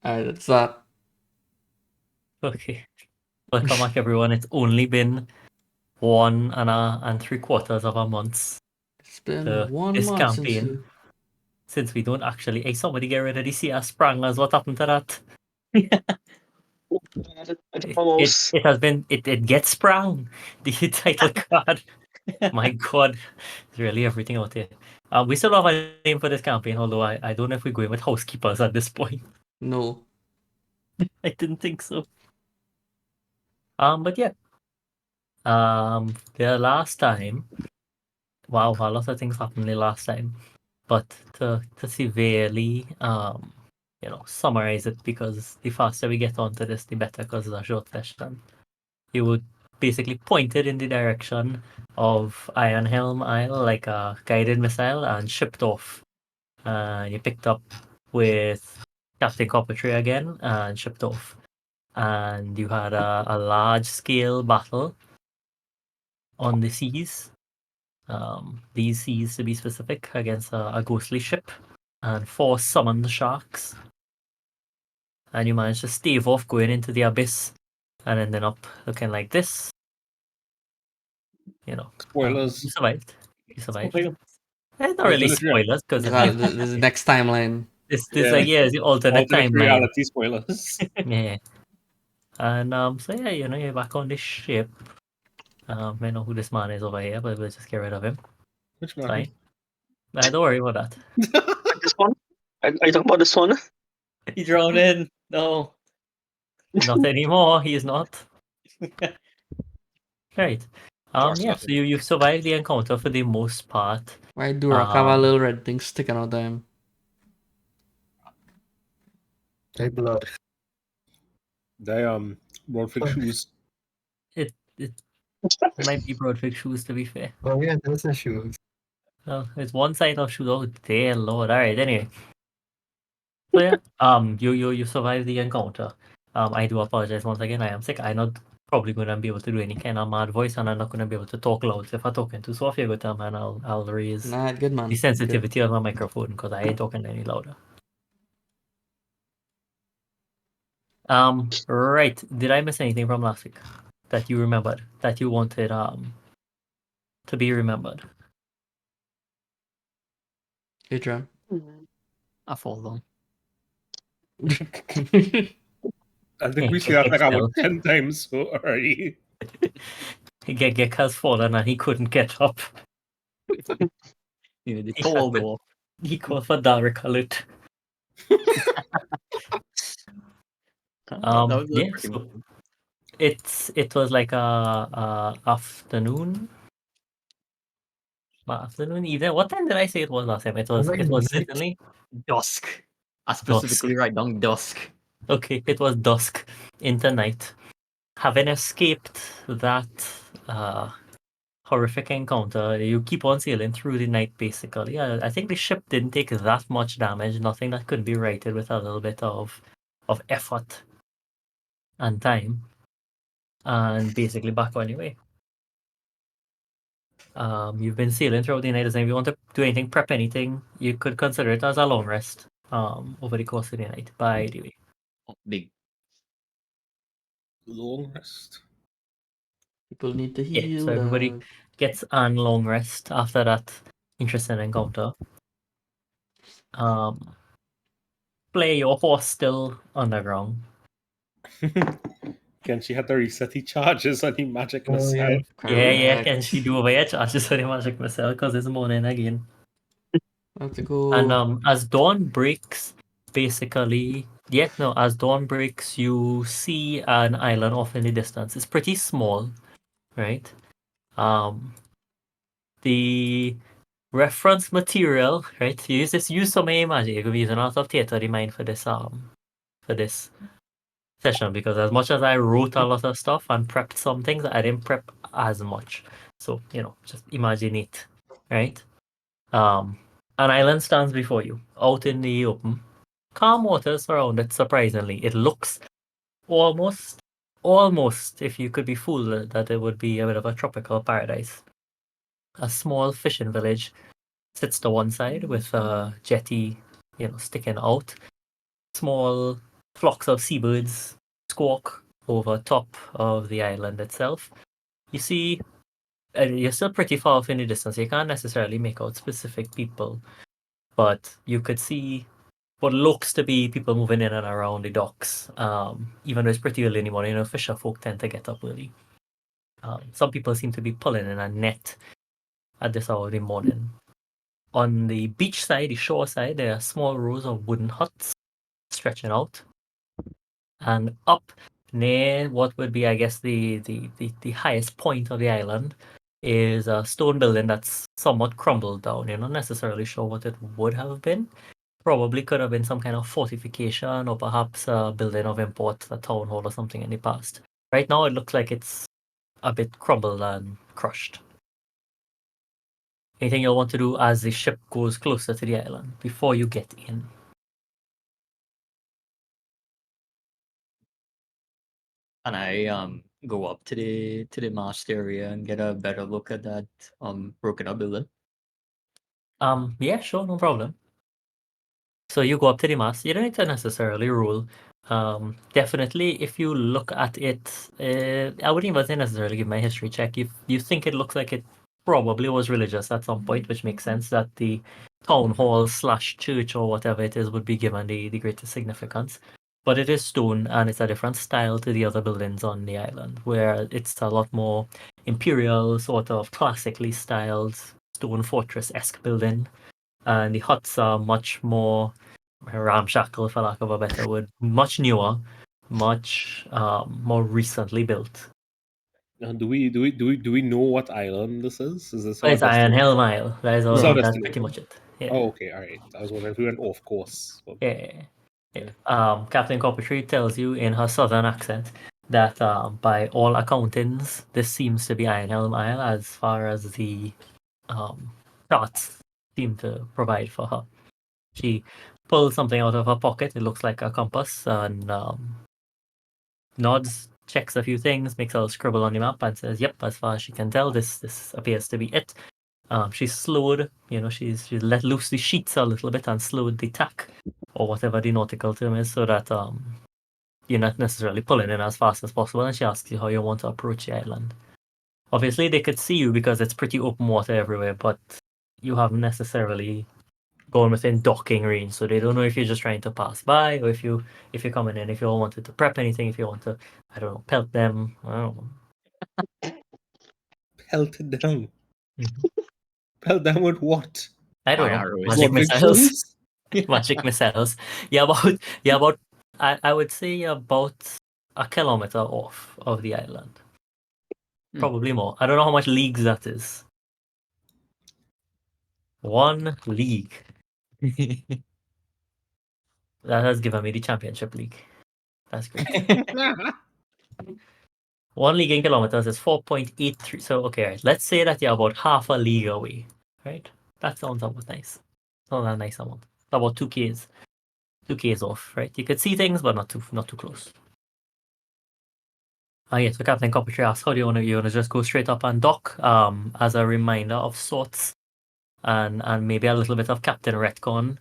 Alright, that's that. Okay. Welcome back, everyone. It's only been 1.75 of a month It's been to 1 this month since campaign you. since we don't actually. Hey, somebody get rid of the CS Sprangers. What happened to that? It has been. It gets sprung. The title card. My God, it's really everything out here. We still don't have a name for this campaign, although I don't know if we're going with HouseKeepers at this point. No. I didn't think so. But yeah. The last time. Wow, a lot of things happened the last time. But to severely summarize it, because the faster we get onto this, the better, because it's a short session. You would basically point it in the direction of Ironhelm Isle like a guided missile and shipped off. You picked up with Captain Coppertree again and shipped off. And you had a large scale battle on the seas. These seas, to be specific, against a ghostly ship and 4 summoned sharks. And you managed to stave off going into the abyss and ending up looking like this. Spoilers. You survived. You survived. Spoilers. It's not really spoilers, because This is the next timeline. this Yeah. is the alternate timeline. reality spoilers. Yeah. And so yeah, you're back on this ship. I know who this man is over here, but we'll just get rid of him. Which It's man? fine. Don't worry about that. This one? Are you talking about this one? He drowned in. No. Not anymore. He is not. Right. Yeah, so you've survived the encounter for the most part. Why do Rock have a little red thing sticking out of him? Hey, blood. They Rodfig shoes. It might be Broadwig shoes, to be fair. Oh yeah, those are shoes. Well, it's one side of shoes. Oh dear Lord. Alright, anyway. So yeah, you survived the encounter. I do apologize once again. I am sick. I'm not probably gonna be able to do any kind of mad voice, and I'm not gonna be able to talk loud. So if I'm talking too soft, you go tell man, I'll raise Nah, good man. the sensitivity of my microphone, because I ain't talking any louder. Right. Did I miss anything from last week that you remembered, that you wanted to be remembered? Adrian. I fall down. I think we see that like about 10 times so already. Gek has fallen and he couldn't get up. The tall dwarf. He called for Dark Alert. Yeah, so it was like a afternoon, evening. What time did I say it was last time? It was certainly dusk. I specifically write down dusk. Okay, it was dusk into night. Having escaped that horrific encounter, you keep on sailing through the night, basically. I think the ship didn't take that much damage, nothing that couldn't be righted with a little bit of effort and time. And basically back on your way. You've been sailing throughout the night. If you want to do anything, prep anything, you could consider it as a long rest over the course of the night, by the way. Big. Long rest. People need to heal. Yeah, so everybody gets an long rest after that interesting encounter. Play your horse still underground. Again, she had to reset the charges on the magic missile. Yeah, can she do away charges on the magic missile because it's morning again. Have to go. And as dawn breaks, basically, as dawn breaks, you see an island off in the distance. It's pretty small, right? The reference material, right? You use some magic. You could be using a lot of theater of the mind for this session, because as much as I wrote a lot of stuff and prepped some things, I didn't prep as much. So, just imagine it, right? An island stands before you, out in the open. Calm waters surround it, surprisingly. It looks almost, if you could be fooled, that it would be a bit of a tropical paradise. A small fishing village sits to one side with a jetty, sticking out. Small flocks of seabirds squawk over top of the island itself. You see, you're still pretty far off in the distance. You can't necessarily make out specific people, but you could see what looks to be people moving in and around the docks. Even though it's pretty early in the morning, fisher folk tend to get up early. Some people seem to be pulling in a net at this hour of the morning. On the beach side, the shore side, there are small rows of wooden huts stretching out. And up near what would be, I guess, the highest point of the island is a stone building that's somewhat crumbled down. You're not necessarily sure what it would have been. Probably could have been some kind of fortification or perhaps a building of import, a town hall or something in the past. Right now, it looks like it's a bit crumbled and crushed. Anything you'll want to do as the ship goes closer to the island before you get in? And I go up to the mast area and get a better look at that broken up building. Yeah, sure, no problem. So you go up to the mast. You don't need to necessarily roll. Definitely, if you look at it, I wouldn't even say necessarily give my history check. You think it looks like it probably was religious at some point, which makes sense that the town hall / church or whatever it is would be given the greatest significance. But it is stone, and it's a different style to the other buildings on the island, where it's a lot more imperial, sort of classically styled stone fortress-esque building. And the huts are much more ramshackle, for lack of a better word, much newer, much more recently built. Now, do we know what island this is? Is this our It's Ironhelm destination? Isle. That is This is our all. That's destination. pretty much it. Yeah. Oh, okay, all right. I was wondering if we went off course. Yeah. Captain Coppertree tells you in her southern accent that by all accountings, this seems to be Ironhelm Isle as far as the charts seem to provide for her. She pulls something out of her pocket. It looks like a compass and nods, checks a few things, makes a little scribble on the map and says, yep, as far as she can tell, this appears to be it. She's slowed, she's let loose the sheets a little bit and slowed the tack, or whatever the nautical term is, so that you're not necessarily pulling in as fast as possible, and she asks you how you want to approach the island. Obviously, they could see you because it's pretty open water everywhere, but you haven't necessarily gone within docking range, so they don't know if you're just trying to pass by or if you're coming in, if you all wanted to prep anything, if you want to, I don't know, pelt them. I don't know. Pelted down. Mhm. Pelt down with what? I don't My know. arrows. Magic missiles. Convictions? Magic missiles. Yeah, about I would say about a kilometer off of the island. Probably more. I don't know how much leagues that is. 1 league. That has given me the championship league. That's great. 1 league in kilometers is 4.83. So, okay, right. Let's say that you're about half a league away, right? That sounds about nice. Not a nice amount. It's about 2Ks. 2Ks off, right? You could see things, but not too close. Yes, so Captain Coppertree asks, how do you want to just go straight up and dock? As a reminder of sorts, and maybe a little bit of Captain Retcon.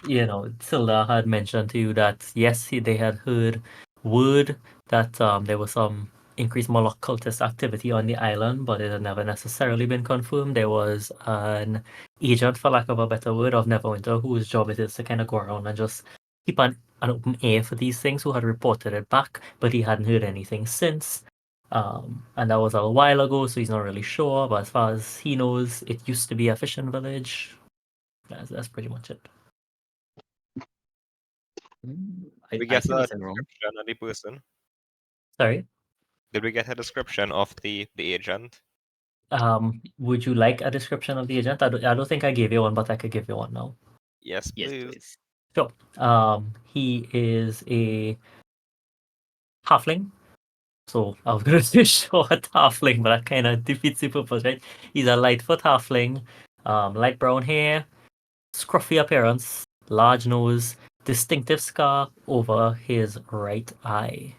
Tilda had mentioned to you that yes, they had heard word that there was some increased Moloch cultist activity on the island, but it had never necessarily been confirmed. There was an agent, for lack of a better word, of Neverwinter, whose job it is to kind of go around and just keep an open ear for these things, who had reported it back, but he hadn't heard anything since. And that was a while ago, so he's not really sure, but as far as he knows, it used to be a fishing village. That's pretty much it. I, We I get could a be wrong. description of the person. Sorry? Did we get a description of the agent? Would you like a description of the agent? I don't think I gave you one, but I could give you one now. Yes, Yes, please. please. Sure. He is a halfling. So I was going to say short halfling, but that kind of defeats the purpose, right? He's a Lightfoot halfling, light brown hair, scruffy appearance, large nose, distinctive scar over his right eye.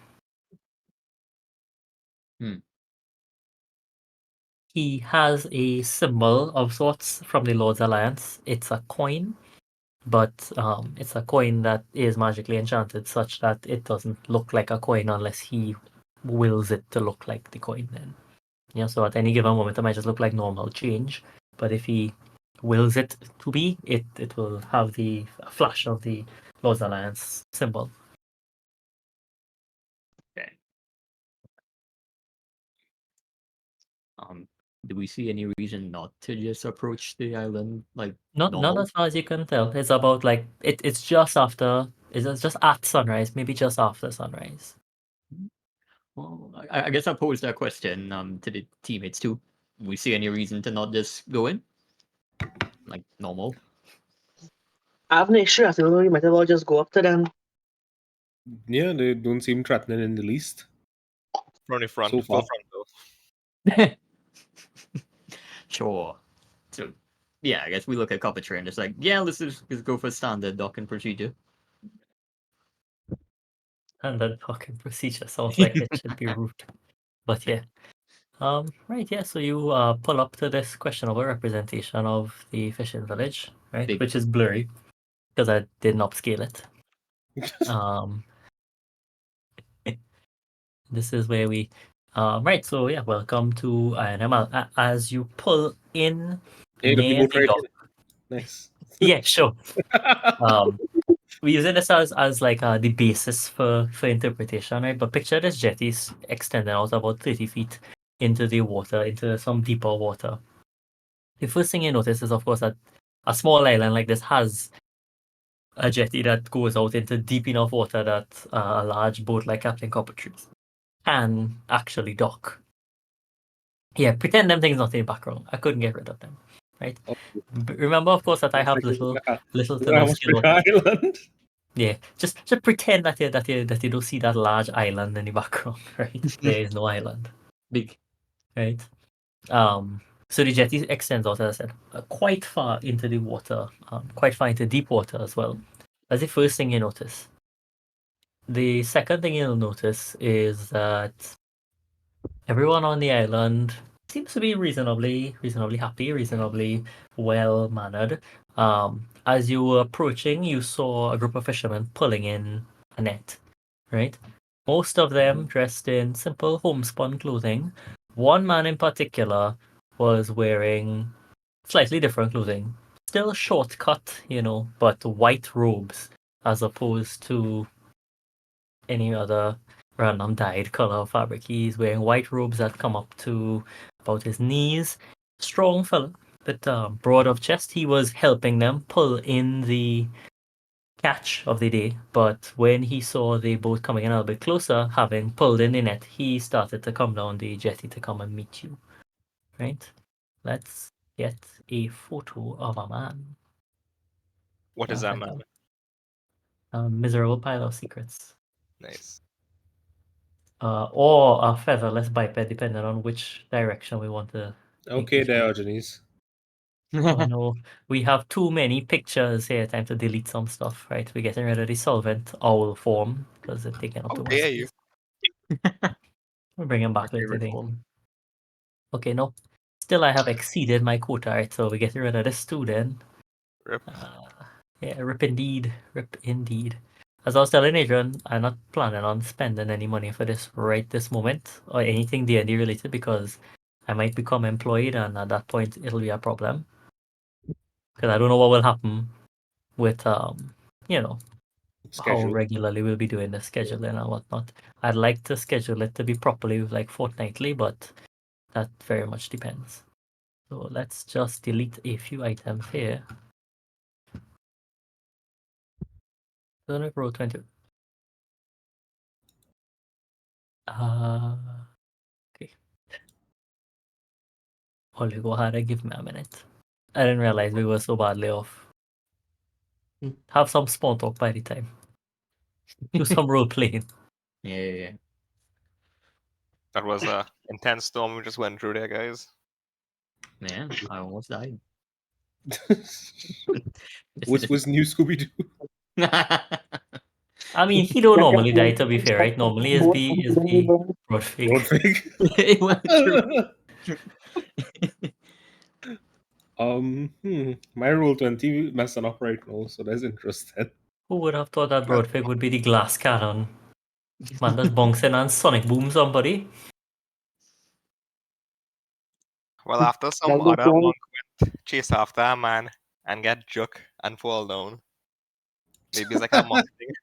He has a symbol of sorts from the Lord's Alliance. It's a coin but it's a coin that is magically enchanted such that it doesn't look like a coin unless he wills it to look like the coin. Then, so at any given moment, it might just look like normal change, but if he wills it to be, it will have the flash of the Lord's Alliance symbol. Okay. Do we see any reason not to just approach the island like Not normal? as far as you can tell. It's about like it's just after. It's just at sunrise, maybe just after sunrise. Well, I guess I posed that question to the teammates too. We see any reason to not just go in like normal? I have no issue. I feel you might as well just go up to them. Yeah, they don't seem threatening in the least. Front front, So full far. front though. Sure. So yeah, I guess we look at Coppertree and it's like, yeah, let's go for standard docking procedure. And the docking procedure sounds like it should be root. But yeah. Right, yeah, so you pull up to this questionable representation of the fishing village, right? Big. Which is blurry because I didn't upscale it. This is where we right, so yeah, welcome to Ironhelm. As you pull in Yeah, you got the near boat the right dock. here. Nice. Yeah, sure. We're using this as like the basis for interpretation, right? But picture this jetty extending out about 30 feet into the water, into some deeper water. The first thing you notice is, of course, that a small island like this has a jetty that goes out into deep enough water that a large boat like Captain Coppertree's can actually dock. Yeah, pretend them things not in the background. I couldn't get rid of them, right? Oh. Remember, of course, that I have little to no skill. Island. Yeah, just pretend that you don't see that large island in the background, right? There is no island. Big. Right. So the jetty extends out, as I said, quite far into the water, quite far into deep water as well. That's the first thing you notice. The second thing you'll notice is that everyone on the island seems to be reasonably happy, reasonably well mannered. As you were approaching, you saw a group of fishermen pulling in a net, right? Most of them dressed in simple homespun clothing. One man in particular was wearing slightly different clothing, still short cut, but white robes as opposed to any other random dyed color of fabric. He's wearing white robes that come up to about his knees. Strong fellow, but broad of chest. He was helping them pull in the catch of the day, but when he saw the boat coming in a little bit closer, having pulled in the net, he started to come down the jetty to come and meet you. Right? Let's get a photo of a man. What is that, man? A miserable pile of secrets. Nice. Or a featherless biped, depending on which direction we want to. Okay, Diogenes. Oh no, we have too many pictures here. Time to delete some stuff, right? We're getting rid of the solvent owl form because it's taking up How too much dare you? space. We'll bring them back My later. favorite form. Okay, no. Still, I have exceeded my quota, right? So we're getting rid of this too then. Rip. Yeah, rip indeed. Rip indeed. As I was telling Adrian, I'm not planning on spending any money for this right this moment or anything D&D related because I might become employed and at that point it'll be a problem. Because I don't know what will happen with, how Schedule. regularly we'll be doing the scheduling and whatnot. I'd like to schedule it to be properly like fortnightly, but that very much depends. So let's just delete a few items here. So row 20. Okay. Holy go ahead and give me a minute. I didn't realize we were so badly off. Have some spawn talk by the time. Do some role playing. Yeah. That was a intense storm we just went through there, guys. Man, I almost died. Was new Scooby Doo? I mean, he don't normally die, to be fair, right? Normally is the broad fake. Road fake. It went through. My roll 20 messing up right now, so that's interesting. Who would have thought that Broadfig would be the glass cannon? Man, that's bouncing and sonic boom somebody. Well, after some That's good other point. monk went chase after a man and get juck and fall down. Maybe it's like a monk thing.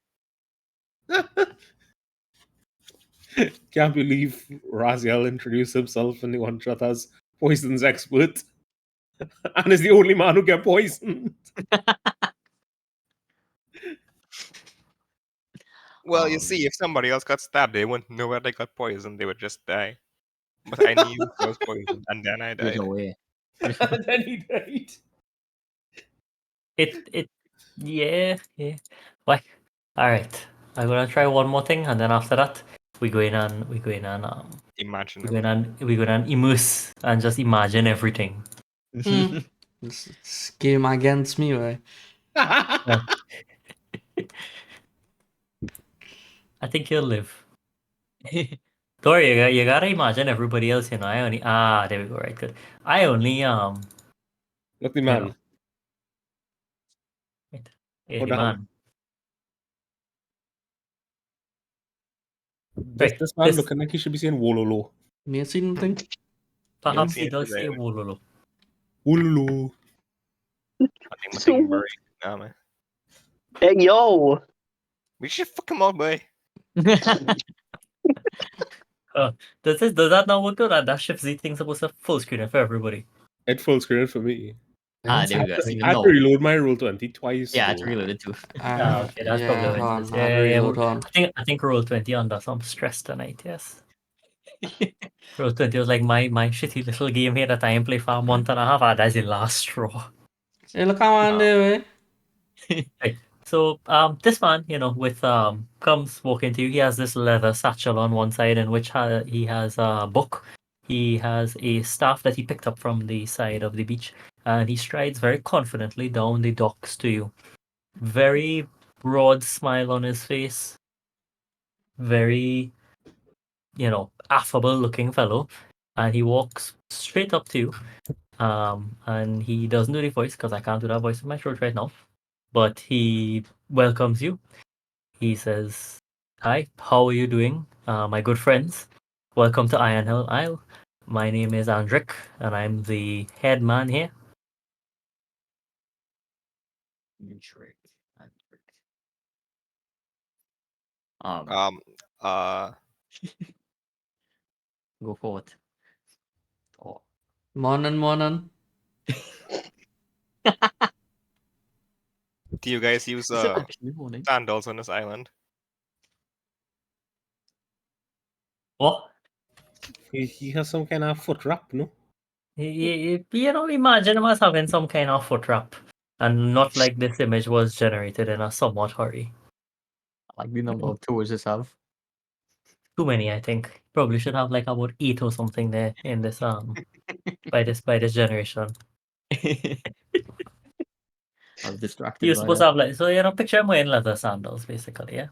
Can't believe Raziel introduced himself in the one shot as poisons expert, and is the only man who get poisoned. Well, you see, if somebody else got stabbed, they wouldn't know where they got poisoned. They would just die. But I knew I was poisoned, and then I There's died. no way. And then he died. Yeah. Why? Alright. I'm gonna try one more thing and then after that we go in and Imagine. we go in and immerse and just imagine everything. This game against me, right? I think you'll live. Don't worry, you gotta imagine everybody else, you know. I only there we go, right, good. I only Look, the you man. know. Wait. Yeah, Hold the on. man. This Right. man This looking like he should be saying Wololo. Me see anything? perhaps seen he it does today. say wololo. Wololo. I think my thing very. Nah, man. Hey, yo! We should fuck him out, boy. Does that not work out? That shift Z thing's supposed to full screen it for everybody. It full screen for me. There we go. I had to reload my roll 20 twice. Yeah, it's though. reloaded too. Okay, that's probably what hold it is. on, I had to reload on. I think roll 20 under some stress tonight, yes. Roll 20 was like my shitty little game here that I ain't played for a month and a half. That's the last straw. Hey, look how I'm doing. Right. So this man, you know, with comes walking to you. He has this leather satchel on one side in which he has a book. He has a staff that he picked up from the side of the beach, and he strides very confidently down the docks to you. Very broad smile on his face. Very, you know, affable looking fellow, and he walks straight up to you. And he doesn't do the voice because I can't do that voice in my throat right now. But he welcomes you. He says, "Hi, how are you doing, my good friends? Welcome to Ironhelm Isle. My name is Andric, and I'm the head man here." Trick. Go for it. Oh. Morning. Do you guys use Is it actually morning? sandals on this island? What? He has some kind of foot wrap, no? You know, imagine him as having some kind of foot wrap, and not like this image was generated in a somewhat hurry. I like the number of toes this have. Too many, I think. Probably should have like about 8 or something there in this by this generation. I was distracted You're by supposed that. to have like, so you know, picture him wearing leather sandals, basically, yeah.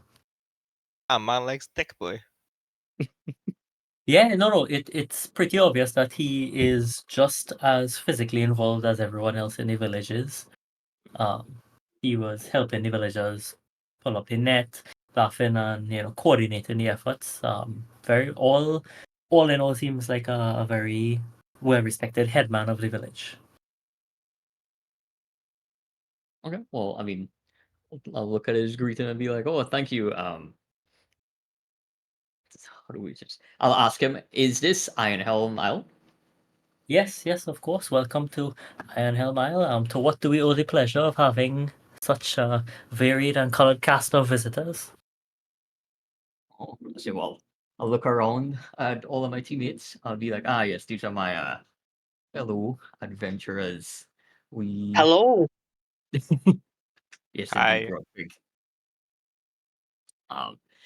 A man likes dick, boy. Yeah, no, it's pretty obvious that he is just as physically involved as everyone else in the village is. He was helping the villagers pull up the net, laughing and coordinating the efforts. Very all in all, seems like a very well respected headman of the village. Okay, well, I mean, I'll look at his greeting and be like, "Oh, thank you." How do we just? I'll ask him, "Is this Ironhelm Isle?" Yes, of course. Welcome to Ironhelm Isle. To what do we owe the pleasure of having such a varied and colored cast of visitors? Oh, so, well, I'll look around at all of my teammates. I'll be like, yes, these are my fellow adventurers. We Hello. Yes, Hi. indeed, Roderick.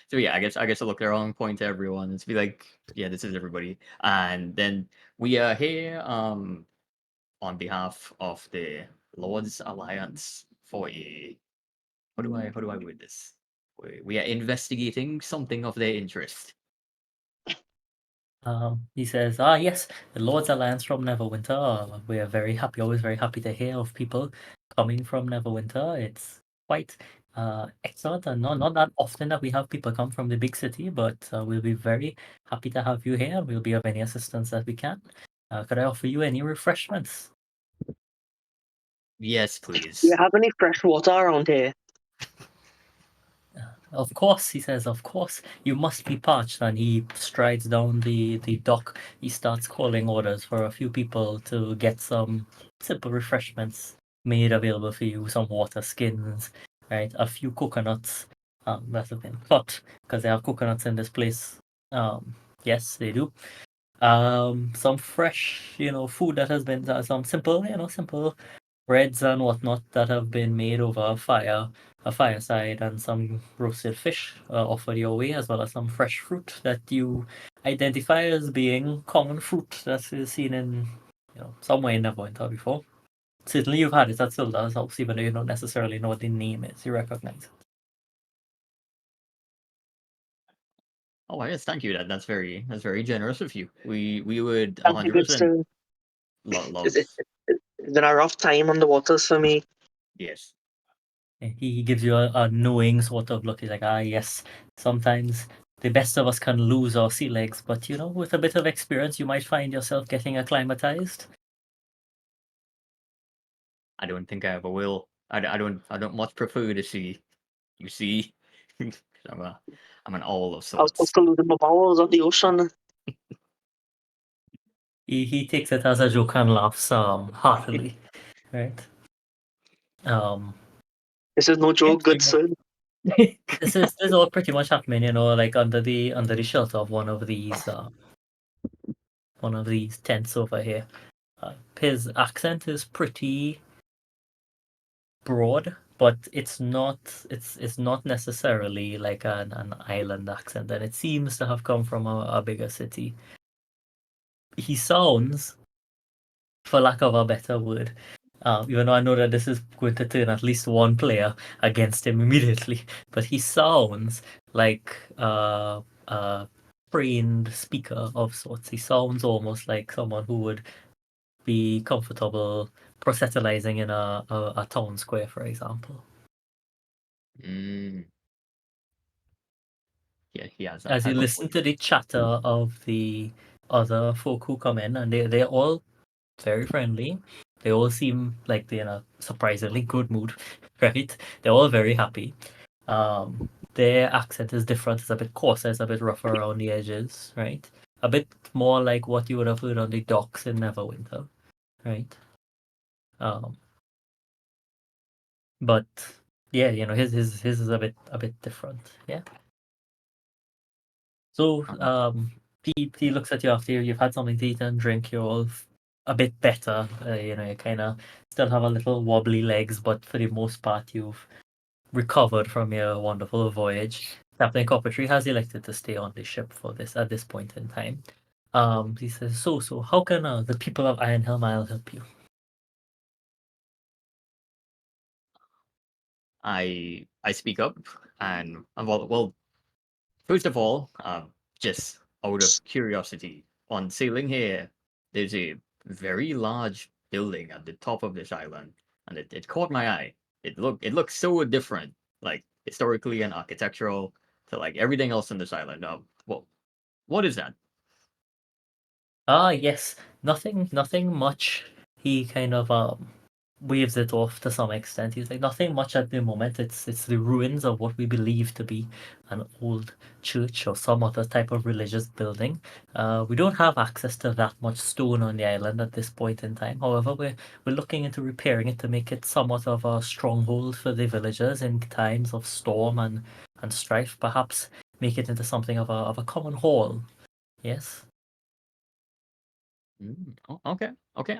So yeah, I guess I'll look around, point to everyone, and be like, yeah, this is everybody. And then we are here on behalf of the Lord's Alliance for a how do I word this? We are investigating something of their interest. He says, yes, the Lord's Alliance from Neverwinter. We are very happy, always very happy to hear of people coming from Neverwinter. It's quite excellent, and not that often that we have people come from the big city, but we'll be very happy to have you here. We'll be of any assistance that we can. Could I offer you any refreshments? Yes, Do please. you have any fresh water around here? Of course, he says, of course, you must be parched. And he strides down the dock. He starts calling orders for a few people to get some simple refreshments made available for you, some water skins, right? A few coconuts that have been cut, because they have coconuts in this place. Yes, they do. Some fresh, food that has been, some simple, simple breads and whatnot that have been made over a fireside, and some roasted fish offered your way, as well as some fresh fruit that you identify as being common fruit that is seen in somewhere in Neverwinter before. Certainly you've had it at Silda's house, even though you don't necessarily know what the name is. You recognize it. Oh, yes, thank you. That's very generous of you. We would Thank you, good 100% sir. love. It's been a rough time on the waters for me. Yes. He gives you a knowing sort of look. He's like, yes, sometimes the best of us can lose our sea legs, but with a bit of experience, you might find yourself getting acclimatized. I don't think I ever will. I don't much prefer to see. You see, 'Cause I'm an owl of I was sorts. supposed to lose my bowels on the ocean. He takes it as a joke and laughs heartily, right? This is no joke, good so sir. this is all pretty much happening, like under the shelter of one of these tents over here. His accent is pretty broad, but it's not necessarily like an island accent, and it seems to have come from a bigger city. He sounds, for lack of a better word, even though I know that this is going to turn at least one player against him immediately, but he sounds like a trained speaker of sorts. He sounds almost like someone who would be comfortable proselytizing in a town square, for example. Mm. Yeah, he has that As you type of listen voice. to the chatter of the other folk who come in, and they're all very friendly. They all seem like they're in a surprisingly good mood, right? They're all very happy. Their accent is different. It's a bit coarser. It's a bit rougher around the edges, right? A bit more like what you would have heard on the docks in Neverwinter, right? But yeah, his is a bit different. Yeah. So he looks at you after you've had something to eat and drink. You're all a bit better. You kind of still have a little wobbly legs, but for the most part, you've recovered from your wonderful voyage. Captain Coppertree has elected to stay on the ship for this at this point in time. He says, so how can the people of Ironhelm Isle help you? I speak up, and well, first of all, just out of curiosity, on sailing here, there's a very large building at the top of this island, and it caught my eye. It looks so different, like historically and architectural, to like everything else on this island. Well, what is that? Yes, nothing much. He kind of waves it off to some extent. He's like, nothing much at the moment. It's the ruins of what we believe to be an old church or some other type of religious building. We don't have access to that much stone on the island at this point in time. However, we're looking into repairing it to make it somewhat of a stronghold for the villagers in times of storm and strife. Perhaps make it into something of a common hall. Yes. Okay, okay.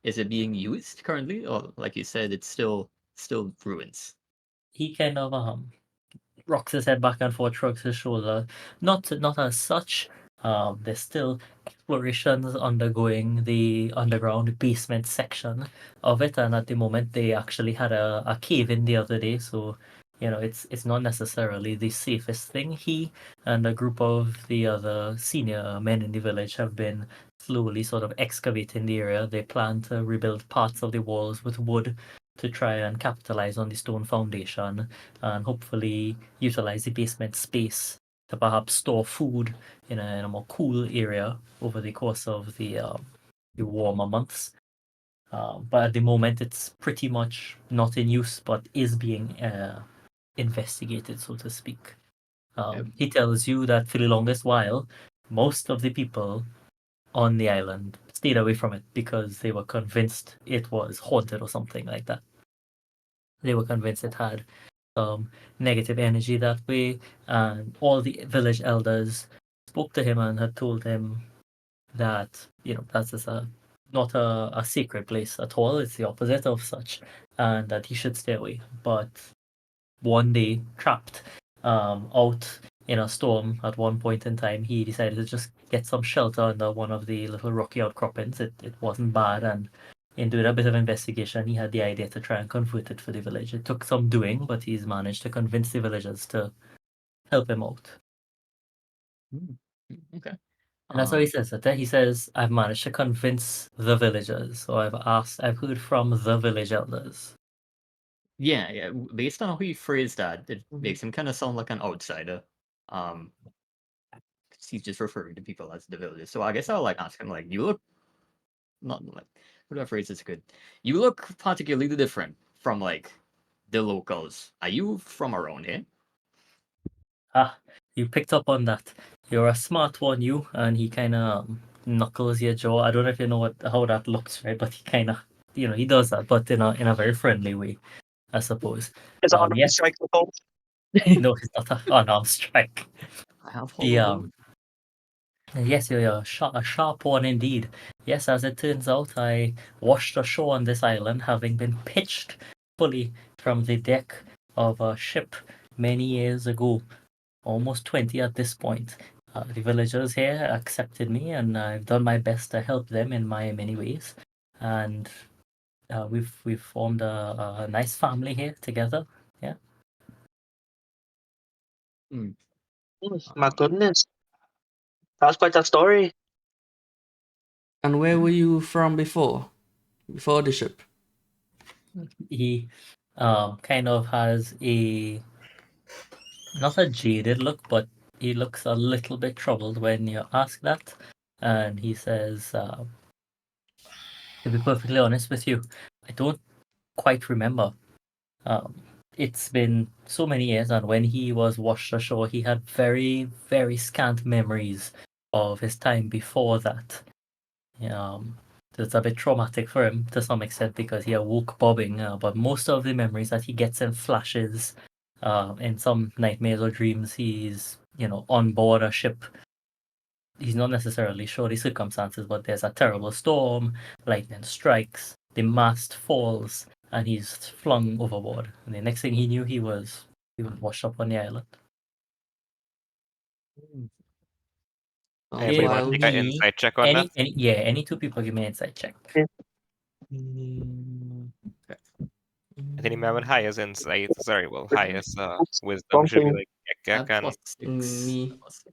Is it being used currently, or like you said, it's still ruins? He kind of rocks his head back and forth, shrugs his shoulder. Not as such. There's still explorations undergoing the underground basement section of it, and at the moment they actually had a cave in the other day, so it's not necessarily the safest thing. He and a group of the other senior men in the village have been slowly sort of excavating the area. They plan to rebuild parts of the walls with wood to try and capitalize on the stone foundation and hopefully utilize the basement space to perhaps store food in a more cool area over the course of the warmer months. But at the moment, it's pretty much not in use, but is being investigated, so to speak. He tells you that for the longest while, most of the people on the island stayed away from it because they were convinced it was haunted or something like that. They were convinced it had some negative energy that way, and all the village elders spoke to him and had told him that that's just not a sacred place at all. It's the opposite of such, and that he should stay away. But one day, trapped out in a storm at one point in time, he decided to just get some shelter under one of the little rocky outcroppings. It wasn't bad, and in doing a bit of investigation, he had the idea to try and convert it for the village. It took some doing, but he's managed to convince the villagers to help him out. Okay. And that's how he says it. He says, I've managed to convince the villagers, or I've heard from the village elders. Yeah. Based on how he phrased that, it makes him kind of sound like an outsider. 'Cause he's just referring to people as the villagers. So I guess I'll ask him you look not like whatever phrase is good. You look particularly different from the locals. Are you from around here? Ah, you picked up on that. You're a smart one, you. And he kind of knuckles your jaw. I don't know if you know how that looks, right? But he kind of, he does that, but in a very friendly way, I suppose. It's on Yes. strike the phone. No, it's not an unarmed strike. I have Yes, you're a sharp one indeed. Yes, as it turns out, I washed ashore on this island, having been pitched fully from the deck of a ship many years ago, almost 20 at this point. The villagers here accepted me, and I've done my best to help them in my many ways. And we've formed a nice family here together. Yeah. My goodness. That's quite a story. And where were you from before? Before the ship? He kind of has not a jaded look, but he looks a little bit troubled when you ask that. And he says, to be perfectly honest with you, I don't quite remember. It's been so many years, and when he was washed ashore, he had very, very scant memories of his time before that. It's a bit traumatic for him to some extent because he awoke bobbing, but most of the memories that he gets in flashes, in some nightmares or dreams, he's on board a ship. He's not necessarily sure the circumstances, but there's a terrible storm, lightning strikes, the mast falls, and he's flung overboard. And the next thing he knew, he was washed up on the island. Anybody want to take an me, insight check on that? any two people give me an insight check. Anybody with highest insight, sorry, well, highest wisdom should be Something. Gekek and plus 6. Me. Plus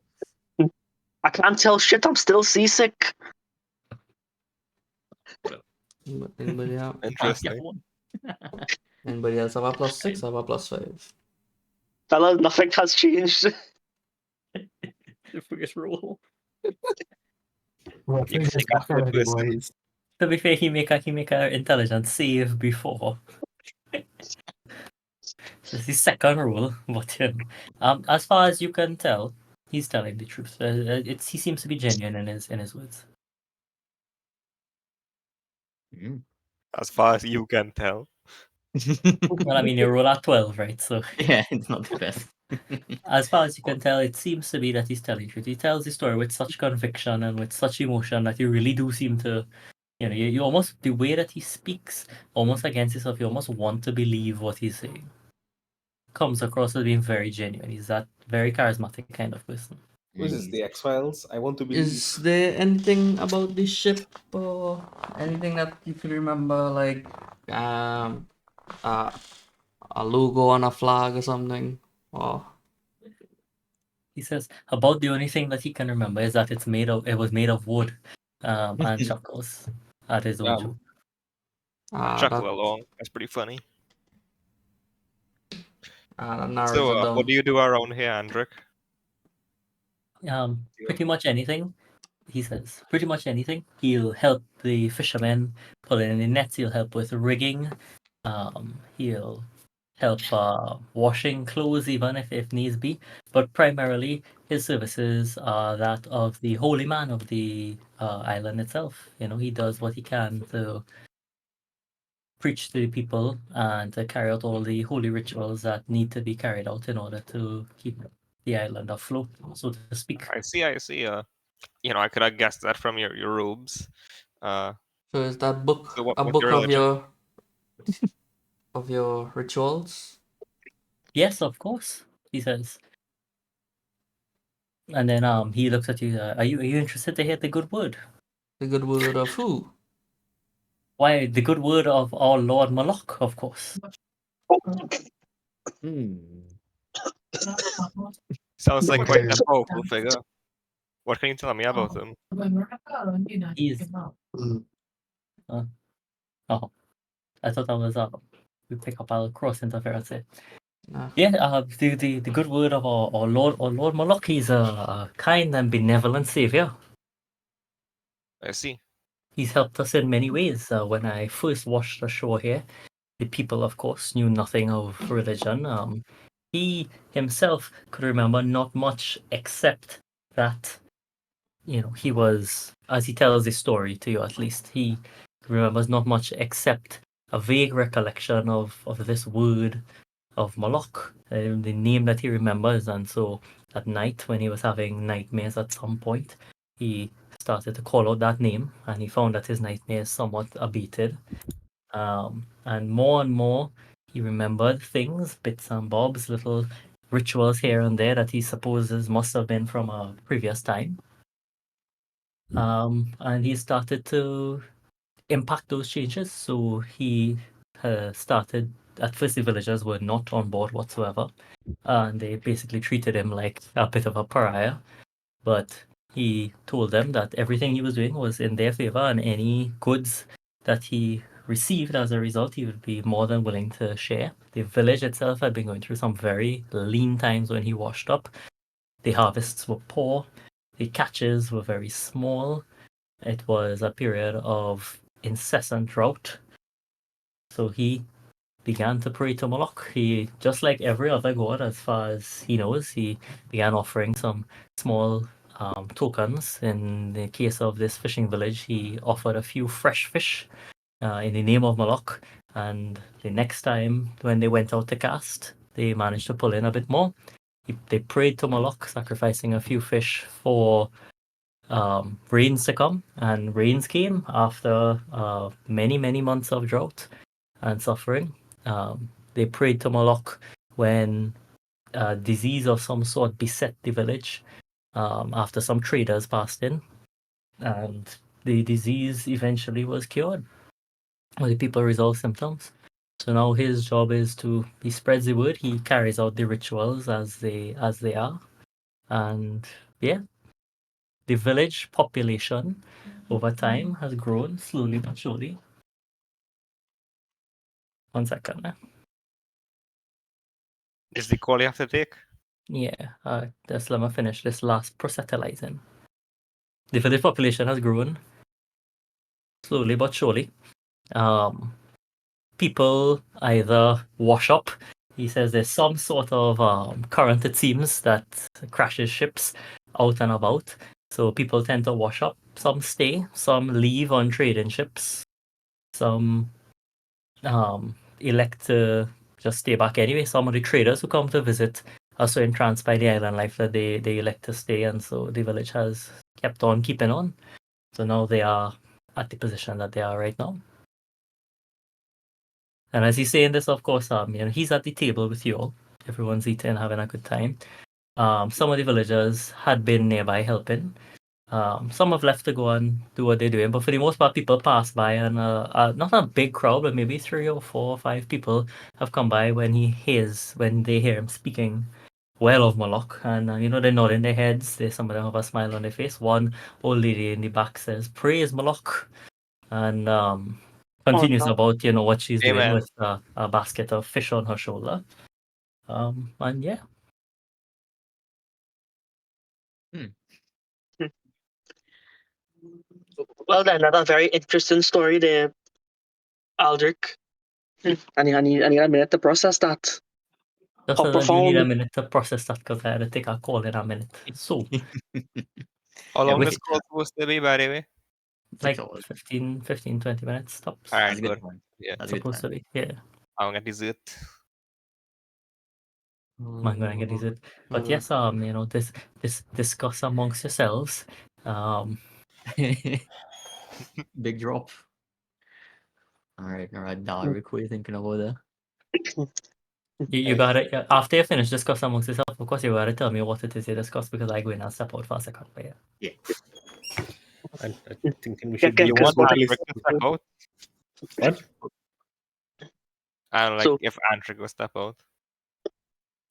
6. I can't tell shit. I'm still seasick. Anybody else? interesting. Anybody else have a +6? I have a +5. Fella, nothing has changed. The first roll. Well, You things can is take back a good already, wisdom. boys. To be fair, he make a intelligence save before. This is second rule, but as far as you can tell, he's telling the truth. He seems to be genuine in his words. As far as you can tell. Well, I mean, you roll at 12, right? So Yeah, it's not the best. as far as you can tell, it seems to be that he's telling the truth. He tells the story with such conviction and with such emotion that you really do seem to, you almost, the way that he speaks, almost against himself, you almost want to believe what he's saying. Comes across as being very genuine. He's that very charismatic kind of person. Was this the X-Files? I want to believe. Is there anything about this ship or anything that you can remember, like uh, a logo on a flag or something. Or He says about the only thing that he can remember is that it was made of wood, and chuckles at his own joke. Chuckle that along. That's pretty funny. that narrows So, it down. what do you do around here, Andrick? Pretty much anything. He says pretty much anything. He'll help the fishermen pull in the nets. He'll help with rigging. He'll help washing clothes even if needs be. But primarily, his services are that of the holy man of the island itself. You know, he does what he can to preach to the people and to carry out all the holy rituals that need to be carried out in order to keep the island afloat, so to speak. I see. I could have guessed that from your robes. So is that book So a what's book your religion? of your rituals? Yes, of course, he says. And then he looks at you. Are you interested to hear the good word? The good word of who? Why, the good word of our Lord Moloch, of course. Sounds like quite a Okay. powerful figure. What can you tell me about him? He's Mm. oh, I thought that was we pick up our cross interference here. Nah. Yeah, the good word of our Lord Moloch. He's a kind and benevolent savior. I see. He's helped us in many ways. When I first washed ashore here, the people, of course, knew nothing of religion. He himself could remember not much except that, he was, as he tells this story to you at least, he remembers not much except a vague recollection of this word of Moloch, the name that he remembers. And so at night, when he was having nightmares at some point, he started to call out that name, and he found that his nightmares somewhat abated. And more, he remembered things, bits and bobs, little rituals here and there that he supposes must have been from a previous time. And he started to impact those changes. So he started, at first the villagers were not on board whatsoever, and they basically treated him like a bit of a pariah. But he told them that everything he was doing was in their favor, and any goods that he received as a result, he would be more than willing to share. The village itself had been going through some very lean times when he washed up. The harvests were poor, the catches were very small. It was a period of incessant drought. So he began to pray to Moloch. He, just like every other god, as far as he knows, he began offering some small tokens. In the case of this fishing village, he offered a few fresh fish in the name of Moloch. And the next time when they went out to cast, they managed to pull in a bit more. They prayed to Moloch, sacrificing a few fish for rains to come, and rains came after many months of drought and suffering. They prayed to Moloch when a disease of some sort beset the village after some traders passed in, and the disease eventually was cured. The people resolved symptoms. So now his job is he spreads the word, he carries out the rituals as they are, and yeah, the village population over time has grown slowly but surely. 1 second. Is the call you have to take? Yeah, just let me finish this last proselytizing. The village population has grown slowly but surely. People either wash up. He says there's some sort of current, it seems, that crashes ships out and about. So people tend to wash up. Some stay, some leave on trading ships. Some elect to just stay back anyway. Some of the traders who come to visit are so entranced by the island life that they elect to stay, and so the village has kept on keeping on. So now they are at the position that they are right now. And as he's saying this, of course, he's at the table with you all. Everyone's eating, having a good time. Some of the villagers had been nearby helping. Some have left to go and do what they're doing, but for the most part, people pass by, and not a big crowd, but maybe 3 or 4 or 5 people have come by when they hear him speaking well of Moloch, and they're nodding their heads. Some of them have a smile on their face. One old lady in the back says, "Praise Moloch," and continues no. about what she's doing Amen. with a basket of fish on her shoulder. And yeah. Well, then, that's a very interesting story there, Aldrich. I need a minute to process that. Just How you need a profound. minute to process that because I had to take a call in a minute. So, How long wait, this call supposed to be, by the way? like 6 hours. 15, 20 minutes tops. All right, That's a good good. time. Yeah, That's a good Supposed time. to be. Yeah, I'm gonna dessert. I'm gonna get it. But yes, this discuss amongst yourselves. Big drop. All right. Daric, what are you thinking about that? You gotta after you finish discuss amongst yourself. Of course, you gotta tell me what it is you discuss because I go in and step out for a second. But yeah. I'm thinking we should Get You beat this want whole Andric place. to step out? What? And like So- if Andric will step out.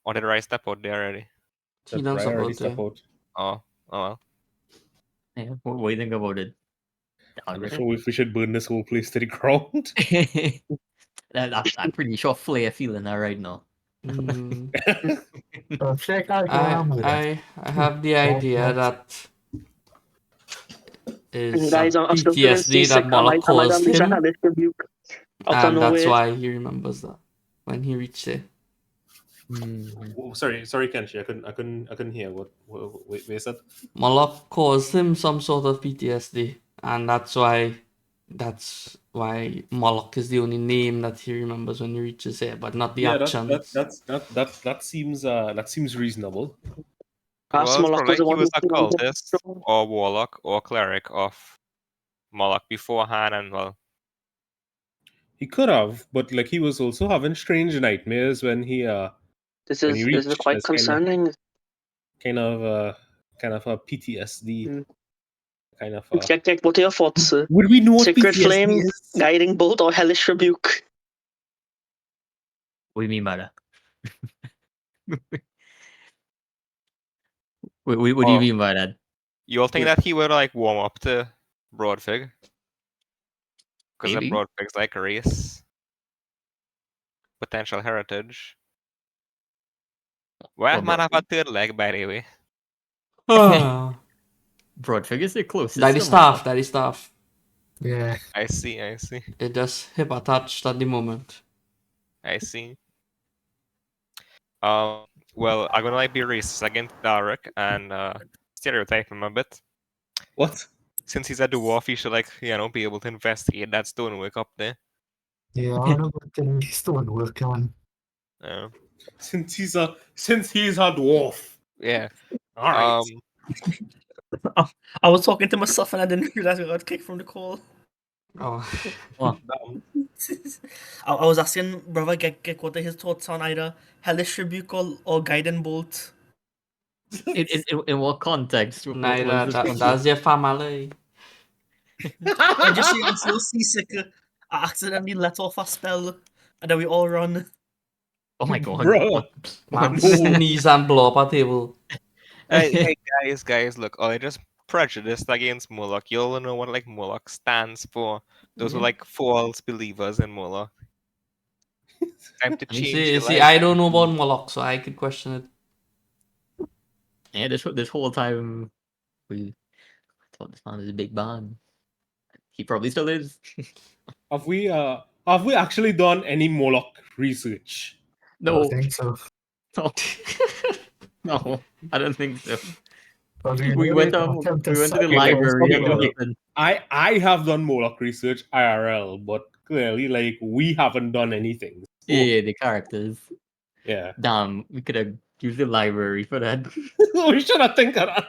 Or did Rice step out there already? He Did done Ryan already support step there. out? Oh well. Yeah. What do you think about it, I'm not Daric? sure if we should burn this whole place to the ground. I'm pretty sure Flay feeling that right now. Mm, Check out your I have the idea that is Guys, I'm still feeling PTSD that seasick. I Moloch might caused unleash a him, hellish rebuke out of and that's nowhere. why he remembers that when he reached there. Oh, sorry, Kenshi. I couldn't hear what you said. Moloch caused him some sort of PTSD, and that's why Moloch is the only name that he remembers when he reaches here, but not the Yeah, actions. that seems reasonable. Perhaps Well, it's Moloch probably was the like he one was who a killed him. cultist or warlock or cleric of Moloch beforehand, and well, He could have, but like he was also having strange nightmares when he This when he is reached. quite That's concerning. kind of a PTSD Mm. kind of. Check. What are your thoughts? Would we know what Sacred PTSD flame, is? guiding bolt, or hellish rebuke? What do you mean by that? What do you Oh. mean by that? you all think Yeah. that he would like warm up to Broadfig? Because of Maybe. Broadfig's like race, potential heritage. Well, Well, man, have a third leg, by the way. Ah, Broadfig is the closest. Daddy to staff, daddy staff. Yeah. I see. It just hip attached at the moment. Well, I'm gonna like be racist against Daric and stereotype him a bit. What? Since he's a dwarf, he should be able to investigate that stonework up there. Yeah, I know what the stone work on. Since he's a dwarf. Yeah. All right. I was talking to myself and I didn't realize I got kicked from the call. Oh, I was asking brother Gek what are his thoughts on either hellish rebuke or guiding bolt. In what context? What neither. was this context? That's your family. I just say I'm so seasick. I accidentally let off a spell and then we all run. Oh my god. Bro. Man, No. sneeze and blow up a table. Hey, guys, look, I just prejudiced against Moloch. You all know what like Moloch stands for. Those were Yeah. like false believers in Moloch. Time to You change your see, life. I don't know about Moloch, so I could question it. Yeah, this whole time we thought this man is a big man. He probably still is. Have we actually done any Moloch research? I No, think so. no, no, I don't think so. But We went to the library and okay. everything. I have done Moloch research IRL, but clearly like we haven't done anything. So, Yeah, the characters. yeah. Damn, we could have used the library for that. We should have think of that.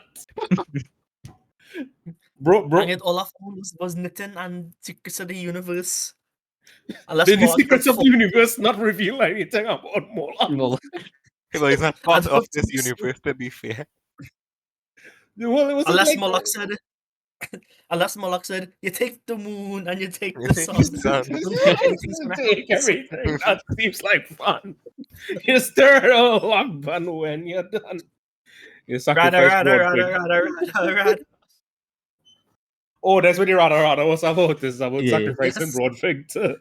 Bro, And yet all I found was knitting and secrets of the universe. Unless did the Moloch secrets of got the universe not reveal anything about Moloch? Well, Well, he's not part I'd of love this to see- universe, to be fair. Well, it wasn't Unless like Moloch said, you take the moon and you take the sun. Sun. You don't think anything's gonna take happen. everything. That seems like fun. You stir it all up, and when you're done, you sacrifice Broadfig. Oh, that's what the rada was about. This is about Yeah. sacrificing Yes. Broadfig to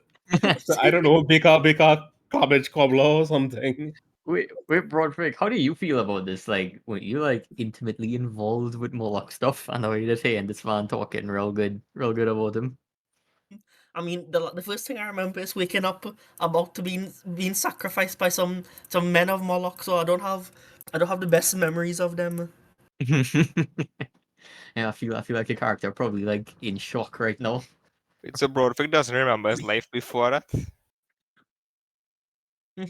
I don't know, bake a cabbage cobbler or something. Wait, Broderick, how do you feel about this? Like, were you like intimately involved with Moloch stuff? I know you're just hearing this man talking real good about him. I mean, the first thing I remember is waking up about to being sacrificed by some men of Moloch. So I don't have the best memories of them. Yeah, I feel like your character probably like in shock right now. So Broderick doesn't remember his life before that.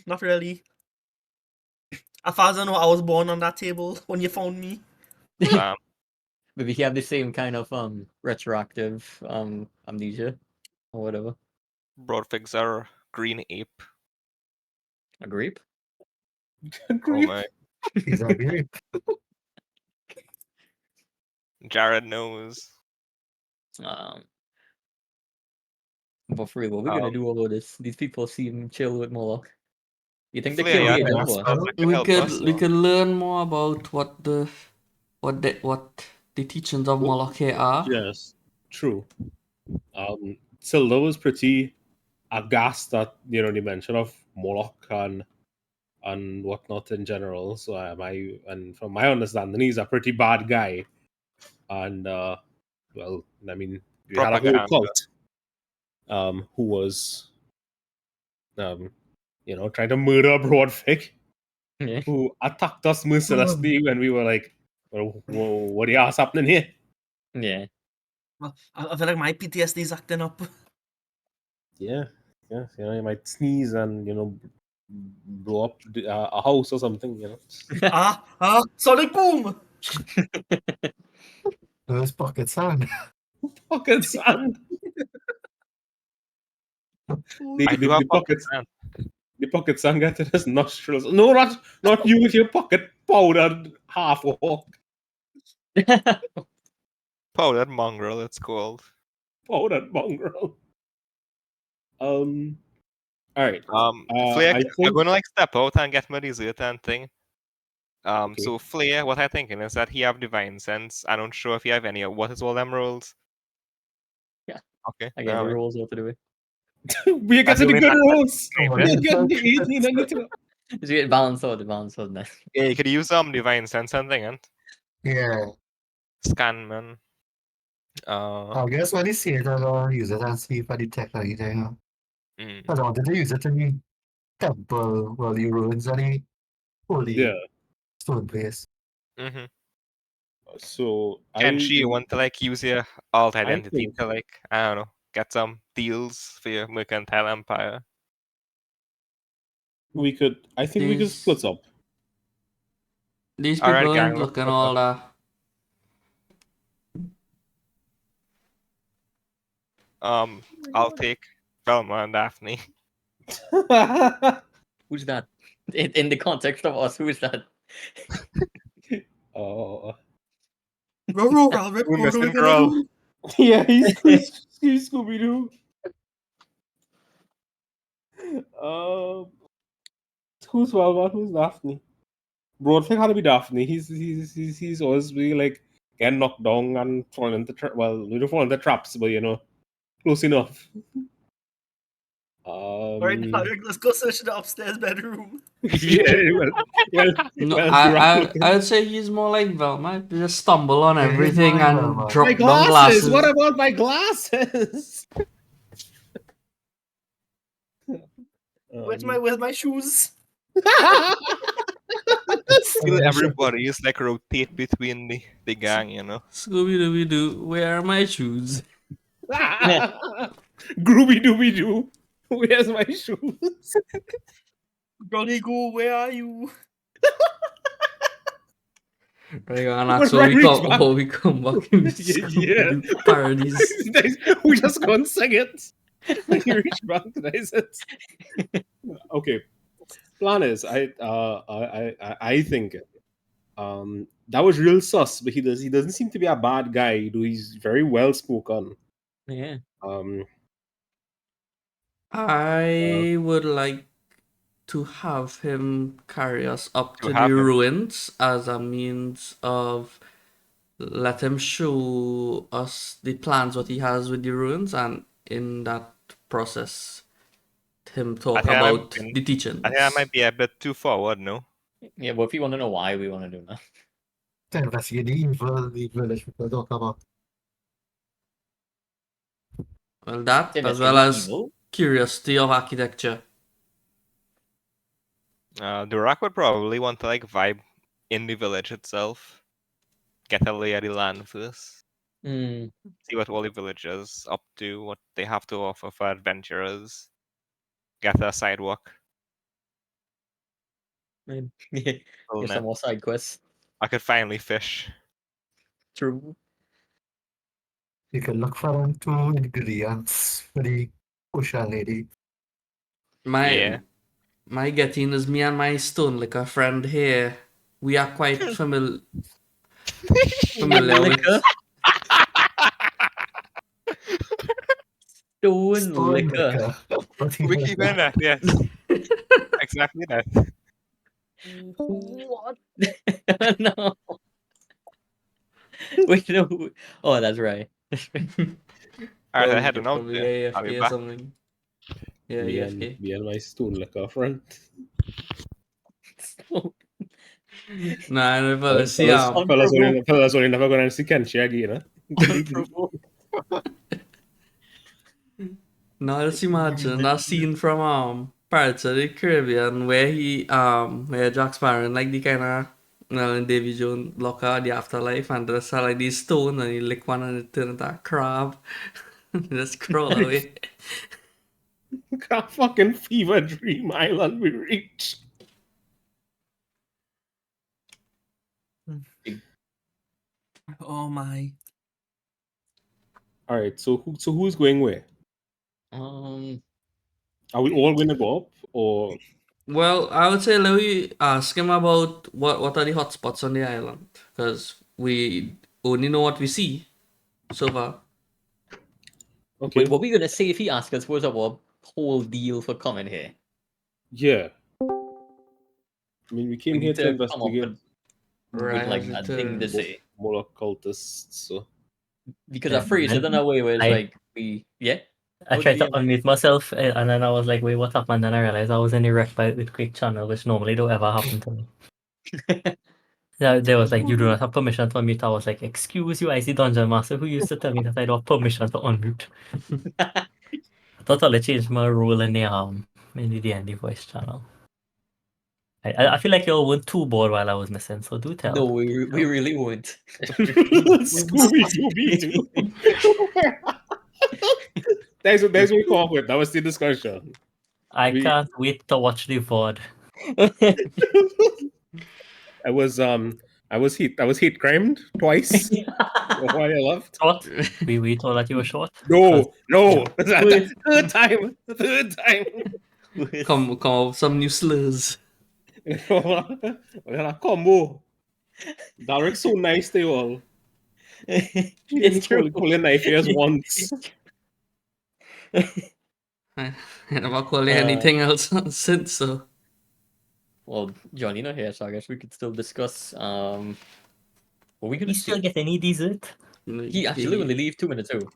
Not really. As far as I know, I was born on that table when you found me. Maybe he have the same kind of retroactive amnesia or whatever. Broadfigs are green ape. A grape? Oh my. He's a grape. Jared knows. But for real, what are we gonna do about this? These people seem chill with Moloch. You think they Flair, kill yeah, him yeah, over? so- Oh, We help could us, we though. could learn more about what the teachings of Moloch are. Yes, true. Silda was pretty aghast at the mention of Moloch and whatnot in general. So and from my understanding, he's a pretty bad guy. And well, I mean, we had a whole Propaganda. cult who was trying to murder Broadfig, Yeah. who attacked us mercilessly when we were like, well, whoa, what the ass happening here? Yeah. Well, I feel like my PTSD is acting up. Yeah, you might sneeze and blow up a house or something. Sonic boom! Those pocket sand. Pocket sand. the, I the, do have the pocket pockets, man. the pocket sand get to his nostrils. No, not you with your pocket powdered half orc. Powdered mongrel, it's called. Powdered mongrel. All right. Flair, I I'm think gonna like step out and get my dessert and thing. Okay. So Flair, what I'm thinking is that he have divine sense. I don't sure if he have any. What is all them rolls? Yeah. Okay. Again, the alright. rules out to do it. we're That's getting the only good that- rolls. We're getting the 18 and the 2. Just get balance out, nice. Yeah, you could use divine sense and thing and Yeah. scan man. I guess when you see it, I'll use it and see if I detect anything. Mm. I wanted to use it in the temple, well, the ruins of the holy Yeah. stone place. Mm-hmm. So Can she want to like use your alt I identity think to like I don't know get some deals for your mercantile empire? we could. I think we could These split up. these Alright, people gang, ain't let's looking split all that. I'll take Velma and Daphne. Who's that? In the context of us, who is that? Oh. We're missing girl. Yeah, he's Scooby Doo. Who's Velma? Who's Daphne? Broadfig had to be Daphne. He's always really like getting knocked down and falling into we don't fall into traps, but close enough. Alright, let's go search the upstairs bedroom. Yeah, No, well, I'd say he's more like Velma. Just stumble on Yeah, he's everything more like and Velma. drop my down glasses. glasses. What about my glasses? Where's my shoes? Still, everybody is like rotate between the gang, Scooby Dooby Doo, where are my shoes? Grooby Dooby Doo. Where's my shoes? Johnny Go, where are you? Right, and But that's right, reach back. how we come back in Yeah. Scooby-Doo parodies. We just gonna sing it. When you reach back, that's it. Okay. Plan is, I think That was real sus, but he doesn't seem to be a bad guy. Though he's very well spoken. Yeah. I would like to have him carry us up To to the have him. ruins as a means of let him show us the plans what he has with the ruins, and in that process him talk think about I the teachings. think that might be a bit too forward, no? Yeah, but if you want to know why we want to do that. To investigate the evil the village people talk about. Well, that as Investigate well the as evil? curiosity of architecture. Durak would probably want to like vibe in the village itself. Get a lay of the land first. Hmm. See what all the villagers up to, what they have to offer for adventurers. Get a sidewalk. Yeah, Full get net. some more side quests. I could finally fish. True. You can look for them 2 ingredients for the ocean lady. Yeah. My getting is me and my stone liquor friend here. We are quite familiar Liquor. with. Stone Stone liquor. What do you We mean keep by in that, yes. Exactly that. What? No. Wait, no. Oh, that's right. Alright, I Probably, heading out probably there. I'll be AFK or back. something. Yeah, Me AFK. and my stone liquor friend. Nah, no, but Fellas, see, fellas only never gonna see Kenshi again, now let's imagine that scene from Pirates of the Caribbean where Jack Sparrow in like the kind of in Davy Jones locker the afterlife, and there's like these stone and he lick one and it turn into a crab. Just crawl away. A fucking fever dream island we reached. Oh my. All right, so who's going where? Are we all going to go up, or Well, I would say let me ask him about what are the hotspots on the island, because we only know what we see so far. okay? Wait, what were we gonna say if he asked us was our whole deal for coming here? Yeah, I mean we We came here need to to come up investigate with like Right, a thing to say. Moloch cultists. So Because Yeah, I phrased it in a way where it's I- like yeah. I How tried did to you- unmute myself and then I was like, wait, what happened? And then I realized I was in the respite with Quick Channel, which normally don't ever happen to me. Yeah, they was like, you do not have permission to unmute. I was like, excuse you, I see Dungeon Master who used to tell me that I don't have permission to unmute. I thought I'll change my role in the D&D voice channel. I feel like you all weren't too bored while I was missing, so do tell. No, we really won't. Scooby Dooby Doo. That's what we come up with. That was the discussion. I We- can't wait to watch the VOD. I was hate crimed twice. Why I left? Short? We told that you were short? No, Yeah. third time. Come up with some new slurs. We had a combo. Dalric so nice they all. It's true. Pull a knife here once. I never called it anything else since, so. Well, Johnny not here, so I guess we could still discuss. What we You gonna still do? get any dessert? He actually only leave 2 minutes ago.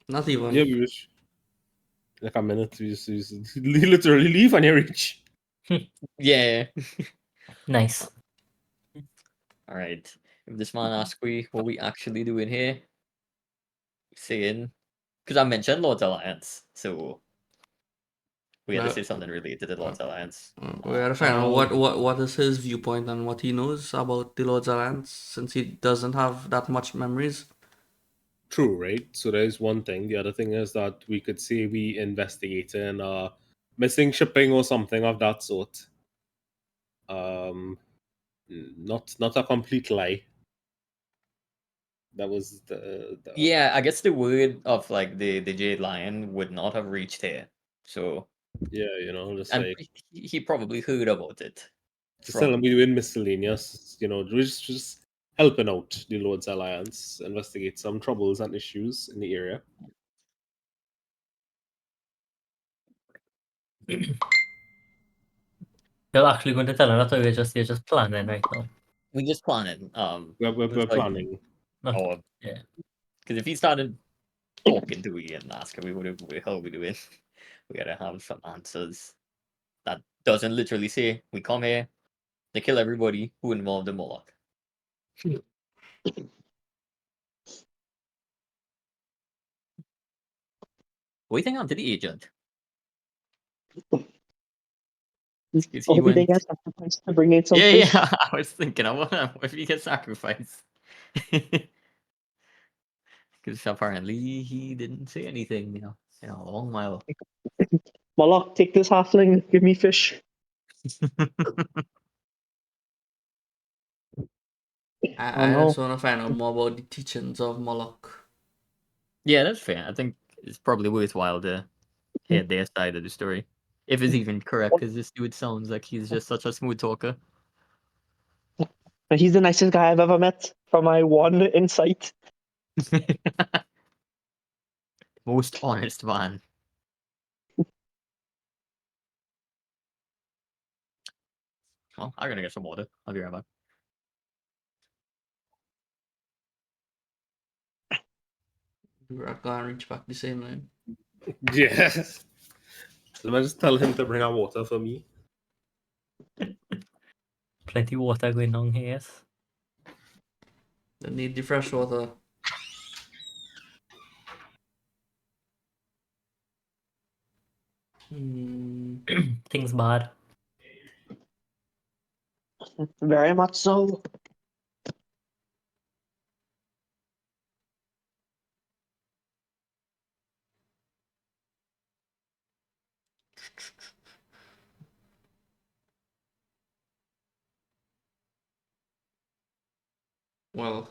Not even. Yeah, we wish. Like a minute, we just literally leave and you reach. Yeah. Nice. All right. If this man asks we what we actually doing here, saying because I mentioned Lord's Alliance, so we had to No. say something related to Lord's Alliance. We gotta find out what is his viewpoint and what he knows about the Lord's Alliance, since he doesn't have that much memories. True, right? So there's one thing. The other thing is that we could say we investigating missing shipping or something of that sort. Not a complete lie. That was the Yeah, I guess the word of like the Jade Lion would not have reached here. So yeah, just and like he probably heard about it. Just tell them we're doing miscellaneous, we're just helping out the Lords Alliance, investigate some troubles and issues in the area. You're actually going to tell them that, or you're just planning right now? We just planning. We're like- planning. Okay. Oh, Yeah. because if he started talking to me and asking me what the hell we doing, we gotta have some answers. That doesn't literally say we come here to kill everybody who involved in Moloch. What do you think happened to the agent? 'Cause I he hope he went. didn't get sacrificed to bring in some Yeah, fish. yeah. I was thinking, what if he gets sacrificed? Because apparently he didn't say anything, a long while. Moloch, take this halfling, give me fish. I no. just want to find out more about the teachings of Moloch. Yeah, that's fair. I think it's probably worthwhile to hear their side of the story. If it's even correct, because this dude sounds like he's just such a smooth talker. But he's the nicest guy I've ever met from my one insight. Most honest man. Well, I'm gonna get some water. I'll be right back. Durak can't reach back the same line. Yes. Let me just tell him to bring out water for me. Plenty water going on here. Yes. They need the fresh water. Things bad. Very much so. Well,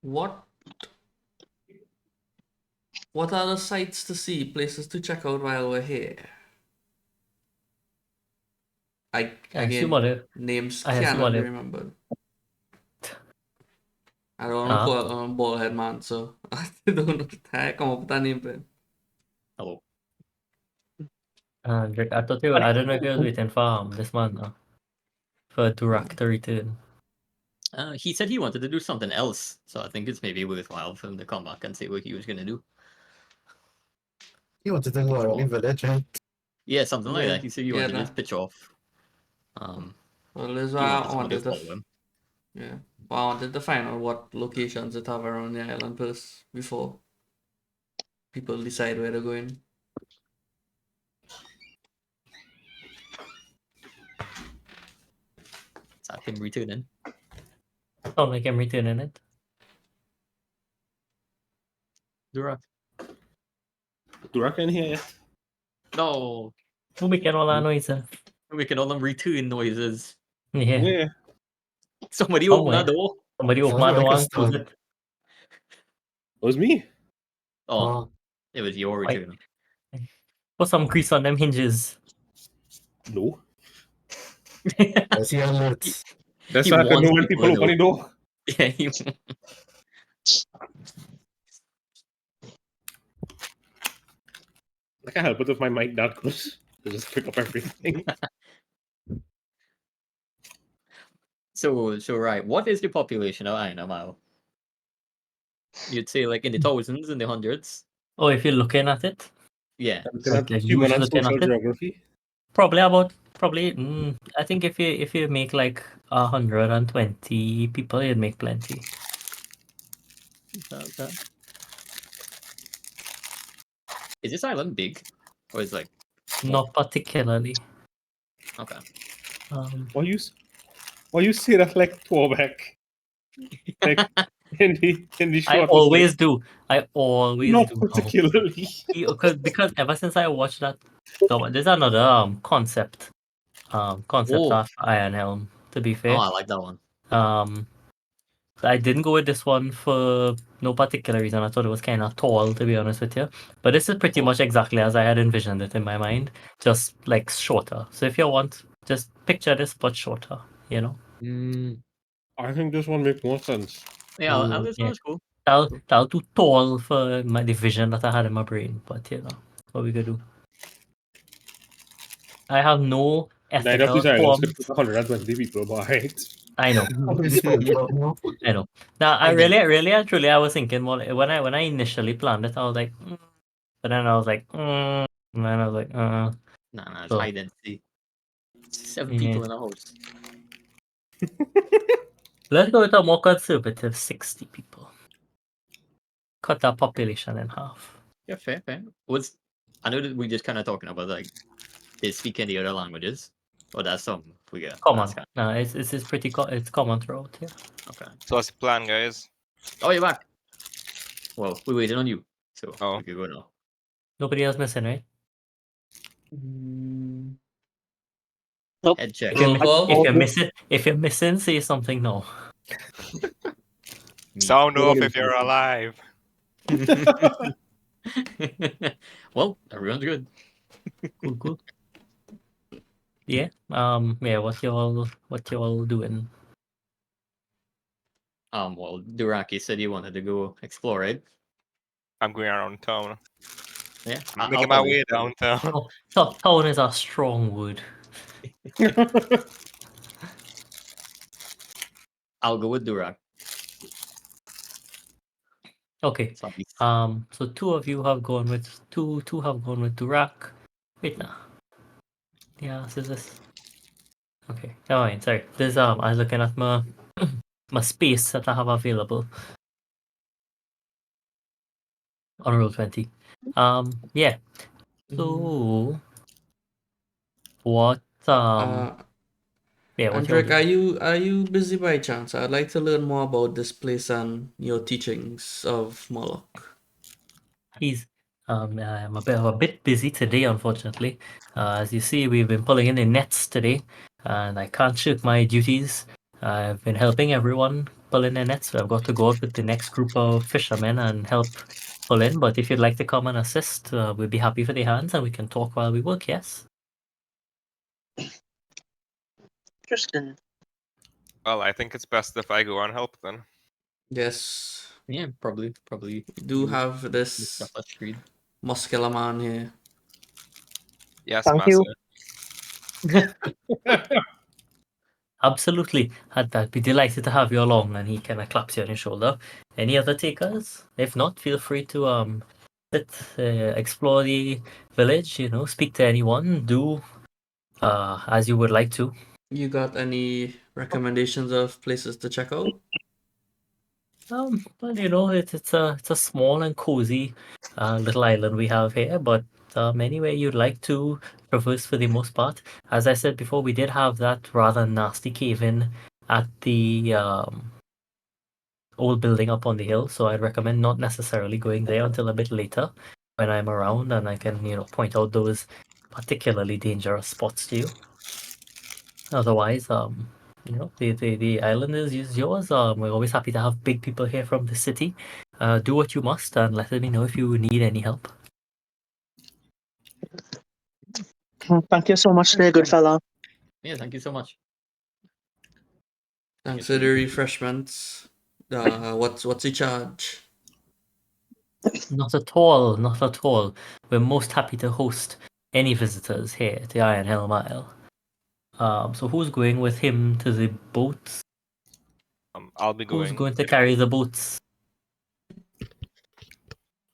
what are the sights to see, places to check out while we're here? I assume all the Names I assume all cannot be the remembered. I don't want to call it bald head man, so I don't know how I come up with that name for him. Hello. I thought you. I don't know if you was waiting for this man for Durak to return. He said he wanted to do something else, so I think it's maybe worthwhile for him to come back and say what he was gonna do. He wanted to go around the village, right? Yeah, something like Yeah, that. He said he yeah, wanted to nah. just pitch off. Well, that's He why I wanted somebody wanted to to. follow him. Yeah, well, I wanted to find out what locations it have around the island first before people decide where they're going. Is that him returning? Sound like I'm returning it. Durak. Durak in here yet? No. We're making all that noise. We can all them return noises. Yeah. Where? Somebody open that door. Somebody open Sounds my like door a and close storm. it. It was me. Oh, it was your Wait. return. Put some grease on them hinges. No. I see alerts. That's He how I can wants know when people people to open the know. door. Yeah, I can't help it if my mic that good. I just pick up everything. So right. What is the population of Ironhelm? You'd say like in the thousands, in the hundreds. Oh, if you're looking at it, Yeah. I'm looking at like human you and looking social at it, geography. probably. I think if you make like 120 people, you'd make plenty. Okay. Is this island big, or is it like Not particularly. okay? Why you say that like throwback? Like in the I short always do. I always not do. particularly. Because ever since I watched that, there's another concept Oh. of Ironhelm. To be Oh, fair, I like that one. I didn't go with this one for no particular reason. I thought it was kind of tall, to be honest with you. But this is pretty much exactly as I had envisioned it in my mind, just like shorter. So if you want, just picture this but shorter, you know? I think this one makes more sense. Yeah, Mm, this yeah. one's cool. That'll too tall for the vision that I had in my brain, but you know, what we could do. I have no Neither of ethical these islands could qualms. put 120 people, but I know. I know. Now, I truly, I was thinking more when I initially planned it, I was like, but then I was like, and then I was like, Nah, it's So- high density. 7 Yeah. people in a house. Let's go with a more conservative 60 people. Cut that population in half. Yeah, fair. I know that we just kind of talking about like they speak any other languages. Or that's something we got. Common. That's kind No, it's pretty. It's common throughout here. okay. So what's the plan, guys? Oh, you're back. Well, we're waiting on you, so Oh. we can go now. Nobody else missing, right? Nope. Head check. If you're, Roll call. if you're missing, say something now. Me. Sound off if you're alive. Well, everyone's good. Cool. Yeah. Yeah. What you all doing? Well, Duraki said he wanted to go explore, right? I'm going around town. Yeah. I'm making my way downtown. Oh, town is a strong word. I'll go with Durak. Okay. So two have gone with Durak. Wait now. Yeah, this is this. Okay. Oh, wait, sorry. This I was looking at my my space that I have available on Roll20. Yeah. So what yeah, what y'all Andrick, doing? are you busy by chance? I'd like to learn more about this place and your teachings of Moloch. I'm a bit busy today, unfortunately. As you see, we've been pulling in the nets today, and I can't shirk my duties. I've been helping everyone pull in their nets, so I've got to go out with the next group of fishermen and help pull in. But if you'd like to come and assist, we'd be happy for the hands, and we can talk while we work. Yes. Interesting. Well, I think it's best if I go and help then. Yes, Yeah, probably. we do have the this stuff that's agreed. muscular man here. Yes, Thank you. master. Absolutely. I'd be delighted to have you along, and he kind of claps you on your shoulder. Any other takers? If not, feel free to explore the village. You know, speak to anyone. Do as you would like to. You got any recommendations of places to check out? Well, you know, it's a small and cozy little island we have here, but anywhere you'd like to traverse for the most part. As I said before, we did have that rather nasty cave-in at the old building up on the hill, so I'd recommend not necessarily going there until a bit later when I'm around and I can, you know, point out those particularly dangerous spots to you. Otherwise, you know, the island is yours. We're always happy to have big people here from the city. Do what you must and let me know if you need any help. Thank you so much, there, good fella. Yeah, thank you so much. Thanks Yes, for the refreshments. What's the charge? Not at all, not at all. We're most happy to host any visitors here at the Ironhelm Isle. So who's going with him to the boats? I'll be Who's going. going to carry the boats?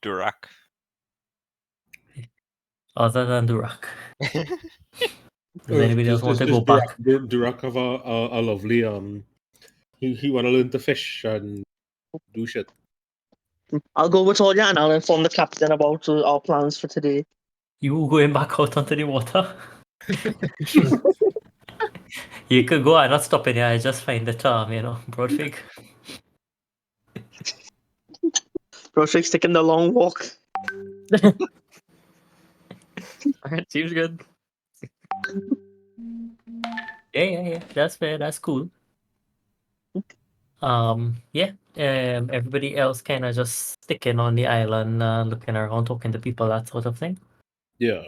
Durak. Other than Durak. Does anybody else want to Does go back? Durak have a lovely he wanna learn to fish and do shit. I'll go with all you and I'll inform the captain about our plans for today. You going back out onto the water? You could go. I'm not stopping you. I just find it, you know, Broadfig. Broadfig's taking the long walk. Alright, seems good. Yeah. That's fair. That's cool. Everybody else kind of just sticking on the island, looking around, talking to people, that sort of thing. Yeah.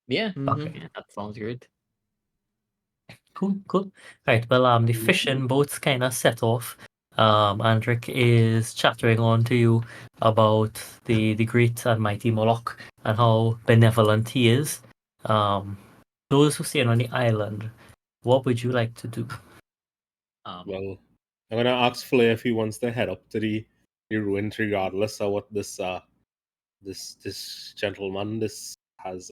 Yeah, Okay. yeah, that sounds good. Cool. Right, well, the fishing boats kind of set off. Andric is chattering on to you about the great and mighty Moloch and how benevolent he is. Those who stay on the island, what would you like to do? Well, I'm gonna ask Flair if he wants to head up to the ruins, regardless of what this gentleman has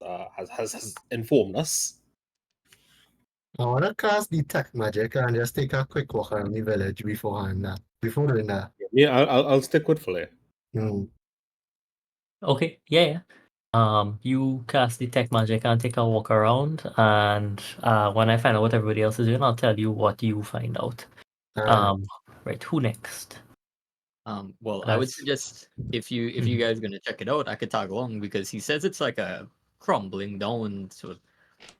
informed us. I wanna cast detect magic and just take a quick walk around the village beforehand. Before doing that. Yeah, I'll stick with Flair. Okay, yeah. You cast detect magic and take a walk around, and when I find out what everybody else is doing, I'll tell you what you find out. Right, who next? Well, I would That's- suggest if you guys are gonna check it out, I could tag along because he says it's like a crumbling down, so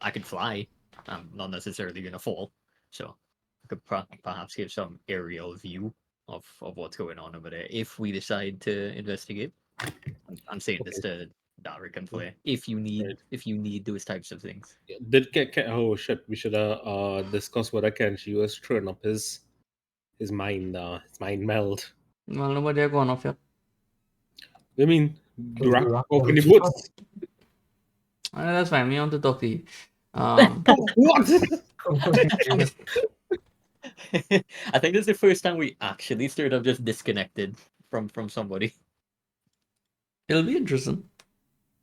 I could fly. I'm not necessarily gonna fall, so I could perhaps give some aerial view of what's going on over there if we decide to investigate. I'm saying this to Dalric and Flay. If you need those types of things. Did oh shit, we should discuss whether Kenshi was throwing up his mind meld. Well, nobody are going off yet. I mean, the Durak rock open the will- boots. That's fine. We want to talk to you. What? I think this is the first time we actually straight up just disconnected from somebody. It'll be interesting.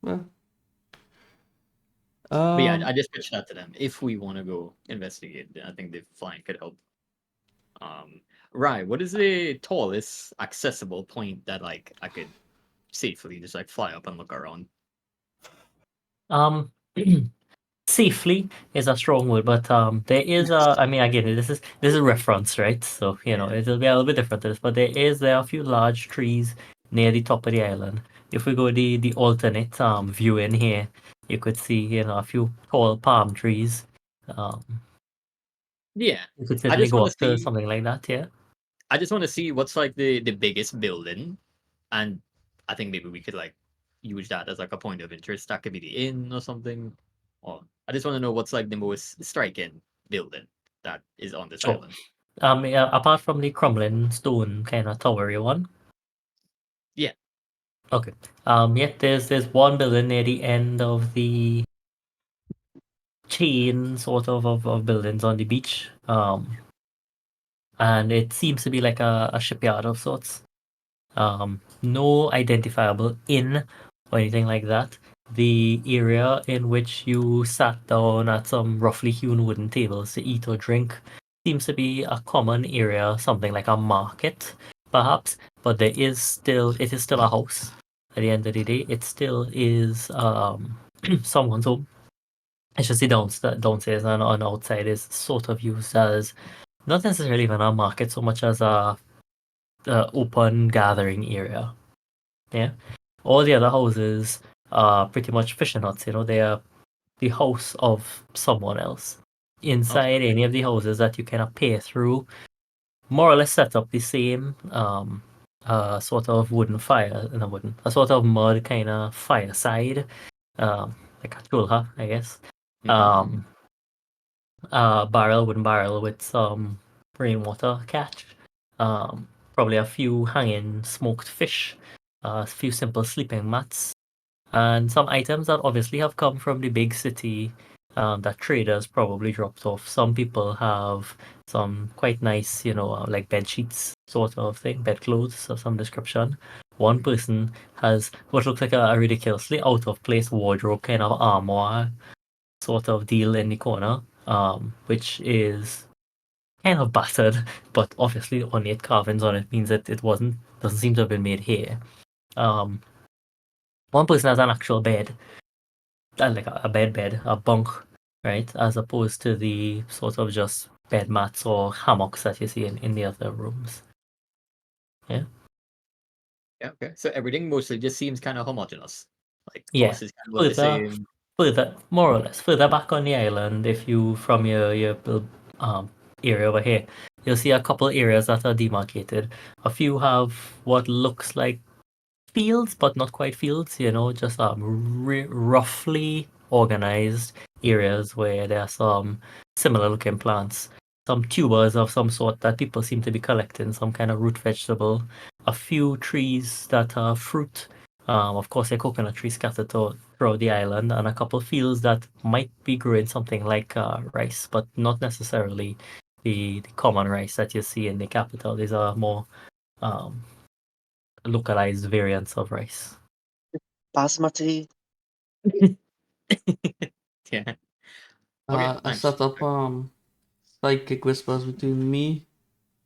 Well, But yeah, I just pitched that to them. If we want to go investigate, I think the flying could help. Right. What is the tallest accessible point that like I could safely just like fly up and look around? Safely is a strong word, but there is I mean, again, this is a reference, right? So it'll be a little bit different to this, but there are a few large trees near the top of the island. If we go the alternate view in here, you could see a few tall palm trees. Yeah, You could I certainly just go want up to to see. something like that. Yeah. I just want to see what's like the biggest building, and I think maybe we could like use that as like a point of interest. That could be the inn or something. Or I just want to know what's like the most striking building that is on this Sure. island. Yeah, apart from the crumbling stone kind of towery one. Yeah. Okay. Yeah, there's one building near the end of the chain sort of buildings on the beach. And it seems to be like a shipyard of sorts. No identifiable inn or anything like that. The area in which you sat down at some roughly hewn wooden tables to eat or drink seems to be a common area, something like a market, perhaps. But it is still a house. At the end of the day, it still is someone's home. It's just the downstairs and on outside is sort of used as not necessarily even a market so much as a open gathering area. Yeah, all the other houses are pretty much fishing huts. They are the house of someone else. Inside any of the houses that you cannot pay through, more or less set up the same sort of wooden fire, a sort of mud kind of fireside, like a chulha, I guess. Wooden barrel with some rainwater catch. Probably a few hanging smoked fish, a few simple sleeping mats, and some items that obviously have come from the big city that traders probably dropped off. Some people have some quite nice, like bed sheets sort of thing, bedclothes of some description. One person has what looks like a ridiculously out of place wardrobe kind of armoire sort of deal in the corner, which is kind of battered, but obviously ornate carvings on it means that it doesn't seem to have been made here. One person has an actual bed, like a bed, a bunk, right, as opposed to the sort of just bed mats or hammocks that you see in the other rooms. Yeah. Yeah. Okay. So everything mostly just seems kind of homogenous. Like Yeah. houses kind of look the same. Further, more or less, further back on the island, if you from your area over here, you'll see a couple areas that are demarcated. A few have what looks like fields, but not quite fields, just roughly organized areas where there are some similar looking plants, some tubers of some sort that people seem to be collecting, some kind of root vegetable, a few trees that are fruit, of course a coconut tree scattered throughout the island, and a couple fields that might be growing something like rice, but not necessarily the common rice that you see in the capital. These are more localized variants of rice. Basmati. Yeah. Okay, I thanks. set up psychic whispers between me,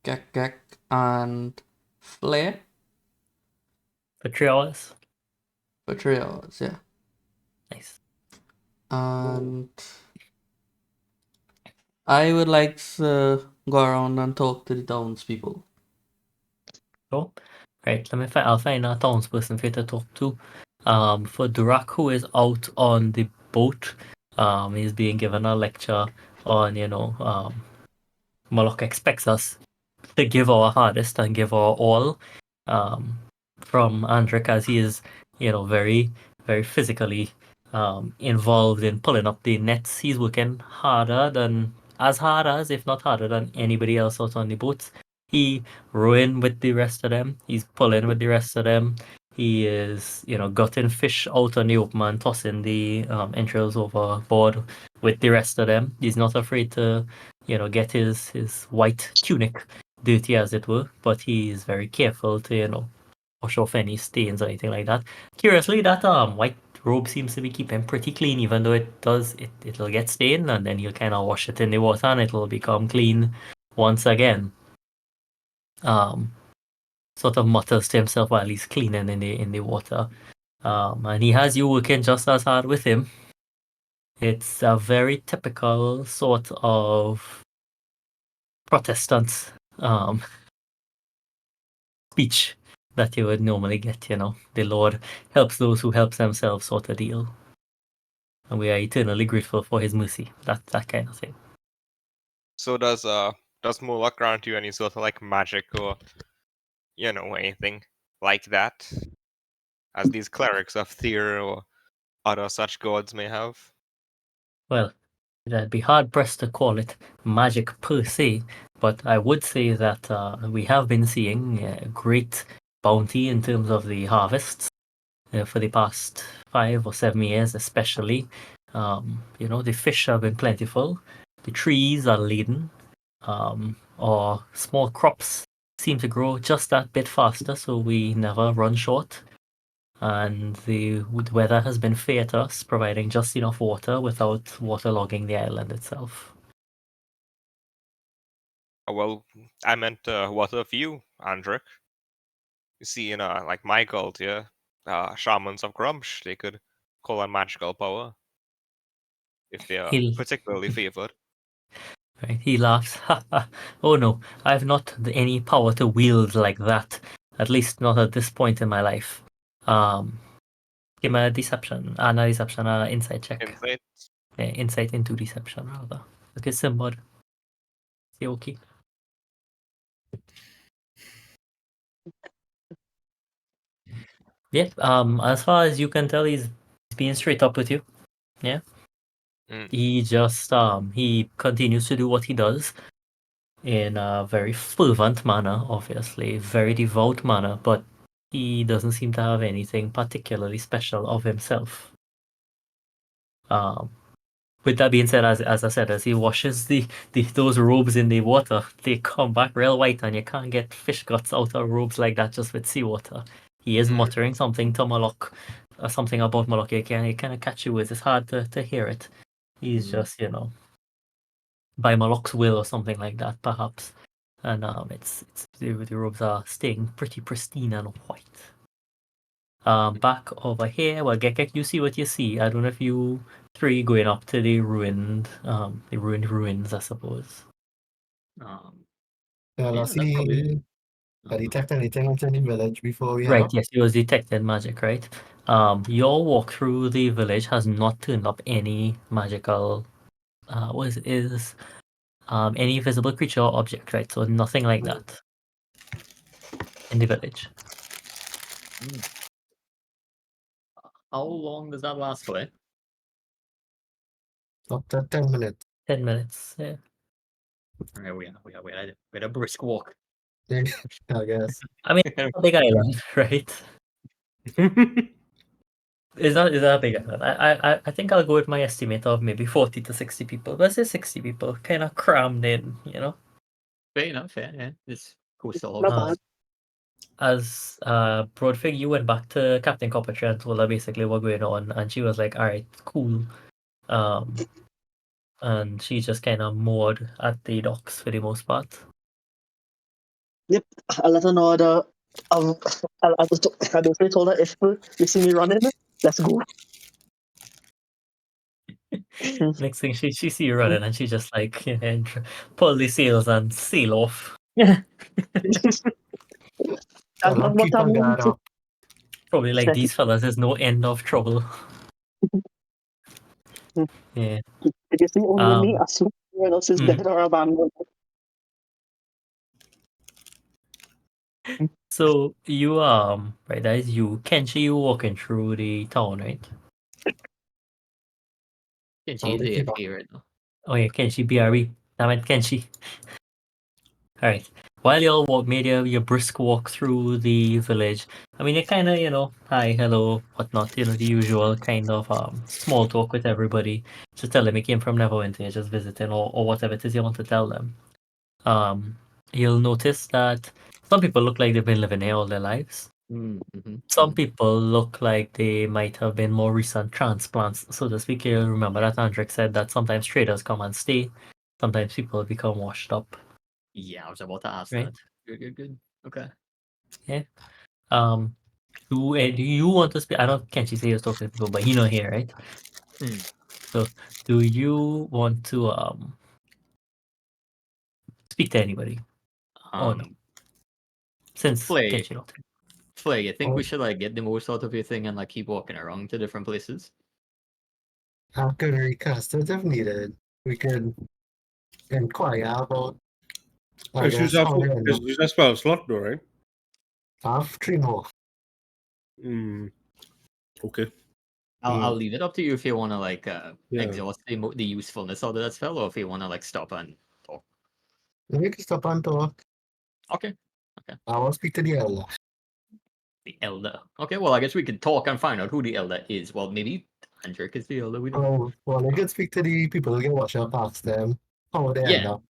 Kek, and Flair For 3 hours. for 3 hours, yeah. Nice. And I would like to go around and talk to the townspeople. Cool. Right, I'll find a townsperson for you to talk to. For Durak, who is out on the boat, he's being given a lecture on, Moloch expects us to give our hardest and give our all. From Andric, as he is, very, very physically involved in pulling up the nets. He's working as hard as, if not harder than anybody else out on the boats. He rowing with the rest of them. He's pulling with the rest of them. He is, gutting fish out on the open and tossing the entrails overboard with the rest of them. He's not afraid to, get his white tunic dirty, as it were, but he is very careful to, wash off any stains or anything like that. Curiously, that white robe seems to be keeping pretty clean, even though it'll get stained, and then he'll kind of wash it in the water and it'll become clean once again. Sort of mutters to himself while he's cleaning in the water. And he has you working just as hard with him. It's a very typical sort of Protestant speech that you would normally get, the Lord helps those who help themselves sort of deal. And we are eternally grateful for his mercy. That kind of thing. So does Moloch grant you any sort of like magic or anything like that? As these clerics of Tyr or other such gods may have? Well, it'd be hard pressed to call it magic per se, but I would say that we have been seeing great bounty in terms of the harvests for the past 5 or 7 years, especially. The fish have been plentiful, the trees are laden, or small crops seem to grow just that bit faster, so we never run short. And the weather has been fair to us, providing just enough water without waterlogging the island itself. Well, I meant what of you, Andric? You see, in like my cult here, shamans of Grumsh, they could call on magical power if they are He'll- particularly favored. Right? He laughs. Oh no, I've not any power to wield like that. At least not at this point in my life. Give me a deception. Not deception, insight check. Insight. Yeah, insight into deception, rather. Okay, Simbad. See, okay. Yeah, as far as you can tell, he's being straight up with you. Yeah. He just he continues to do what he does in a very fervent manner, obviously, very devout manner, but he doesn't seem to have anything particularly special of himself. With that being said, as I said, as he washes those robes in the water, they come back real white, and you can't get fish guts out of robes like that just with seawater. He is muttering something to Moloch, something about Moloch. He kind of catch you with. It's hard to hear it. He's just, by Moloch's will or something like that, perhaps. And it's the robes are staying pretty pristine and white. Back over here, well, Gekek, you see what you see. I don't know if you three going up to the ruined ruins, I suppose. Well, Yeah, I that's see. probably- I detect anything within the village before we head Right, up? yes, it was detected magic, right? Your walk through the village has not turned up any magical any visible creature or object, right? So nothing like that in the village. How long does that last for? Up to 10 minutes. 10 minutes. Yeah. Alright, we had a brisk walk. I guess. I mean, it's a big island, right? It's not a big island. I think I'll go with my estimate of maybe 40 to 60 people. Let's say 60 people, kind of crammed in, you know? Fair enough, yeah. It's coastal. Not Uh, bad. As Broadfig, you went back to Captain Coppertree and told her basically what going on, and she was like, "All right, cool." And she just kind of moored at the docks for the most part. Yep, I let her know the. I basically told her if you see me running, let's go. Next thing she see you running, and she just like pull the sails and sail off. That's So not I'll what keep I on mean. guard up. Probably like these fellas, there's no end of trouble. Yeah. If you see only me, Um. assume everyone else is mhm. dead or abandoned. So you right, that is you. Kenshi, you walking through the town, right? Kenshi is keep AFK right now. Oh yeah, Kenshi BRE. Damn it, Kenshi. Alright. While y'all made your brisk walk through the village, I mean, you kind of, hi, hello, whatnot, the usual kind of small talk with everybody. Just tell them you came from Neverwinter, you're just visiting, or whatever it is you want to tell them. You'll notice that some people look like they've been living here all their lives. Some people look like they might have been more recent transplants, so to speak. You'll remember that Andric said that sometimes traders come and stay, sometimes people become washed up. Yeah, I was about to ask Right. that. Good. Okay. Yeah. Do you want to speak? I don't. Can't you say you're talking to people, but he not here, right? So, do you want to speak to anybody? Oh no, since Flay, Kenshi not. Flay, I think Oh. we should like get the most out of your thing and like keep walking around to different places. I could recast it if needed. We could inquire about, I It's guess, just how they end up. a spell slot though, right? I have 3 more. Okay. I'll leave it up to you if you want to like Yeah. exhaust the usefulness of that spell, or if you want to like stop and talk. We can stop and talk. Okay. I will speak to the elder. The elder. Okay, well I guess we could talk and find out who the elder is. Well, maybe Andric is the elder. We don't. Oh, well, I can speak to the people who can watch up past them, how they end Yeah. up.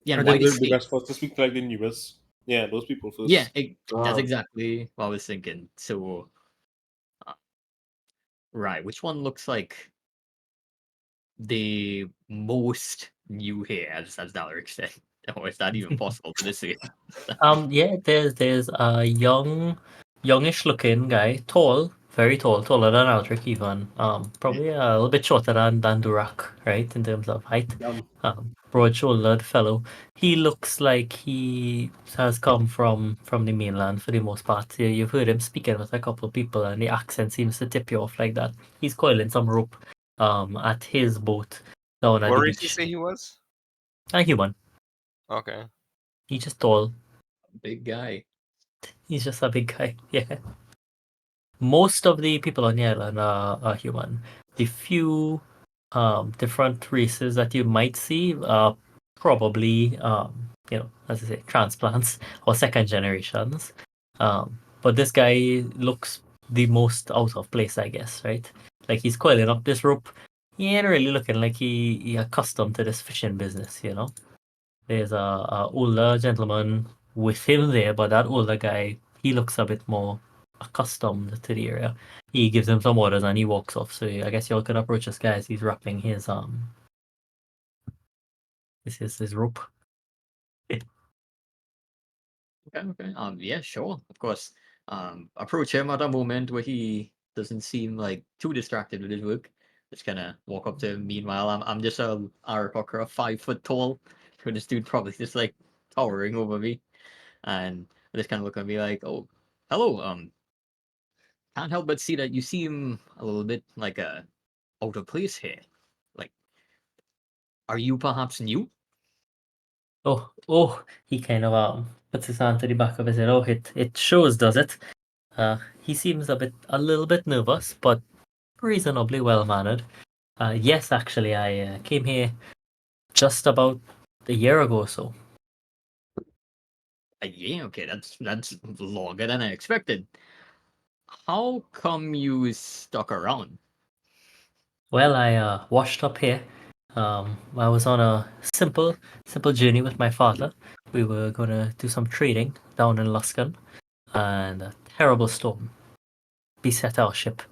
Yeah, I and why think they the stay. best first to speak to like the newest. Yeah, those people first. Yeah, that's Ah. exactly what I was thinking. So, right, which one looks like the most new here, as Dalaric said? Or is that even possible to this year? Yeah, there's a youngish looking guy, tall, very tall, taller than Aldrich even. Probably a little bit shorter than Durak, right, in terms of height. Broad-shouldered fellow. He looks like he has come from the mainland for the most part. You've heard him speaking with a couple of people, and the accent seems to tip you off like that. He's coiling some rope at his boat down at the Where did you beach. say he was? A human. Okay. He's just tall. Big guy. He's just a big guy. Yeah. Most of the people on the island are human. The few different races that you might see are probably as I say, transplants or second generations. But this guy looks the most out of place, I guess, right? Like he's coiling up this rope. He ain't really looking like he accustomed to this fishing business, you know. There's a older gentleman with him there, but that older guy, he looks a bit more accustomed to the area. He gives him some orders and he walks off. So I guess y'all could approach this guy as he's wrapping his this is his rope. Okay. Yeah, sure. Of course. Approach him at a moment where he doesn't seem like too distracted with his work. Just kind of walk up to him. Meanwhile, I'm just a Aarakocra, 5 foot tall. So this dude probably just like towering over me, and I just kind of look at me like, "Oh, hello. Can't help but see that you seem a little bit like out of place here. Like, Are you perhaps new? Oh, he kind of puts his hand to the back of his head. Oh, it shows, does it? He seems a little bit nervous, but reasonably well mannered. Yes, actually, I came here just about a year ago or so. Yeah, okay, that's longer than I expected. How come you stuck around? Well, I washed up here. I was on a simple journey with my father. We were gonna do some trading down in Luskan, and a terrible storm beset our ship.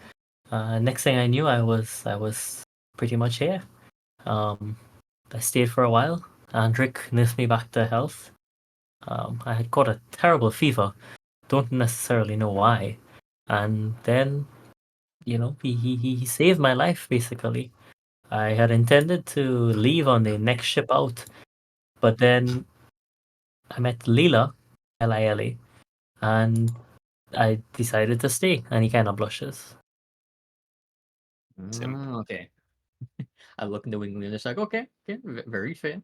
Next thing I knew, I was pretty much here. I stayed for a while. Andric nursed me back to health. I had caught a terrible fever. Don't necessarily know why. And then, he saved my life basically. I had intended to leave on the next ship out, but then I met Leela, Lila, and I decided to stay. And he kind of blushes. Simp. Okay. I look knowingly and it's like, okay, very fair.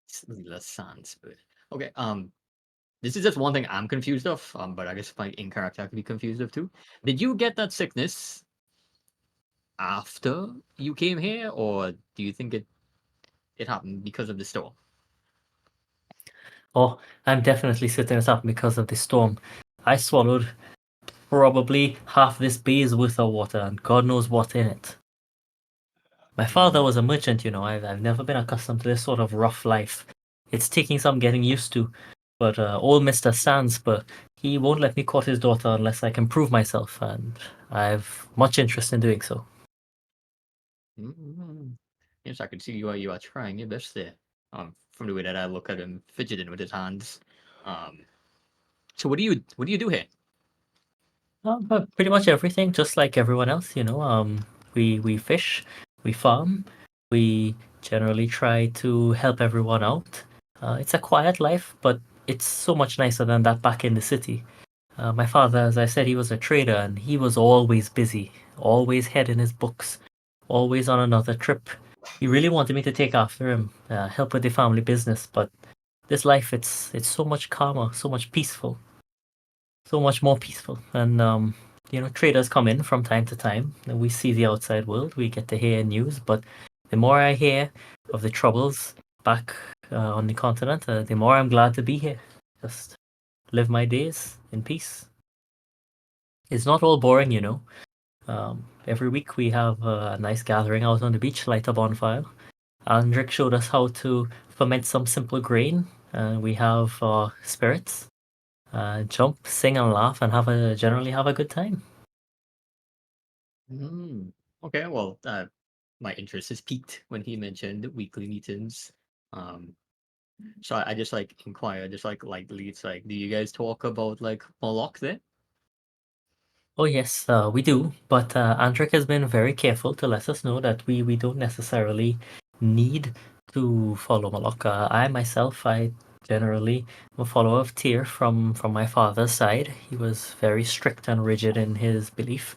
It's Lila Sandsburg. Okay, this is just one thing I'm confused of, but I guess my in character could be confused of too. Did you get that sickness after you came here, or do you think it happened because of the storm? Oh, I'm definitely certain it's happened because of the storm. I swallowed probably half this bay's worth of water, and God knows what in it. My father was a merchant, I've never been accustomed to this sort of rough life. It's taking some getting used to. But old Mr. Sandsper, he won't let me court his daughter unless I can prove myself, and I've much interest in doing so. Yes, I can see you are trying your best there. From the way that I look at him fidgeting with his hands. So what do you do here? But pretty much everything, just like everyone else, we fish, we farm, we generally try to help everyone out. It's a quiet life, but it's so much nicer than that back in the city. My father, as I said, he was a trader and he was always busy, always head in his books, always on another trip. He really wanted me to take after him, help with the family business, but this life, it's so much calmer, so much peaceful, so much more peaceful. And traders come in from time to time, and we see the outside world. We get to hear news, but the more I hear of the troubles back on the continent, the more I'm glad to be here. Just live my days in peace. It's not all boring, every week we have a nice gathering out on the beach, light a bonfire. Andric showed us how to ferment some simple grain. We have spirits, jump, sing, and laugh, and generally have a good time. Okay, well, my interest is piqued when he mentioned weekly meetings. So I just like inquire, just like lightly. It's like, do you guys talk about like Moloch there? Oh yes, we do. But Andric has been very careful to let us know that we don't necessarily need to follow Moloch. I myself, I generally am a follower of Tyr from my father's side. He was very strict and rigid in his belief.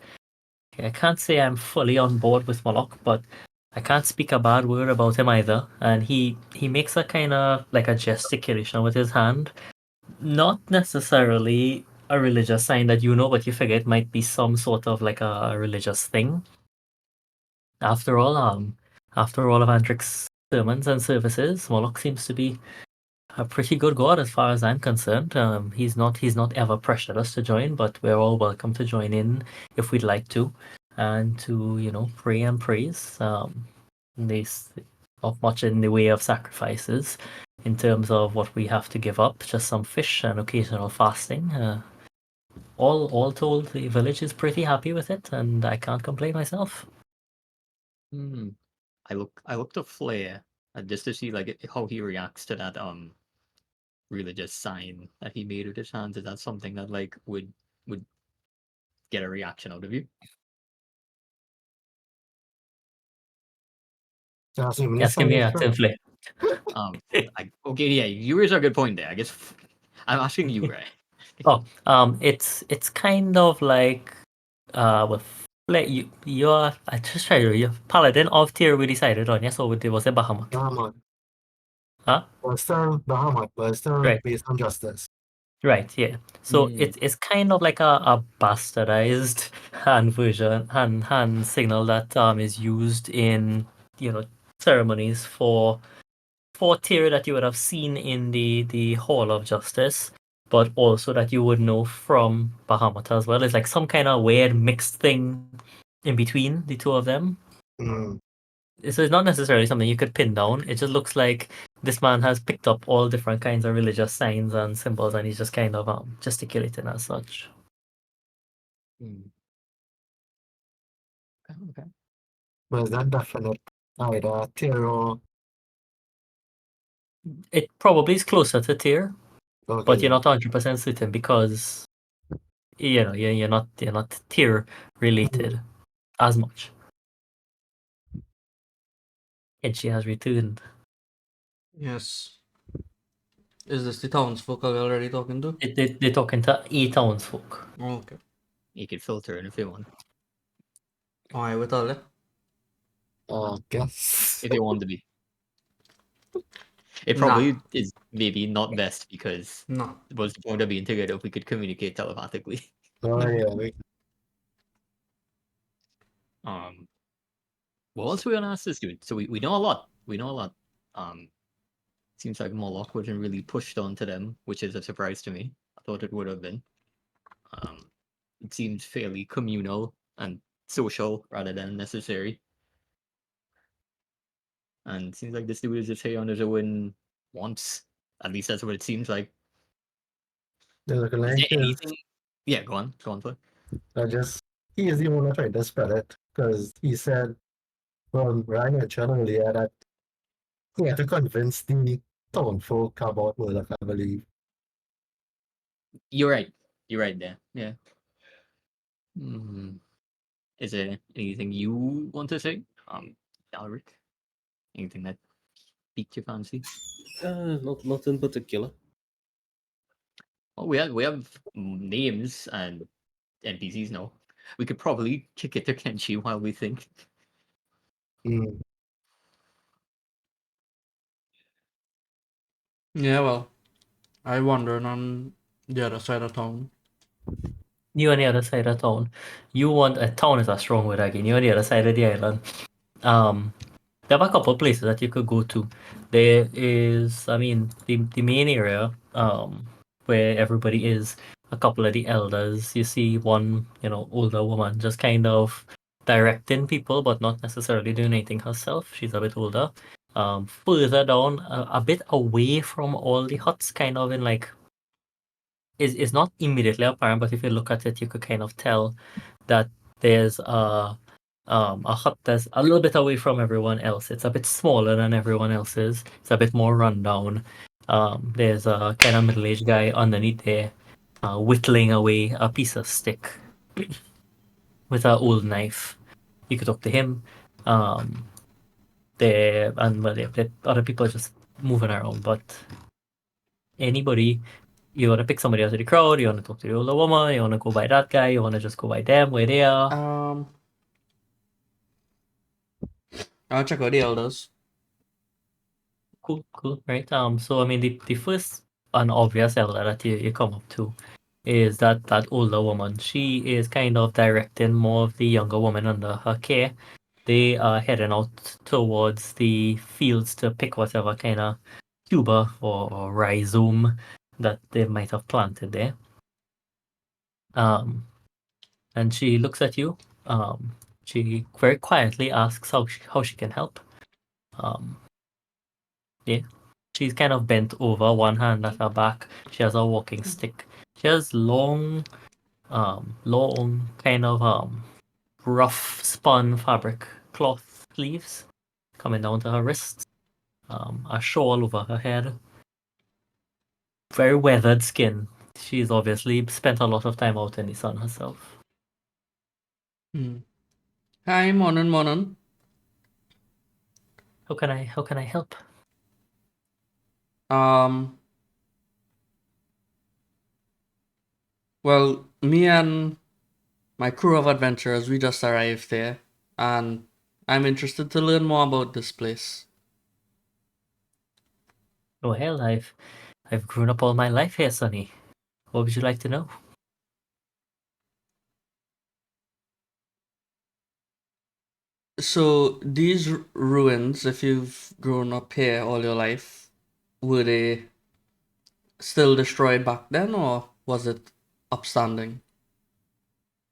I can't say I'm fully on board with Moloch, but I can't speak a bad word about him either. And he makes a kind of like a gesticulation with his hand, not necessarily a religious sign that but you figure it might be some sort of like a religious thing. After all, after all of Andric's sermons and services, Moloch seems to be a pretty good god as far as I'm concerned. He's not ever pressured us to join, but we're all welcome to join in if we'd like to, and to pray and praise. There's not much in the way of sacrifices in terms of what we have to give up, just some fish and occasional fasting. All told, the village is pretty happy with it, and I can't complain myself. I look to Flair just to see like how he reacts to that religious sign that he made with his hands. Is that something that like would get a reaction out of you? Yes, give me a tin flip. Okay, yeah, you raise a good point there. I guess I'm asking you, right? It's kind of like with Like you're I just try to you're paladin of tier we decided on, yes, or was it Bahamut? Bahamut. Huh? Well, still Bahamut, but still Right. based on justice. Right, yeah. So Mm. it's kind of like a bastardized hand version, hand signal that is used in ceremonies for tier that you would have seen in the Hall of Justice, but also that you would know from Bahamut as well. It's like some kind of weird mixed thing in between the two of them. Mm. So it's not necessarily something you could pin down. It just looks like this man has picked up all different kinds of religious signs and symbols, and he's just kind of gesticulating as such. Mm. Okay. But is that definite either tier or It probably is closer to tier, okay? but you're not 100% certain because you're not tier related as much. And she has returned. Yes. Is this the townsfolk are we already talking to? They're talking to 8 townsfolk. Oh, okay. You could filter in if you want. Alright, with all that. Guess. If you want to be. It Nah. probably is maybe not best because No. what's the point of being together if we could communicate telepathically? Oh yeah, What else are we gonna ask this dude? So we know a lot. We know a lot. Seems like Moloch wasn't really pushed onto them, which is a surprise to me. I thought it would have been. It seems fairly communal and social rather than necessary. And it seems like this dude is just here on his own once. At least that's what it seems like. they're looking Is like there this. anything? Yeah, go on, Flip. He is the one that tried to spread it because he said, well, Ryan mentioned earlier that he had to convince the town folk about Murdoch, I believe. You're right. You're right there. Yeah. Is there anything you want to say, Alric? Anything that piqued your fancy? Not in particular. Well, we have names and NPCs now. We could probably kick it to Kenshi while we think. Mm. Yeah, well. I wandering on the other side of town. You on the other side of town. You want a town is a strong word again. You're on the other side of the island. There are a couple of places that you could go to. There is, I mean, the main area, where everybody is. A couple of the elders. You see one, older woman just kind of directing people, but not necessarily doing anything herself. She's a bit older. Further down, a bit away from all the huts, kind of in like is not immediately apparent, but if you look at it, you could kind of tell that there's a hut that's a little bit away from everyone else. It's a bit smaller than everyone else's. It's a bit more rundown. There's a kind of middle-aged guy underneath there, whittling away a piece of stick with an old knife. You could talk to him. There and well, there other people just moving around, but anybody you want to pick somebody out of the crowd, you want to talk to the older woman, you want to go by that guy, you want to just go by them where they are. I'll check out the elders. Cool, right? So I mean, the first and obvious elder that you come up to is that older woman. She is kind of directing more of the younger woman under her care. They are heading out towards the fields to pick whatever kind of tuber or rhizome that they might have planted there. And she looks at you. She very quietly asks how she can help. Yeah, she's kind of bent over, one hand at her back. She has a walking stick. She has long kind of rough spun fabric cloth sleeves coming down to her wrists. A shawl over her head. Very weathered skin. She's obviously spent a lot of time out in the sun herself. Hi, morning. How can I help? Well, me and my crew of adventurers, we just arrived there, and I'm interested to learn more about this place. Well, I've grown up all my life here, Sonny. What would you like to know? So these ruins, if you've grown up here all your life, were they still destroyed back then, or was it upstanding?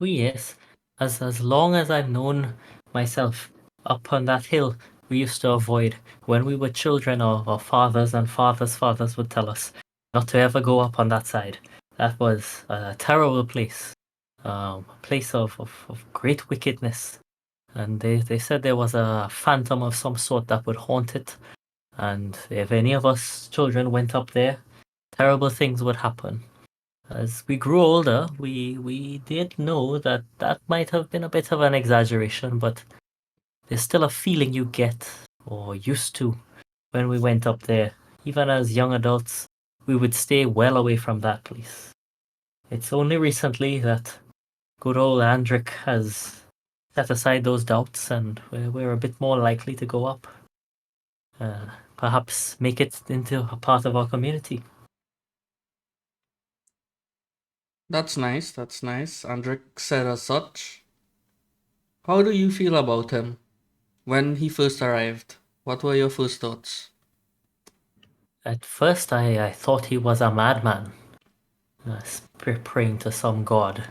Oh yes, as long as I've known myself, up on that hill we used to avoid when we were children. Our fathers and fathers' fathers would tell us not to ever go up on that side. That was a terrible place, a place of great wickedness. And they said there was a phantom of some sort that would haunt it. And if any of us children went up there, terrible things would happen. As we grew older, we did know that that might have been a bit of an exaggeration, but there's still a feeling you get, or used to, when we went up there. Even as young adults, we would stay well away from that place. It's only recently that good old Andric has set aside those doubts, and we're a bit more likely to go up. Perhaps make it into a part of our community. That's nice, that's nice. Andric said as such. How do you feel about him? When he first arrived, what were your first thoughts? At first, I thought he was a madman, praying to some god.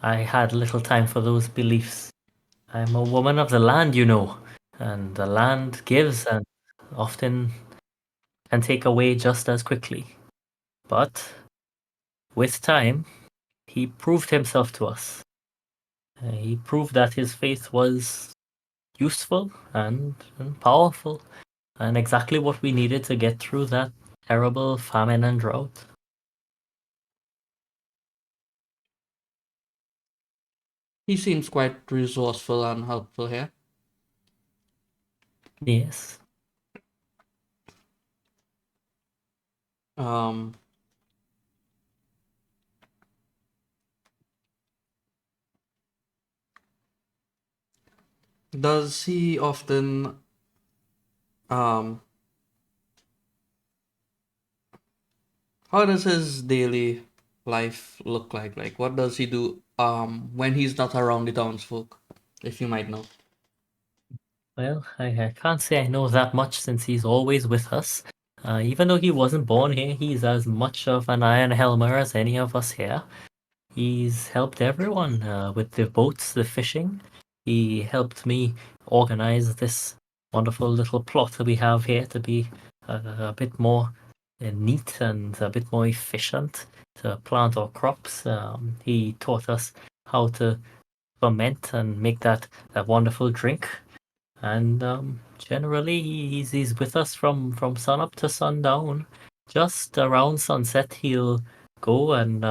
I had little time for those beliefs. I'm a woman of the land, you know, and the land gives and often can take away just as quickly. But with time, he proved himself to us. He proved that his faith was useful and powerful, and exactly what we needed to get through that terrible famine and drought. He seems quite resourceful and helpful here. Yes. Um, does he often um how does his daily life look like? Like what does he do when he's not around the townsfolk, if you might know? Well, I can't say I know that much since he's always with us. Even though he wasn't born here, he's as much of an Ironhelmer as any of us here. He's helped everyone with the boats, the fishing. He helped me organize this wonderful little plot that we have here to be a bit more neat and a bit more efficient to plant our crops. He taught us how to ferment and make that wonderful drink. And generally, he's with us from sun up to sundown. Just around sunset, he'll go and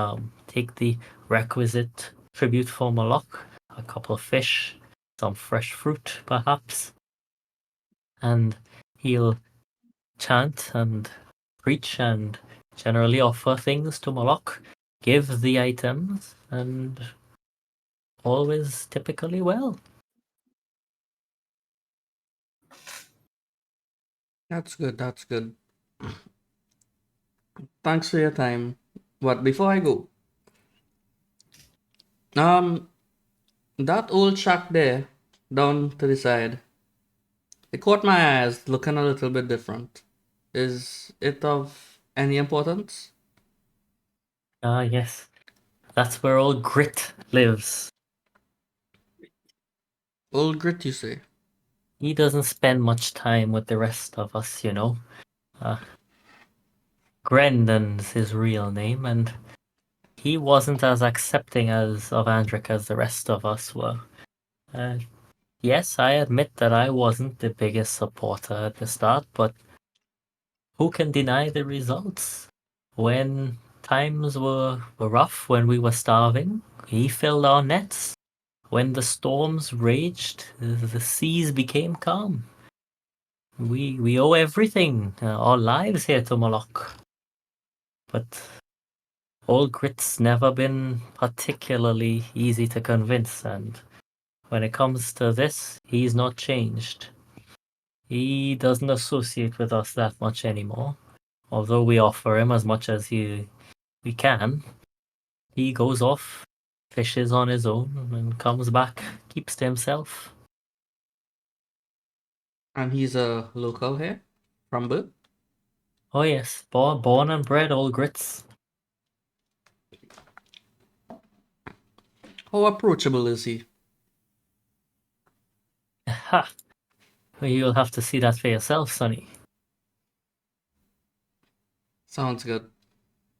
take the requisite tribute for Moloch, a couple of fish, some fresh fruit, perhaps, and he'll chant and preach and generally offer things to Moloch, give the items, and always typically well. That's good, that's good. Thanks for your time. But before I go, um that old shack there, down to the side, it caught my eyes looking a little bit different. Is it of any importance? Ah, yes. That's where old Grit lives. Old Grit, you say? He doesn't spend much time with the rest of us, you know. Grendon's his real name, and he wasn't as accepting as of Andric as the rest of us were. Uh, yes, I admit that I wasn't the biggest supporter at the start, but who can deny the results? When times were rough, when we were starving, he filled our nets. When the storms raged, the seas became calm. We owe everything, our lives here to Moloch. But Old Grit's never been particularly easy to convince, and when it comes to this, he's not changed. He doesn't associate with us that much anymore. Although we offer him as much as we can, he goes off, fishes on his own, and comes back, keeps to himself. And he's a local here from birth. Oh yes, born and bred Old Grits. How approachable is he? Ha! Well, you'll have to see that for yourself, Sonny. Sounds good.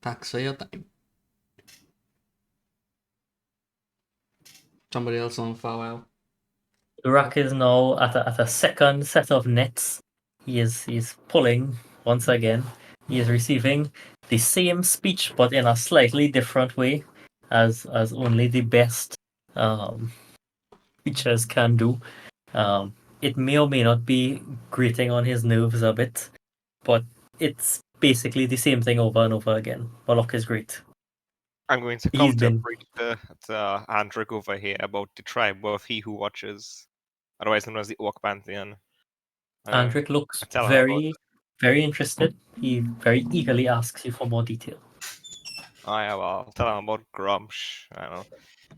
Thanks for your time. Somebody else on for a while. Urak is now at a second set of nets. He's pulling once again. He is receiving the same speech but in a slightly different way, as only the best creatures can do. It may or may not be grating on his nerves a bit, but it's basically the same thing over and over again. Moloch is great. I'm going to He's been counter-preach to Andric over here about the tribe of He Who Watches, otherwise known as the Orc Pantheon. Andric looks I tell him about very, very interested. He very eagerly asks you for more detail. Oh yeah, well, I'll tell him about Grumsh. I don't know.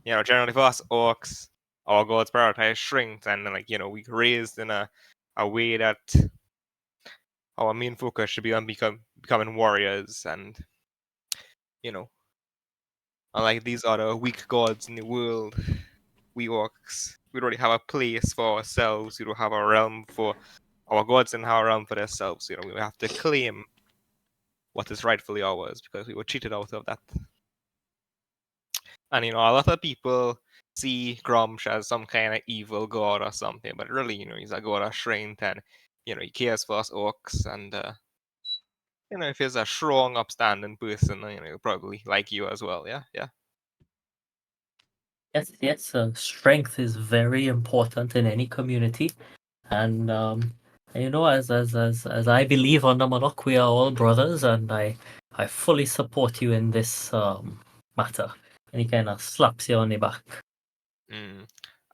You know, generally for us orcs, our gods prioritize strength, and like we raised in a way that our main focus should be on becoming warriors, and you know, unlike these other weak gods in the world, we orcs we don't really have a place for ourselves. We don't have a realm for our gods and have a realm for themselves. You know, we have to claim what is rightfully ours because we were cheated out of that. And a lot of people see Grumsh as some kind of evil god or something, but really, he's a god of strength, and he cares for us orcs, and if he's a strong, upstanding person, he'll probably like you as well. Yeah, yeah. Yes. Strength is very important in any community, and as I believe on the Moloch, we are all brothers, and I fully support you in this matter. And he kind of slaps you on the back,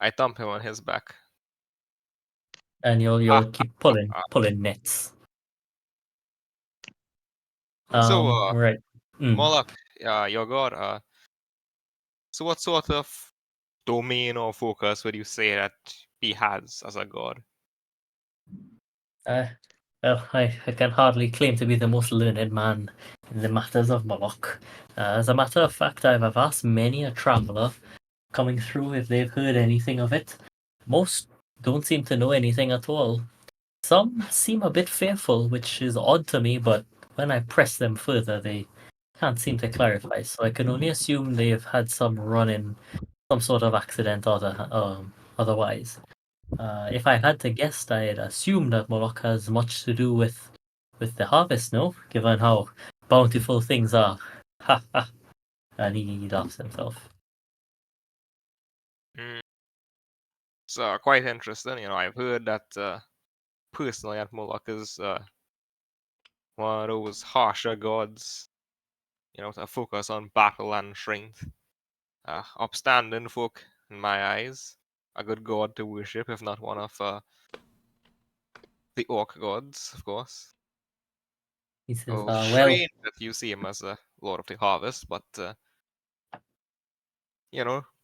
I thump him on his back. and you'll keep pulling nets. So, Right. Moloch, your god. So, what sort of domain or focus would you say that he has as a god? Well, I can hardly claim to be the most learned man in the matters of Moloch. As a matter of fact, I've asked many a traveller coming through if they've heard anything of it. Most don't seem to know anything at all. Some seem a bit fearful, which is odd to me, but when I press them further, they can't seem to clarify. So I can only assume they've had some run-in, some sort of accident or otherwise. If I had to guess, I'd assume that Moloch has much to do with the harvest, no? Given how bountiful things are. Ha ha. And he laughs himself. It's quite interesting. I've heard that personally that Moloch is one of those harsher gods. To focus on battle and strength. Upstanding folk in my eyes. A good god to worship, if not one of the orc gods, of course. He says, Oh, well, strange that you see him as a lord of the harvest, but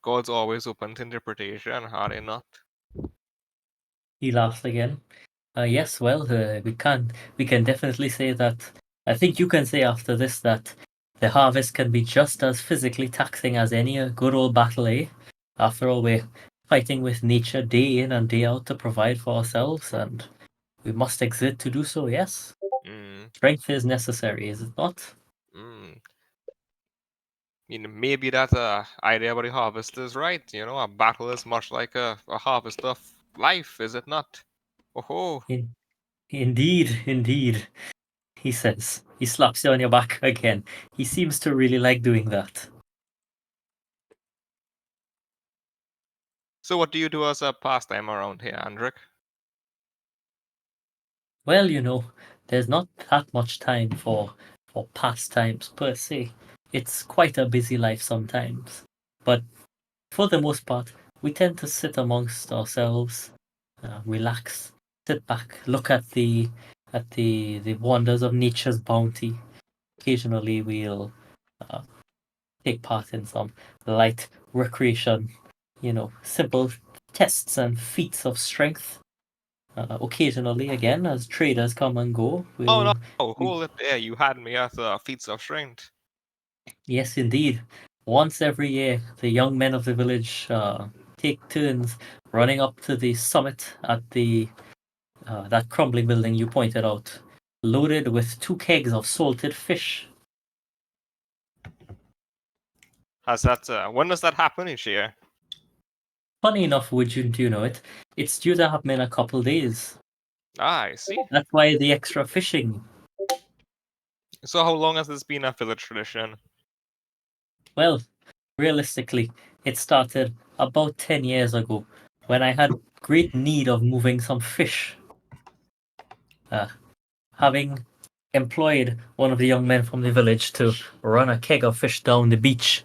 God's always open to interpretation, are they not? he laughs again. Yes, well, we can definitely say that. I think you can say after this that the harvest can be just as physically taxing as any good old battle, eh? After all, we're fighting with nature day in and day out to provide for ourselves, and we must exert to do so, yes? Strength is necessary, is it not? Maybe that idea about the harvest is right. A battle is much like a harvest of life, is it not? Oh, Indeed, he says. He slaps you on your back again. He seems to really like doing that. So what do you do as a pastime around here, Andric? Well, there's not that much time for pastimes per se. it's quite a busy life sometimes. But for the most part, we tend to sit amongst ourselves, relax, sit back, look at the wonders of nature's bounty. Occasionally, we'll take part in some light recreation, simple tests and feats of strength. Occasionally, again, as traders come and go, Oh no! we- Hold it there. You had me at feats of strength. yes, indeed. Once every year, the young men of the village take turns running up to the summit at that crumbling building you pointed out, loaded with 2 kegs of salted fish. Has that? When does that happen each year? Funny enough, wouldn't you know it? It's due to happen in a couple days. Ah, I see. That's why the extra fishing. So how long has this been a village tradition? Well, realistically, it started about 10 years ago when I had great need of moving some fish. Having employed one of the young men from the village to run a keg of fish down the beach,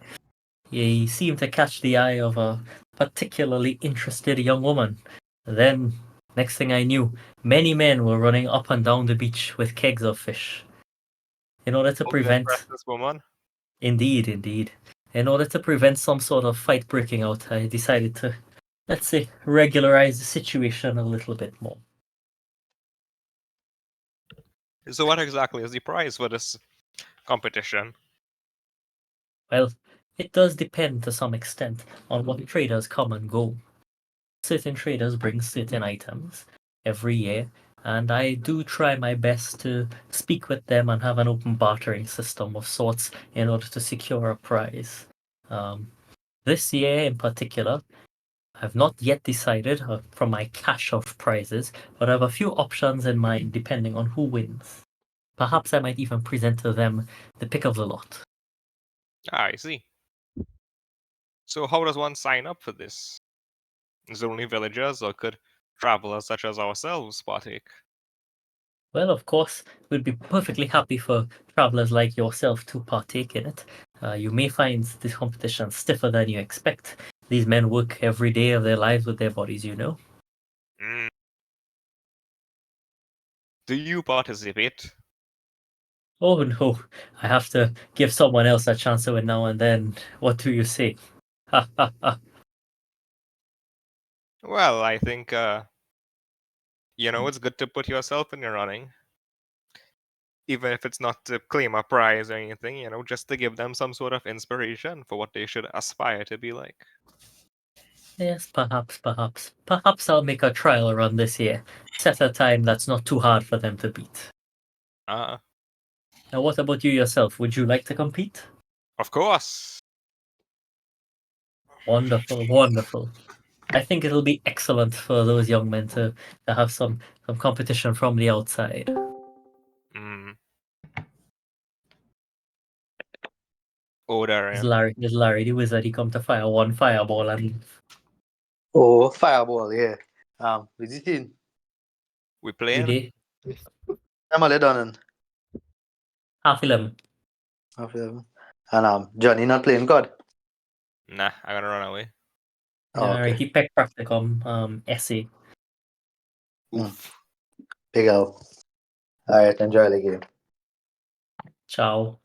he seemed to catch the eye of a particularly interested young woman. Then, next thing I knew, many men were running up and down the beach with kegs of fish. In order to How you prevent impressed this woman? Indeed. In order to prevent some sort of fight breaking out, I decided to, let's say, regularize the situation a little bit more. So what exactly is the prize for this competition? Well, it does depend to some extent on what traders come and go. Certain traders bring certain items every year, and I do try my best to speak with them and have an open bartering system of sorts in order to secure a prize. This year in particular, I've not yet decided from my cache of prizes, but I have a few options in mind depending on who wins. Perhaps I might even present to them the pick of the lot. Ah, I see. So how does one sign up for this? Is it only villagers, or could travelers such as ourselves partake? Well, of course, we'd be perfectly happy for travelers like yourself to partake in it. You may find this competition stiffer than you expect. These men work every day of their lives with their bodies, you know. Mm. Do you participate? Oh no, I have to give someone else a chance every now and then. What do you say? Ha ha ha. Well, I think it's good to put yourself in the running. Even if it's not to claim a prize or anything, just to give them some sort of inspiration for what they should aspire to be like. Yes, perhaps. Perhaps I'll make a trial run this year. Set a time that's not too hard for them to beat. Ah, Now, what about you yourself? Would you like to compete? of course. Wonderful. I think it'll be excellent for those young men to have some competition from the outside. Mm. Oh, there I Is am. Larry the wizard? He come to fire one fireball and leave. Oh, fireball, yeah. Visiting. We We playing? did I'm only done in 11:30. half 11. And Johnny not playing God. Nah, I'm gonna run away. Oh, Alright, okay. he peck practicum essay. Oof. Big out. Alright, enjoy the game. Ciao.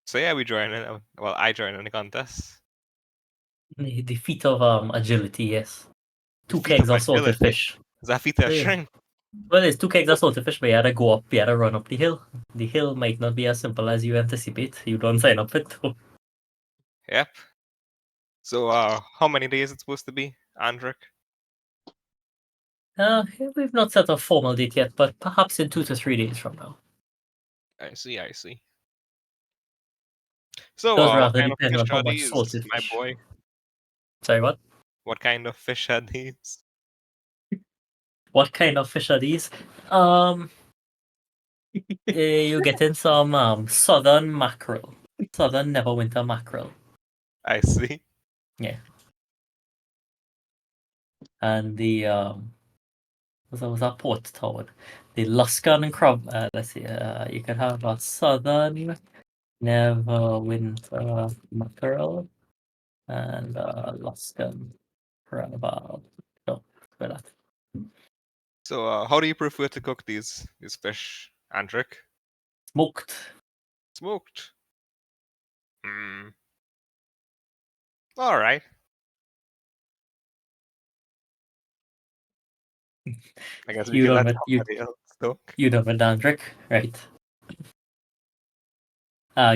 So yeah, we join in. Well, I join in the contest. The feat of agility, yes. 2 Feat kegs of of salted agility. fish. Is that feat of Yeah. strength? Well, it's 2 kegs of salted fish, but you had to go up, you had to run up the hill. The hill might not be as simple as you anticipate. You don't sign up for it, though. Yep. So, how many days it's supposed to be, Andric? We've not set a formal date yet, but perhaps in 2 to 3 days from now. I see. So, Does what rather kind of depend fish on how are much these, salted my fish. boy? Sorry, what? What kind of fish are these? What kind of fish are these? You get in some southern mackerel. Southern neverwinter mackerel. I see. And the was a port town. The Luskan and Crab. Let's see. You could have a southern Neverwinter mackerel and Luskan crab. No, for that. So, how do you prefer to cook these fish, Andric? Smoked. Smoked. Hmm. All right. I guess we You can done let with somebody else talk. you done with Dandrick, right?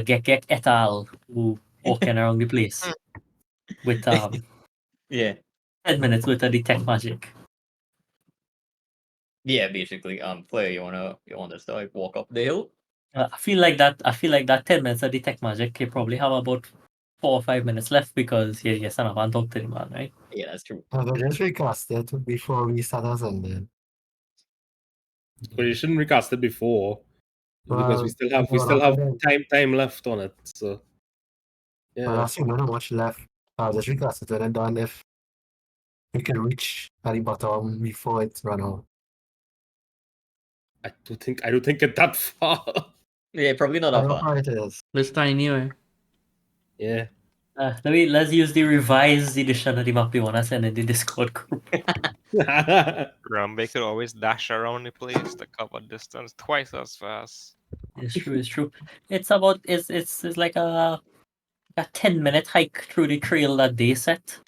Get et al. Who walking around the place with Yeah. 10 minutes worth of detect magic. Yeah, basically, player, you wanna start walk up the hill? I feel like that 10 minutes of detect magic, you probably have about 4 or 5 minutes left because you son of a talk to the man, right? Yeah, that's true. I will just recast it before we start us ending. But you shouldn't recast it before because we Well, still have then, time left on it. So well, yeah, assuming how much left, I'll just recast it when I'm done if we can reach at the bottom before it's run out. I don't think it's that far. Yeah, probably not I that don't know far. how it is. It's tiny, way. Yeah. Let's use the revised edition of the map you want to send in the Discord group. They could always dash around the place to cover distance twice as fast. It's true. It's like a 10-minute hike through the trail that they set.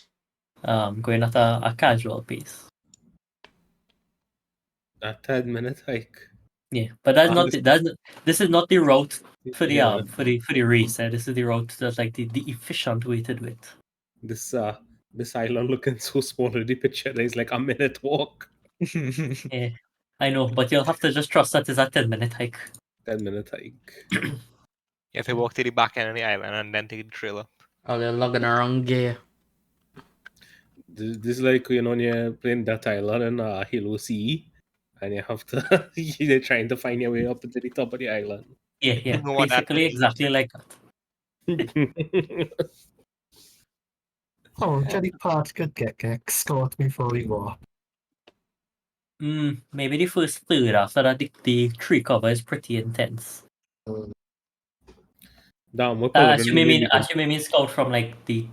Going at a casual pace. A 10-minute hike. Yeah, but that's not This- this is not the route for the Yeah. for the race. This is the route that's like the efficient way to do it. This island looking so small in the picture. There's like a minute walk. Yeah, I know, but you'll have to just trust that it's a 10-minute hike. 10-minute hike. You have to walk to the back end of the island and then take the trail up. All they're lugging around gear. This is like when you're playing that island in Halo C, and you have to you're trying to find your way up to the top of the island. Yeah, You know what that basically means. exactly like that. Oh, can the part could get scored before we go up? Maybe the first third after that the tree cover is pretty intense. Damn, we're coloring Actually maybe scout from like the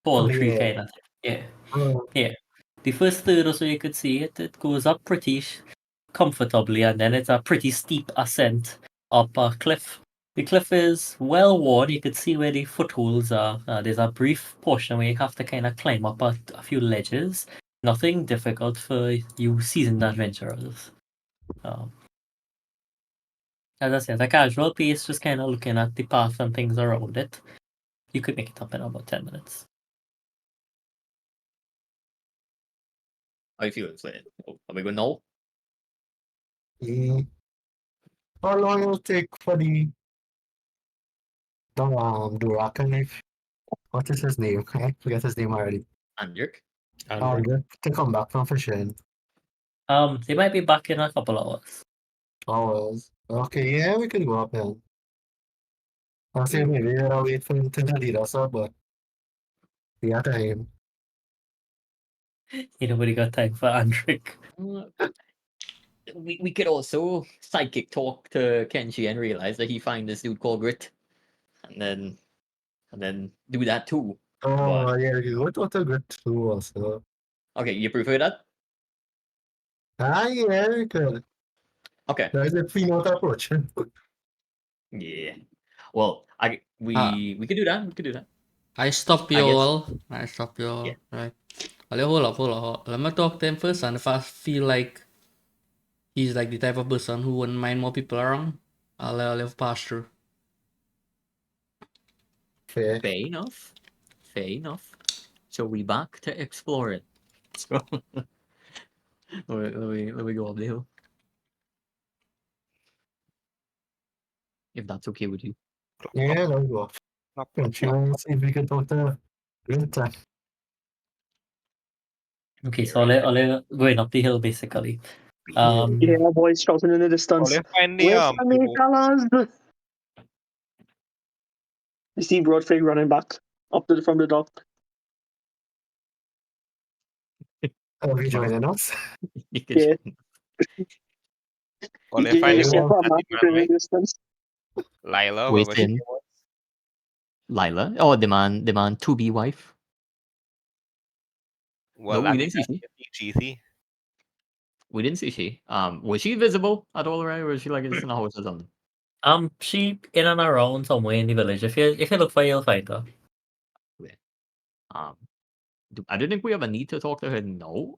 tall tree Yeah. kind of thing. Yeah. Oh, Yeah. The first third or so you could see it goes up pretty comfortably, and then it's a pretty steep ascent up a cliff. The cliff is well worn. You could see where the footholds are. There's a brief portion where you have to kind of climb up a few ledges. Nothing difficult for you seasoned adventurers. As I said, a casual pace, just kind of looking at the path and things around it. You could make it up in about 10 minutes. How you feeling, Flynn? Are we going now? yeah. How long it'll take for the Durakan knife? What is his name? I forget his name already. Andric? To come back from fishing. They might be back in a couple hours. Hours. Okay, yeah, we can go up then. I'll say maybe I'll wait for him to lead us up, but we got time. Nobody got time for Andric. We could also psychic talk to Kenshi and realize that he find this dude called Grit, and then do that too. Oh, But yeah, you go to good too also. okay, you prefer that? Yeah, we could. Okay. That is a pre-note approach. Yeah. Well, we could do that. We could do that. I stop you I guess. all. I stop you all. Yeah. Right. Hold up. Let me talk to him first, and if I feel like he's like the type of person who wouldn't mind more people around, I'll let pass through. Fair. Fair enough. Fair enough. So we back to exploring. So let me go up the hill. If that's okay with you. Yeah, there we go. Plop, plop, Don't you plop. want to see if we can talk to Winter? Okay, so I'll going up the hill basically. You hear a voice shouting in the distance. Well, you find the Where's me, people. fellas? You see Broadfig running back from the dock. Are you joining us? You could Yeah. join. Well, if You I you knew see Yeah. for a that massive demand way, distance. Lila, Wait what was she in. Lila. Oh, demand to be wife. Well, No, we that didn't see means she. GC. We didn't see she. Was she visible at all, right? Or was she like just in a house or something? She in and around somewhere in the village. If you look for her, you'll find her. Um, I don't think we have a need to talk to her now,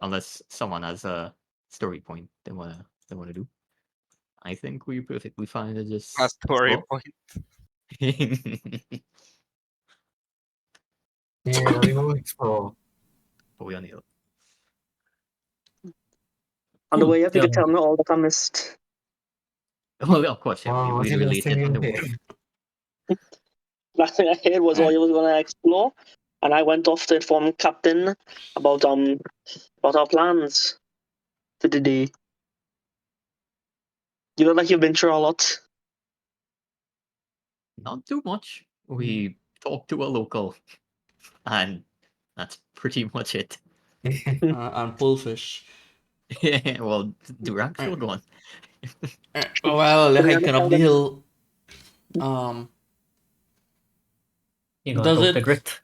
unless someone has a story point they wanna do. I think we're perfectly fine to just A story explore. point. Yeah, we will explore. But we on the hill. On the Cool. way up, you could Yeah. tell me all that I missed. Well, of course, yeah, Wow, we what's really the best related thing on in the here? way. Last thing I heard was all you was going to explore, and I went off to inform Captain about our plans for the day. You look like you've been through a lot. Not too much. We talked to a local, and that's pretty much it. And pullfish. Well, Durak's still going. Well, But I hiking up understand the that hill. Um, You gonna does talk to it Grit?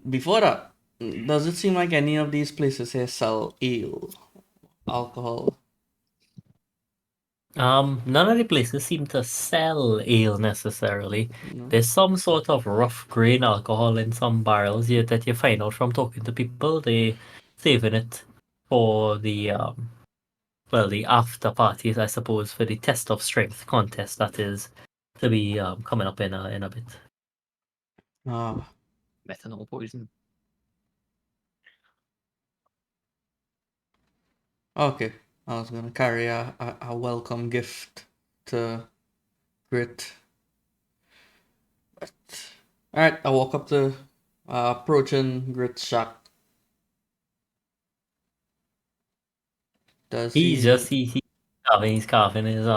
before that? Does it seem like any of these places here sell ale, alcohol? None of the places seem to sell ale necessarily. No. There's some sort of rough grain alcohol in some barrels here that you find out from talking to people. They saving it for the the after parties, I suppose, for the test of strength contest that is to be coming up in a bit. Ah, Methanol poison. okay. I was gonna carry a welcome gift to Grit. But alright, I walk up to approaching Grit's shack. Does He's he? just he's carving his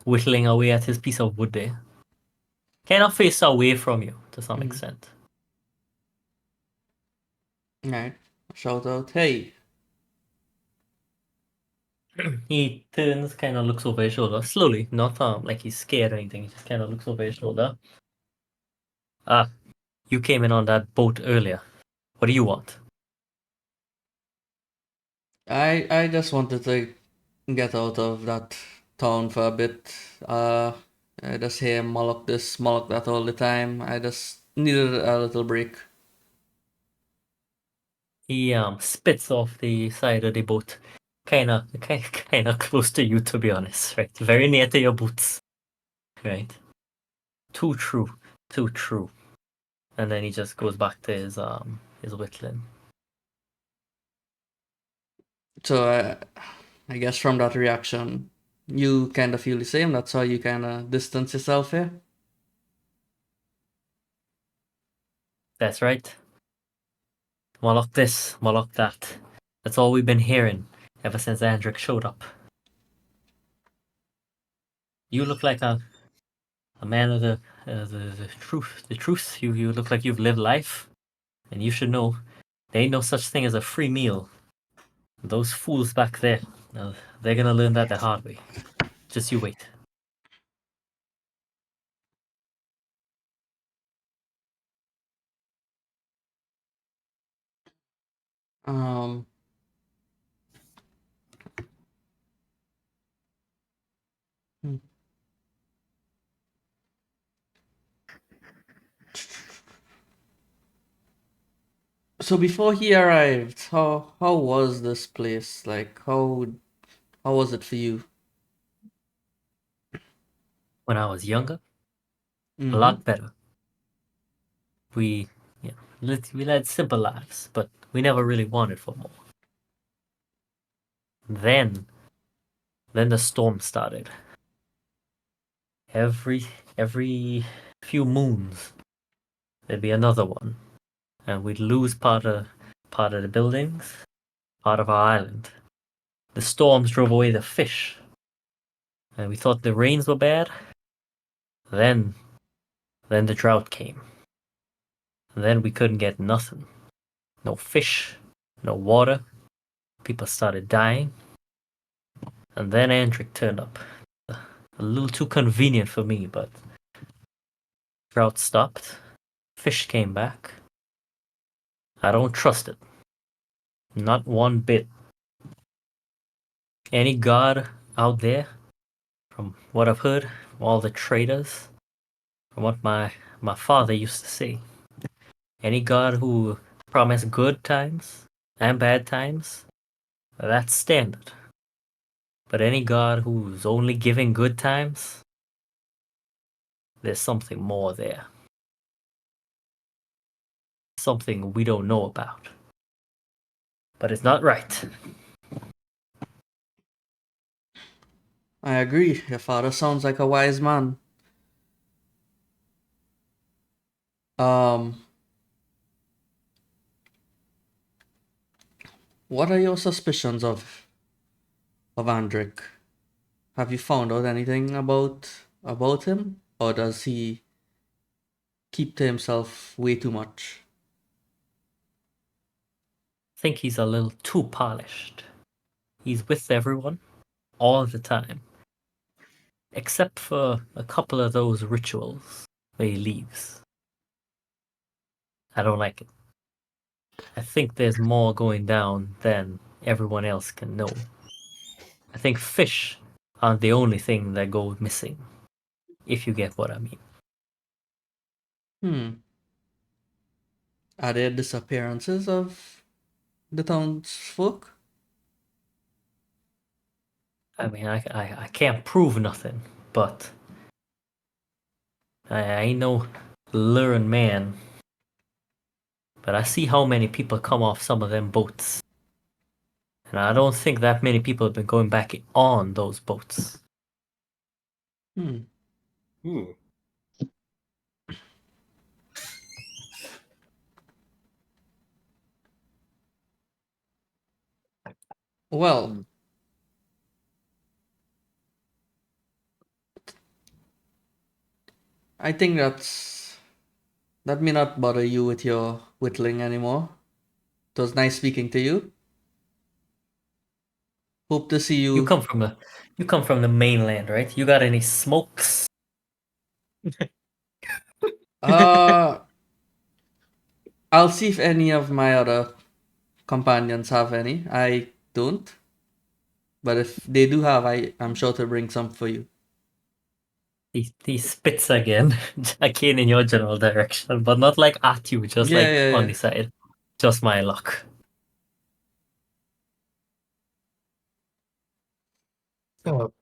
whittling away at his piece of wood there. Kind of face away from you to some extent. Alright. Shout out, hey. He turns, kind of looks over his shoulder slowly, not like he's scared or anything. He just kind of looks over his shoulder. You came in on that boat earlier. What do you want? I just wanted to get out of that town for a bit. I just hear Moloch this, Moloch that all the time. I just needed a little break. He spits off the side of the boat, kind of close to you, to be honest. Right, very near to your boots. Right, too true, too true. And then he just goes back to his whittling. So I guess from that reaction, you kind of feel the same. That's how you kind of distance yourself here. That's right. Moloch this, Moloch that. That's all we've been hearing ever since Andric showed up. You look like a man of the truth. The truth. You look like you've lived life, and you should know there ain't no such thing as a free meal. Those fools back there, they're gonna learn that the hard way. Just you wait. Um. hmm. So before he arrived, how was this place? Like how was it for you? When I was younger, a Mm-hmm. lot better. We, we led simple lives, but we never really wanted for more. Then the storm started. Every few moons, there'd be another one, and we'd lose part of the buildings, part of our island. The storms drove away the fish, and we thought the rains were bad. Then the drought came. And then we couldn't get nothing. No fish, No water. People started dying. And then Andric turned up. A little too convenient for me, but drought stopped. Fish came back. I don't trust it. Not one bit. Any god out there, from what I've heard, from all the traders, from what my father used to say, any god who promised good times and bad times, that's standard. But any god who's only giving good times, there's something more there. Something we don't know about. But it's not right. I agree. Your father sounds like a wise man. What are your suspicions of Andric? Have you found out anything about him, or does he keep to himself way too much? I think he's a little too polished. He's with everyone all the time. Except for a couple of those rituals where he leaves. I don't like it. I think there's more going down than everyone else can know. I think fish aren't the only thing that go missing, if you get what I mean. Are there disappearances of the townsfolk? I mean, I can't prove nothing, but I ain't no learned man. But I see how many people come off some of them boats. And I don't think that many people have been going back on those boats. Well, I think that may not bother you with your whittling anymore. It was nice speaking to you. Hope to see you. You come from the mainland, right? You got any smokes? I'll see if any of my other companions have any. I don't. But if they do have, I'm sure to bring some for you. He spits again, again in your general direction, but not like at you, just like on the side. Just my luck. So,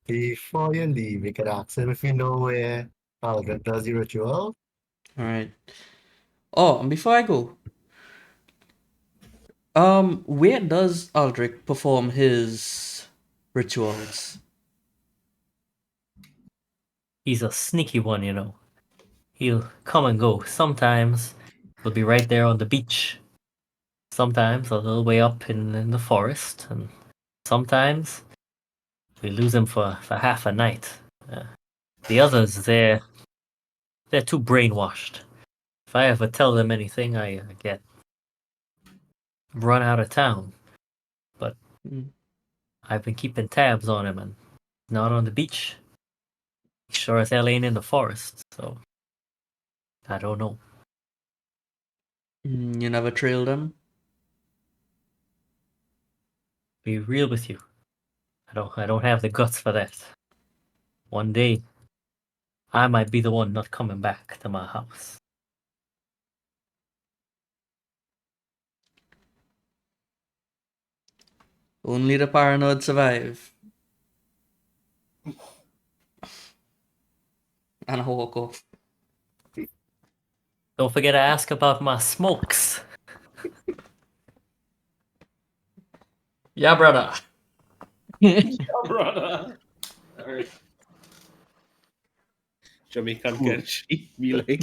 before you leave, you can ask him if you know where Aldrin does the ritual. Alright. Oh, and before I go, where does Aldrich perform his rituals? He's a sneaky one, you know. He'll come and go. Sometimes he'll be right there on the beach. Sometimes a little way up in the forest. And sometimes we lose him for half a night. The others, they're too brainwashed. If I ever tell them anything, I get run out of town. But I've been keeping tabs on him, and not on the beach. He sure as hell ain't in the forest, so I don't know. You never trailed him? Be real with you. I don't have the guts for that. One day, I might be the one not coming back to my house. Only the paranoid survive. And I walk off. Don't forget to ask about my smokes. Yeah, brother. Brother. Alright. Jamaican can she be like?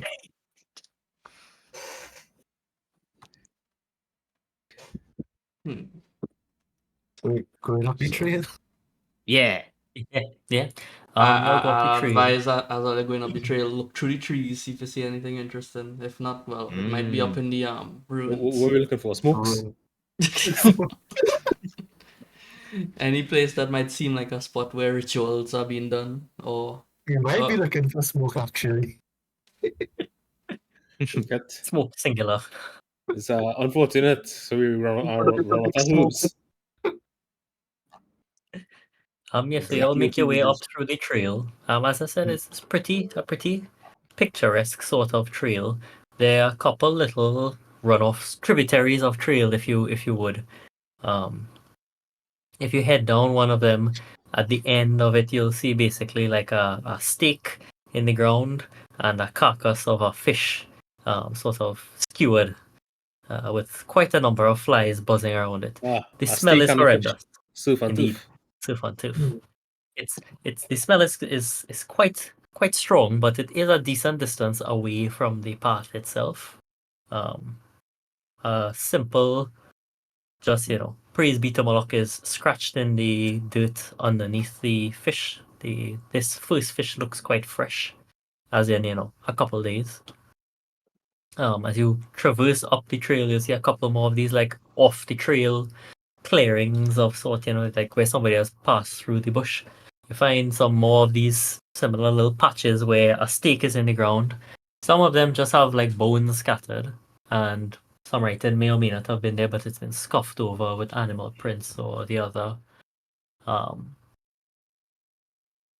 Wait, going up the trail? Yeah. Yeah. I'll go up the I tree. advise that as they're going up the trail, look through the trees, see if you see anything interesting. If not, well, it might be up in the ruins. What are we looking for? Smokes? Ruin. Any place that might seem like a spot where rituals are being done, or You might be Oh. looking for smoke, actually. Get Smoke singular. it's unfortunate. So we run out of Smoke. herbs. Yes, so you'll Exactly make what your we way need up is. through the trail. As I said, it's a pretty picturesque sort of trail. There are a couple little runoffs, tributaries of trail, if you would. If you head down one of them, at the end of it, you'll see basically like a stake in the ground and a carcass of a fish, sort of skewered, with quite a number of flies buzzing around it. Ah, The a smell steak is and a fish. horrendous. Surf and Indeed, tooth. surf and tooth. It's the smell is quite strong, but it is a decent distance away from the path itself. A simple, just praise be to Moloch is scratched in the dirt underneath the fish. This first fish looks quite fresh, as in a couple days. As you traverse up the trail, you see a couple more of these like off the trail clearings of sort, like where somebody has passed through the bush. You find some more of these similar little patches where a stake is in the ground. Some of them just have like bones scattered, and some writing may or may not have been there, but it's been scuffed over with animal prints or the other.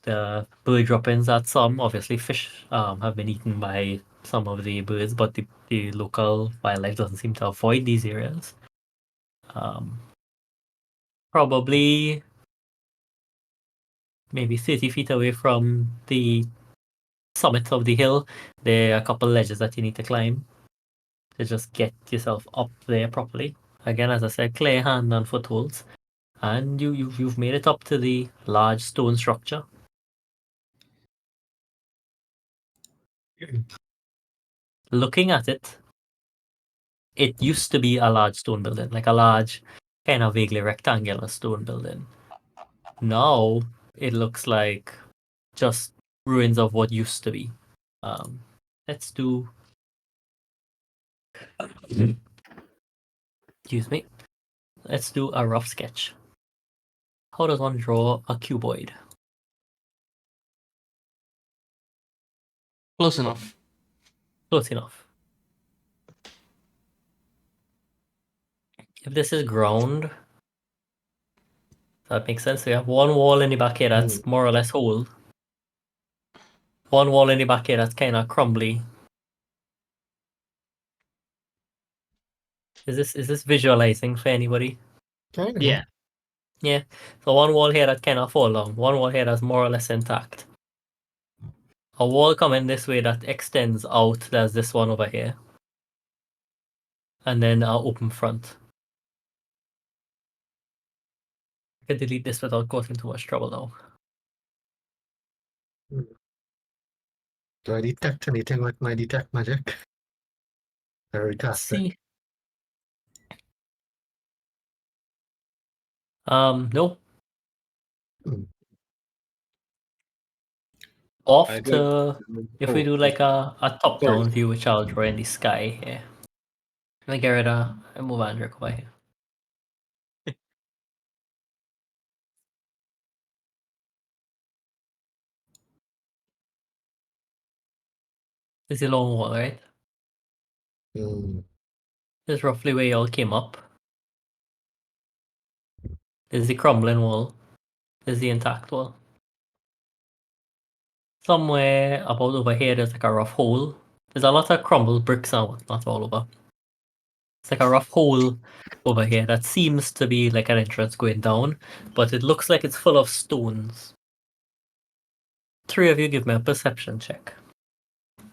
The bird droppings at some, obviously fish have been eaten by some of the birds, but the local wildlife doesn't seem to avoid these areas. Probably maybe 30 feet away from the summit of the hill, there are a couple ledges that you need to climb to just get yourself up there properly. Again, as I said, clear hand and footholds, and you've made it up to the large stone structure. Looking at it, it used to be a large stone building, like a large, kind of vaguely rectangular stone building. Now it looks like just ruins of what used to be. Let's do. Excuse me. Let's do a rough sketch. How does one draw a cuboid? close enough. Close enough. If this is ground, that makes sense. So you have one wall in the back here that's more or less whole. One wall in the back here that's kind of crumbly. Is this visualizing for anybody? Kind of. Yeah. Yeah. So one wall here that kind of fall down. One wall here that's more or less intact. A wall coming this way that extends out. There's this one over here. And then an open front. I can delete this without causing too much trouble now. Do I detect anything with my detect magic? Very Let's fantastic. see. No. Hmm. Off I to if we do like a top sorry. down view, which I'll draw in the sky here. Let me get rid of and move Andrew over here. This is a long wall, right? Hmm. This is roughly where y'all came up. This is the crumbling wall. This is the intact wall. Somewhere about over here, there's like a rough hole. There's a lot of crumbled bricks and whatnot all over. It's like a rough hole over here that seems to be like an entrance going down, but it looks like it's full of stones. 3 of you give me a perception check.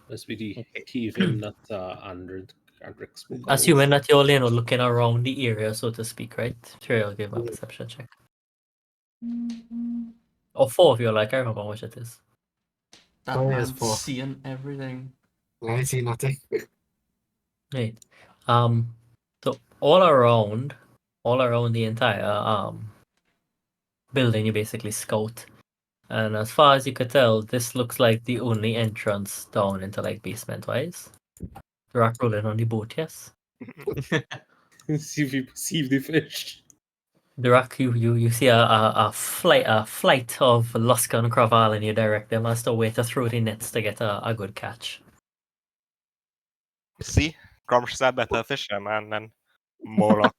Must be the Okay. thieving that Andrick spoke about. Assuming that you're looking around the area, so to speak, right? 3 I'll give me a perception check. Or 4 of you, like, I remember how much it is. That Oh, yes, man's 4. seeing everything. I see nothing. Right. So all around the entire building, you basically scout. And as far as you could tell, this looks like the only entrance down into like basement wise. Rock rolling on the boat, yes. See if you perceive the fish. The rock, you see a flight of Luskan Craval and you direct them as to where to throw the nets to get a good catch. See, Grumsh's a better fisherman than Moloch.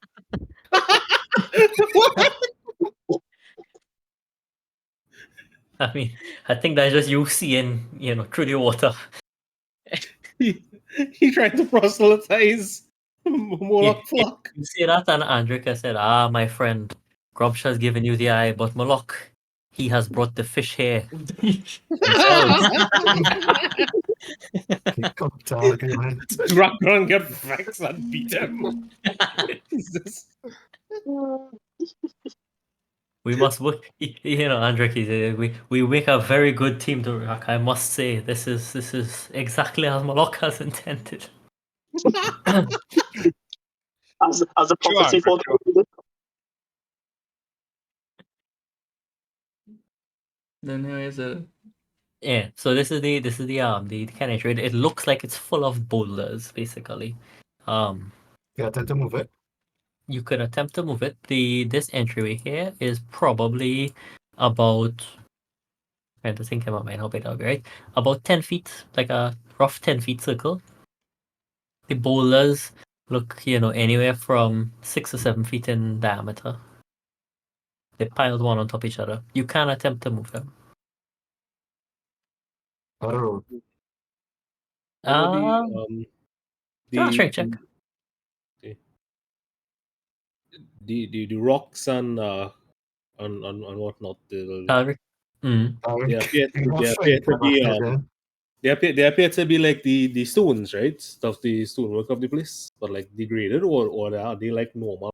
I mean, I think that's just you seeing, through the water. He tried to proselytize Moloch flock. You see that, and Andrika said, my friend, Grumsh has given you the eye, but Moloch, he has brought the fish here themselves. Cooked argument. Drakron get vexed and beat him. Jesus. We must work, Andrik, he said, we make a very good team to rock. I must say, this is exactly as Moloch has intended. As a prophecy Sure, for Then here is it. Yeah, so this is the kind of trade. It looks like it's full of boulders, basically. You attempt to move it. You could attempt to move it. This entryway here is probably about, trying to think in my mind how big that would be, right? About 10 feet, like a rough 10 feet circle. The boulders look, anywhere from 6 or 7 feet in diameter. They piled one on top of each other. You can attempt to move them. Oh, How about Strength check. the rocks and whatnot? They appear to be they appear to be like the stones, right? Stuff the stonework of the place, but like degraded, or are they like normal?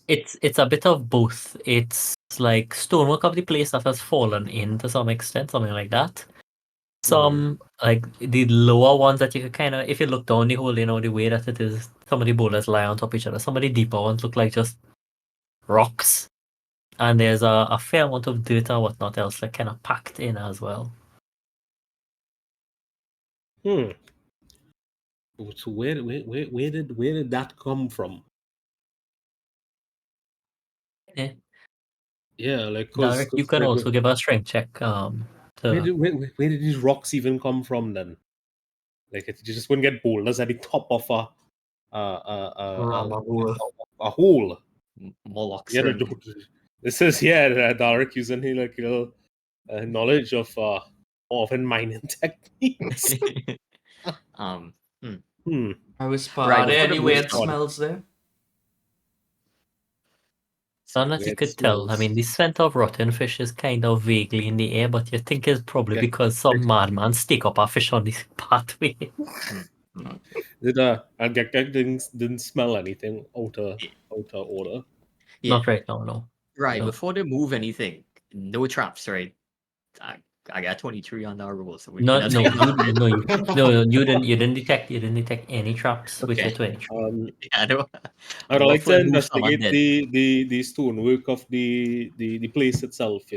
It's a bit of both. It's like stonework of the place that has fallen in to some extent, something like that. Some like the lower ones that you could kind of, if you look down the hole, the way that it is, some of the boulders lie on top of each other. Some of the deeper ones look like just rocks, and there's a fair amount of dirt and whatnot else like kind of packed in as well. So where did that come from? Yeah. Yeah, like Derek, you can also give a strength check. Where did these rocks even come from then? Like you just wouldn't get boulders at the top of a hole. Moloch Yeah, strength. this is Derek using knowledge of orphan mining techniques. I whisper, Right, are there before the any move weird started. smells there? None that you Weird could tell. I smells. mean, the scent of rotten fish is kind of vaguely in the air, but you think it's probably Yeah. because some madman stick up a fish on this pathway. Did Gek didn't smell anything out of order? Yeah. Not right now, no. Right, No. before they move anything, no traps, right? I got 23 on that rule, so we No, can no, you didn't detect any traps with your 23. I know. I'd like Before to they move someone investigate dead. the stonework of the place itself, see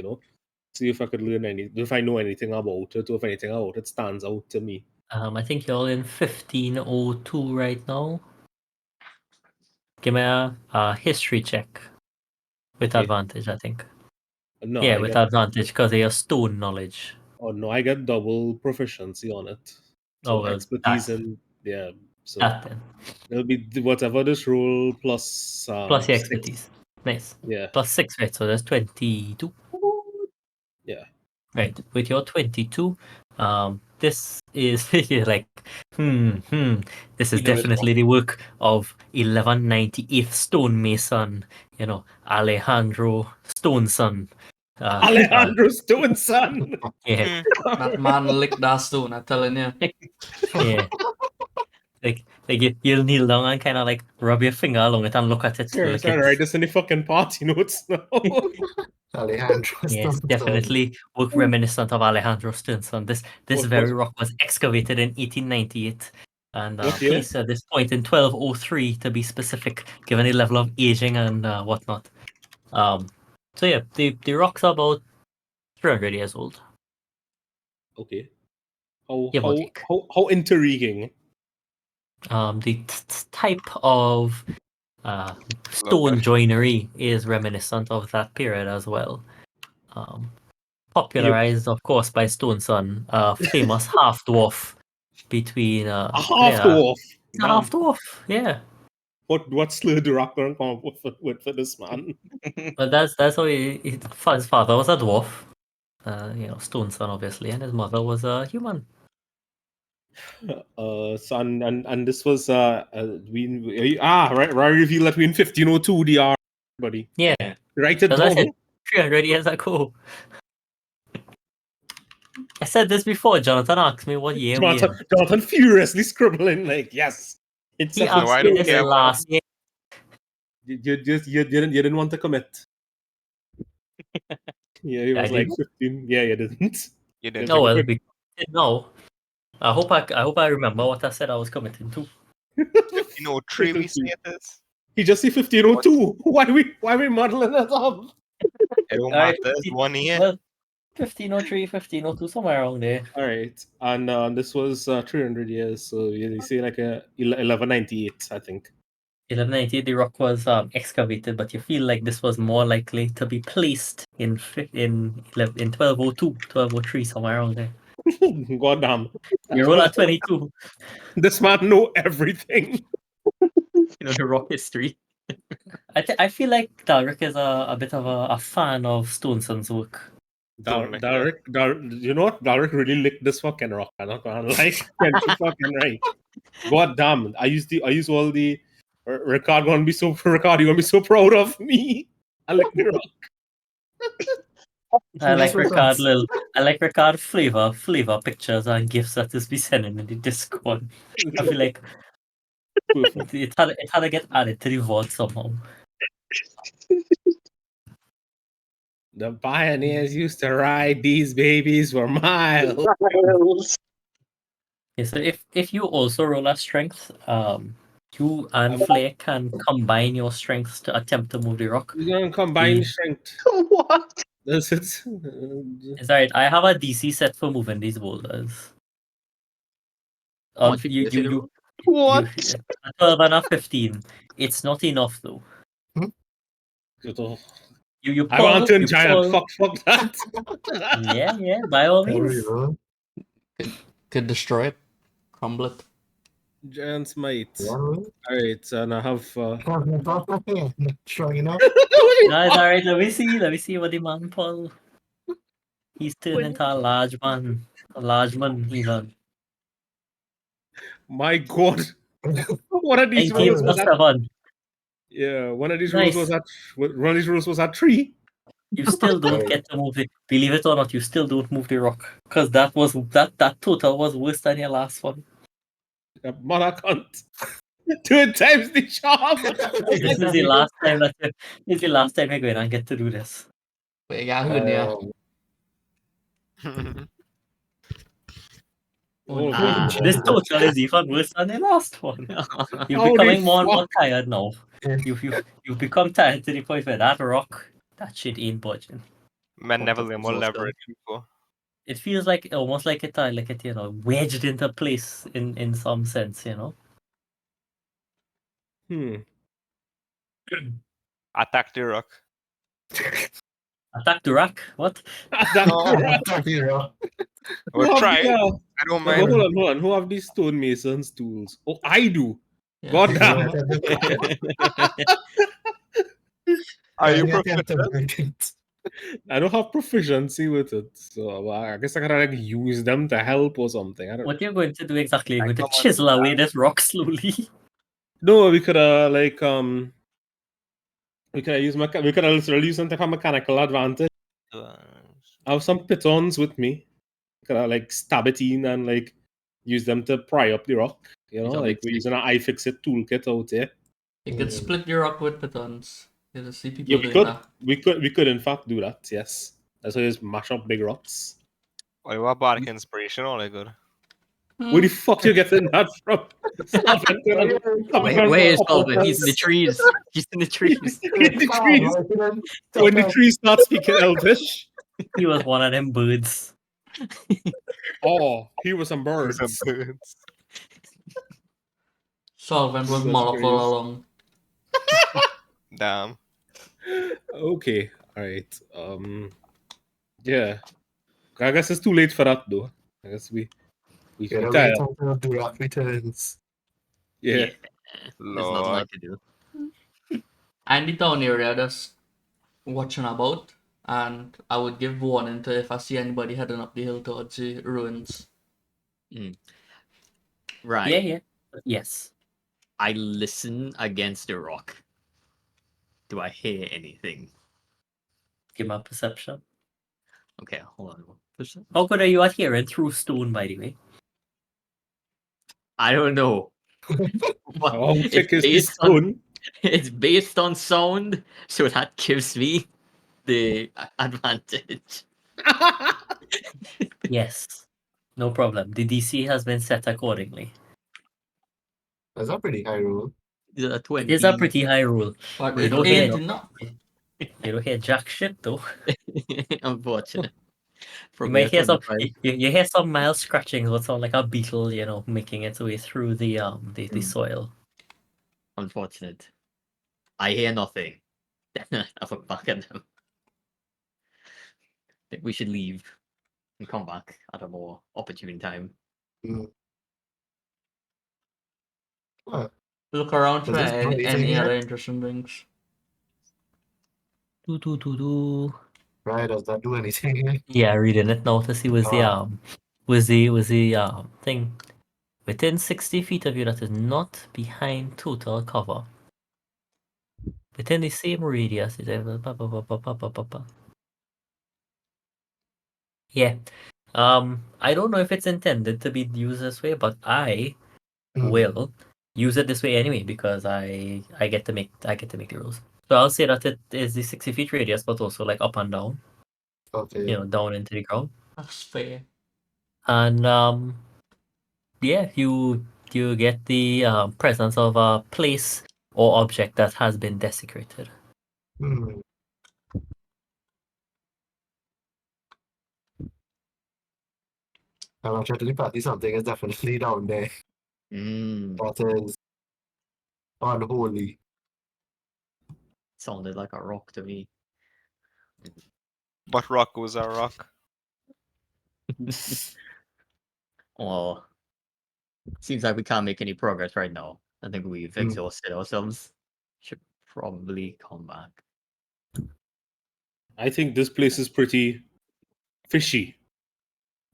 if I could if I know anything about it, or if anything about it stands out to me. I think you're all in 1502 right now. Give me a history check with Okay. advantage, I think. No, Yeah, with advantage because of your stone knowledge. Oh no, I get double proficiency on it. So Oh, well, expertise that. and so That then. it'll be whatever this roll plus Plus your 6. expertise. Nice. Yeah. Plus 6, right? So that's 22. Yeah. Right. With your 22, this is you're like, this is You know it's definitely the work of 1198th stonemason, Alejandro Stoneson. Alejandro Stoneson. Yeah. That man licked that stone, I'm telling you. Yeah. Like you'll kneel down and kind of like rub your finger along it and look at it. Sure, Like trying to write this in the fucking party notes now. Alejandro. Yes, definitely work reminiscent of Alejandro Stinson. This very rock was excavated in 1898, and placed at this point in 1203 to be specific, given the level of aging and whatnot. So yeah, the rocks are about 300 years old. Okay. Give or take. How intriguing. The type of Stone that. joinery is reminiscent of that period as well. Popularized, of course, by Stone Sun, famous half dwarf between A half dwarf. a half dwarf, yeah. What slur do Rock gonna come up with for this man? But that's how his father was a dwarf, Stone Sun obviously, and his mother was a human. So and this was right reveal that we in 1502 DR, buddy. Yeah, Write it as I said, down. 300 years ago. I said this before. Jonathan asked me what year we in. Jonathan furiously scribbling like, yes, it's He a asked I me don't this care about last year. you didn't want to commit. Yeah, he I was like didn't. 15. Yeah, you didn't. you didn't. No, well, no. I hope I remember what I said I was committing to. 1503 we say it is. He just said 1502. Why we modeling that up? It don't Alright, matter. It's 1 year. Well, 1503, 1502, somewhere around there. All right, and this was 300 years, so you say like a 1198, I think. 1198, the rock was excavated, but you feel like this was more likely to be placed in 1202, 1203, somewhere around there. God damn. You roll at 22. This man know everything. The rock history. I feel like Dalric is a bit of a fan of Stoneson's work. Dalric, you know what? Dalric really licked this fucking rock. I'm not gonna lie. You're fucking right. God damn. I use all the Ricard gonna be so proud of me. I licked the rock. I like That's what Ricard flavor pictures and gifts that is be sending in the Discord. I feel like Perfect. it had to get added to the vault somehow. The pioneers used to ride these babies for miles. Yeah, so if you also roll a strength, you and Flair can combine your strengths to attempt to move the rock. We're gonna combine strength. What? That's it. It's alright. I have a DC set for moving these boulders. Much you, You What? a 12 and a 15. It's not enough though. You I want to you giant. pull. Fuck that. Yeah, by all There we means. go. Could destroy it, crumble it. Giant's might. Yeah. Alright, and I have Not strong enough. No, it's alright. Let me see what the man pull. He's turned into a large man. A large man even. My God. One of these 19 rules was plus at 7. yeah. One of these Nice. rules was at 3. You still don't get to move it. Believe it or not, you still don't move the rock. Because that total was worse than your last one. Mother cunt. 2 times the charm. This is the last time you're going to get to do this. Wait, yeah. This total is even worse than the last one. You're Holy becoming more and more fuck. tired now. You've become tired to the point where that rock, that shit ain't budging. Men never learn more leverage before. It feels like almost like it wedged into place in some sense, Attack the rock. Attack the rock? What? We'll try it. I don't mind. Hold on. Who have these stonemasons tools? Oh, I do. God damn. Are you proficient? I don't have proficiency with it, so I guess I gotta like use them to help or something. I don't. What you're going to do exactly? You're going to come on, chisel away this rock slowly. No, we could we could literally use some type of mechanical advantage. I have some pitons with me. Could like stab it in and like use them to pry up the rock. Like we're using an iFixit toolkit out there. You could split your rock with pitons. You just see people Yeah, doing that. we could in fact do that. Yes, that's why you just mash up big rocks. What about bardic inspiration? All that good. Where the fuck you getting that from? Where is Calvin? He's in the trees. He's in the trees. In the trees. When the trees start speaking Elvish. He was one of them birds. Oh, he was some birds. Solvent was Jesus Moloch all Christ. along. Damn. Okay, all right. Yeah. I guess it's too late for that though. I guess we Gotta tired. wait until Durak returns. Yeah. There's nothing I Lord. could do. I'm the town area just watching about, and I would give warning to if I see anybody heading up the hill towards the ruins. Right. Yeah. Yes. I listen against the rock. Do I hear anything? Give my perception. Okay, hold on. How good are you at hearing through stone, by the way? I don't know. But How it's thick is this based on stone? it's based on sound, so that gives me the advantage. Yes. No problem. The DC has been set accordingly. That's a pretty high roll. Is it a 20? It is a pretty high rule. But You it don't ain't hear enough. you don't hear jack shit though. Unfortunate. For You me, might a hear some 25. you hear some mild scratchings, what sound like a beetle, making its way through the soil. Unfortunate. I hear nothing. I look back at them. I think we should leave and come back at a more opportune time. What? Look around for Does this do any anything yet? other interesting things. Do. Right, does that do anything yet? Yeah, reading it now to see was the thing within 60 feet of you that is not behind total cover. Within the same radius. Yeah. I don't know if it's intended to be used this way, but I will use it this way anyway because I get to make the rules. So I'll say that it is the 60 feet radius, but also like up and down. Okay. Down into the ground. That's fair. And yeah, you get the presence of a place or object that has been desecrated. Hmm. I'm actually the party something is definitely down there. That is unholy. Sounded like a rock to me. But rock was a rock. Well, seems like we can't make any progress right now. I think we've exhausted ourselves. Should probably come back. I think this place is pretty fishy.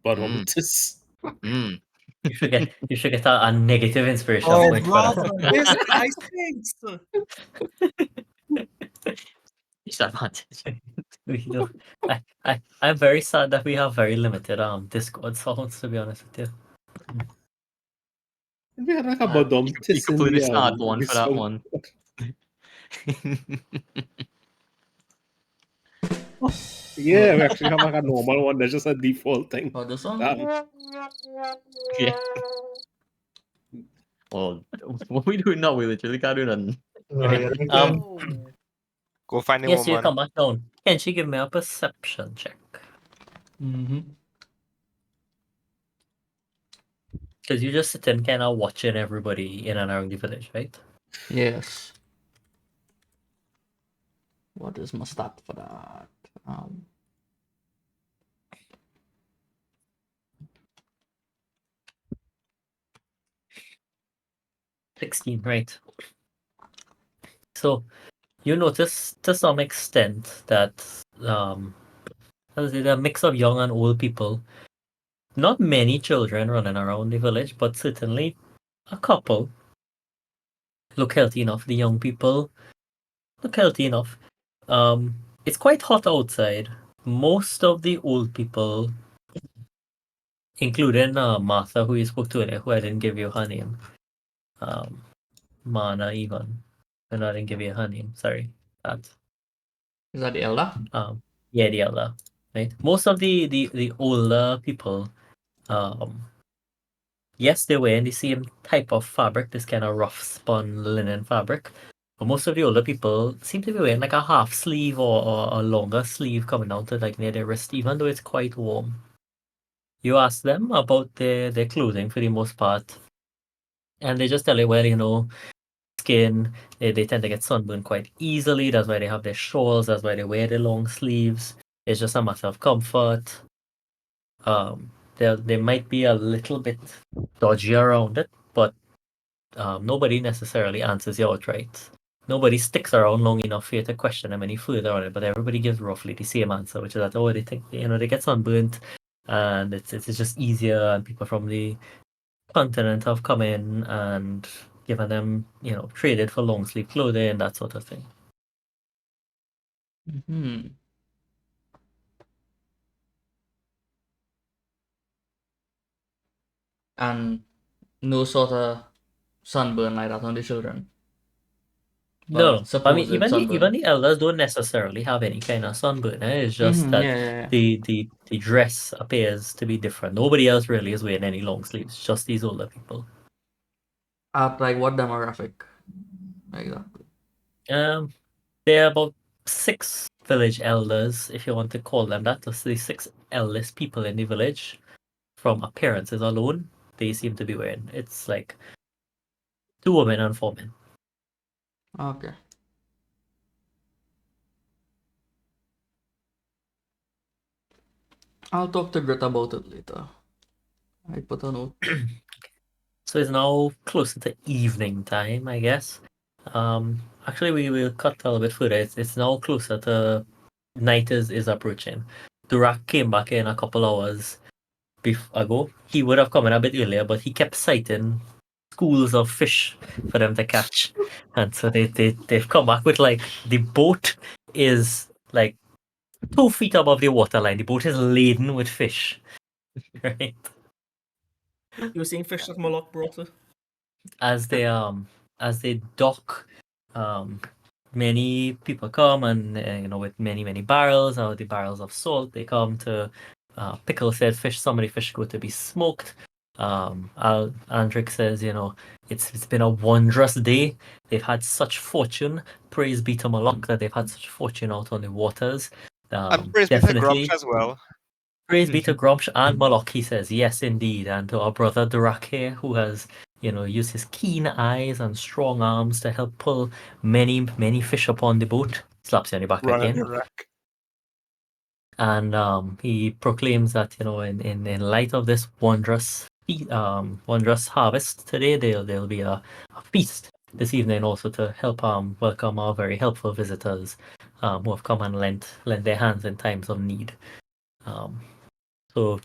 But this. Mm. You should get a negative inspiration Oh, point for brother, that. this guy stinks. Disadvantage. I'm very sad that we have very limited Discord sounds, to be honest with you. We had like a badum You tis could in play the the start one for that sound. one. Yeah, we actually have like a normal one. That's just a default thing. Oh, this one? Yeah. Well, what we doing now? We literally can't do nothing. Go find a Yes, you woman. come back down. Can she give me a perception check? Mm-hmm. Because you just sitting kind of watching everybody in and around the village, right? Yes. What is my stat for that? 16, right. So you notice to some extent that there's a mix of young and old people. Not many children running around the village, but certainly a couple. Look healthy enough. The young people look healthy enough. It's quite hot outside. Most of the old people, including Martha, who you spoke to earlier, who I didn't give you her name. Mana even. And I didn't give you her name, sorry. That. Is that the elder? Yeah, the elder. Right? Most of the older people, yes, they were in the same type of fabric, this kind of rough spun linen fabric. But most of the older people seem to be wearing like a half sleeve or a longer sleeve coming down to like near their wrist, even though it's quite warm. You ask them about their clothing for the most part, and they just tell you, well, skin. They tend to get sunburned quite easily. That's why they have their shawls. That's why they wear their long sleeves. It's just a matter of comfort. They might be a little bit dodgy around it, but nobody necessarily answers you outright. Nobody sticks around long enough for you to question them any further on it, but everybody gives roughly the same answer, which is that, oh, they think, they get sunburnt and it's just easier, and people from the continent have come in and given them, traded for long sleeve clothing, that sort of thing. Hmm. And no sort of sunburn like that on the children. Well, No, I mean, supposed even sunburn. the elders don't necessarily have any kind of sunburn. It's just that Yeah. the dress appears to be different. Nobody else really is wearing any long sleeves, just these older people. At like what demographic? Exactly. There are about 6 village elders, if you want to call them that. That's the 6 eldest people in the village. From appearances alone, they seem to be wearing. It's like 2 women and 4 men. Okay. I'll talk to Grit about it later. I put a note. So it's now closer to evening time, I guess. Actually, we will cut a little bit further. It's now closer to night is approaching. Durak came back in a couple hours ago. He would have come in a bit earlier, but he kept sighting schools of fish for them to catch. And so they've come back with, like, the boat is like 2 feet above the waterline. The boat is laden with fish. Right? You were seeing fish that Moloch brought her. As they dock, many people come and with many barrels, or the barrels of salt, they come to pickle said fish. Some of the fish go to be smoked. Andric says, it's been a wondrous day. They've had such fortune. Praise be to Malak that they've had such fortune out on the waters. And praise be to Grumsh as well. Praise be to Grumsh and Moloch, he says, yes, indeed. And to our brother Durak here, who has, used his keen eyes and strong arms to help pull many fish upon the boat. Slaps you on the back Run again. the wreck. And he proclaims that, in light of this wondrous harvest today, there'll be a feast this evening also to help welcome our very helpful visitors who have come and lent their hands in times of need. So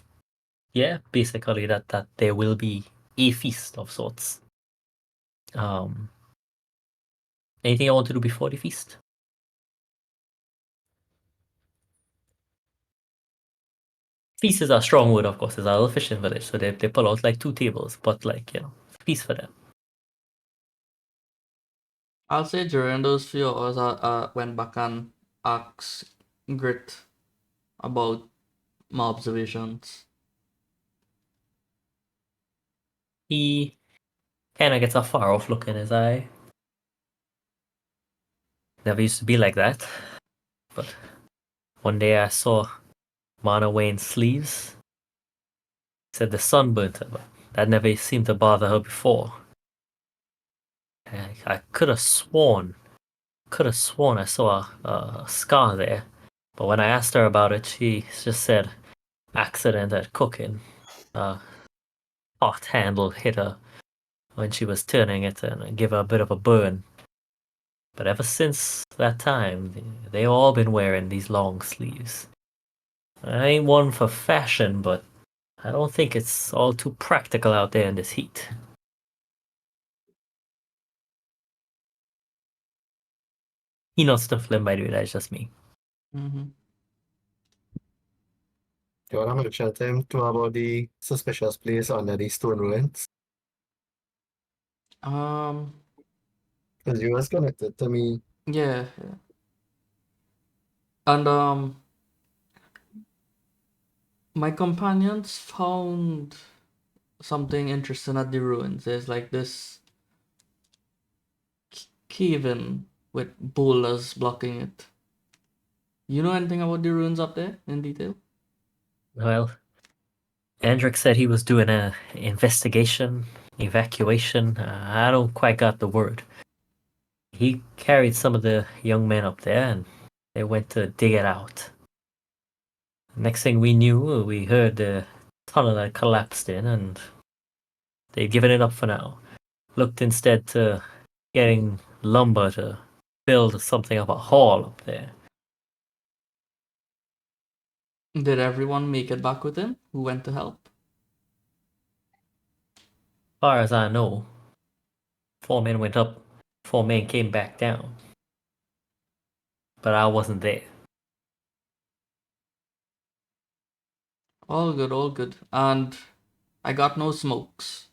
yeah, basically that there will be a feast of sorts. Anything I want to do before the feast? Feast is a strong word, of course. It's a little fishing village, so they pull out like 2 tables, but feast for them. I'll say during those few hours, I went back and asked Grit about my observations. He kind of gets a far off look in his eye. Never used to be like that, but one day I saw Mana wearing sleeves. He said the sun burnt her, but that never seemed to bother her before. I could have sworn I saw a scar there, but when I asked her about it, she just said accident at cooking. Hot handle hit her when she was turning it and give her a bit of a burn. But ever since that time, they all been wearing these long sleeves. I ain't one for fashion, but I don't think it's all too practical out there in this heat. He knows stuff, Lim, by the way, that's just me. Mm-hmm. You want to mention to him too about the suspicious place under the stone ruins? Because you was connected to me. Yeah. And my companions found something interesting at the ruins. There's like this cave-in with boulders blocking it. You know anything about the ruins up there in detail? Well, Andrick said he was doing a investigation, evacuation. I don't quite got the word. he carried some of the young men up there, and they went to dig it out. Next thing we knew, we heard the tunnel had collapsed in, and they'd given it up for now. Looked instead to getting lumber to build something of a hall up there. Did everyone make it back with him who went to help? As far as I know, 4 men went up, 4 men came back down. But I wasn't there. All good, all good. And I got no smokes.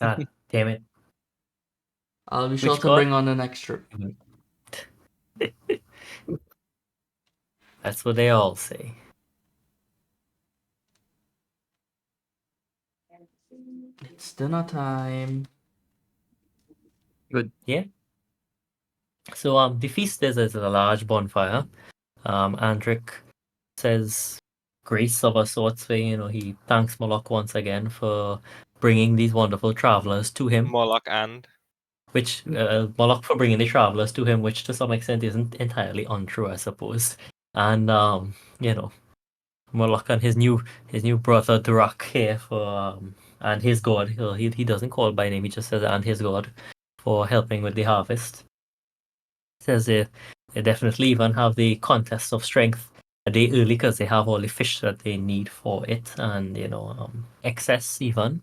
God damn it. I'll be sure Which to god? bring on the next trip. That's what they all say. It's dinner time. Good. Yeah. So the feast is a large bonfire. Andric says grace of a sorts way, he thanks Moloch once again for bringing these wonderful travelers to him. Moloch and Which Moloch for bringing the travelers to him, which to some extent isn't entirely untrue, I suppose. And Moloch and his new brother Durak here for and his god. He doesn't call by name. He just says and his god for helping with the harvest. Says they definitely even have the contest of strength a day early because they have all the fish that they need for it, and excess even.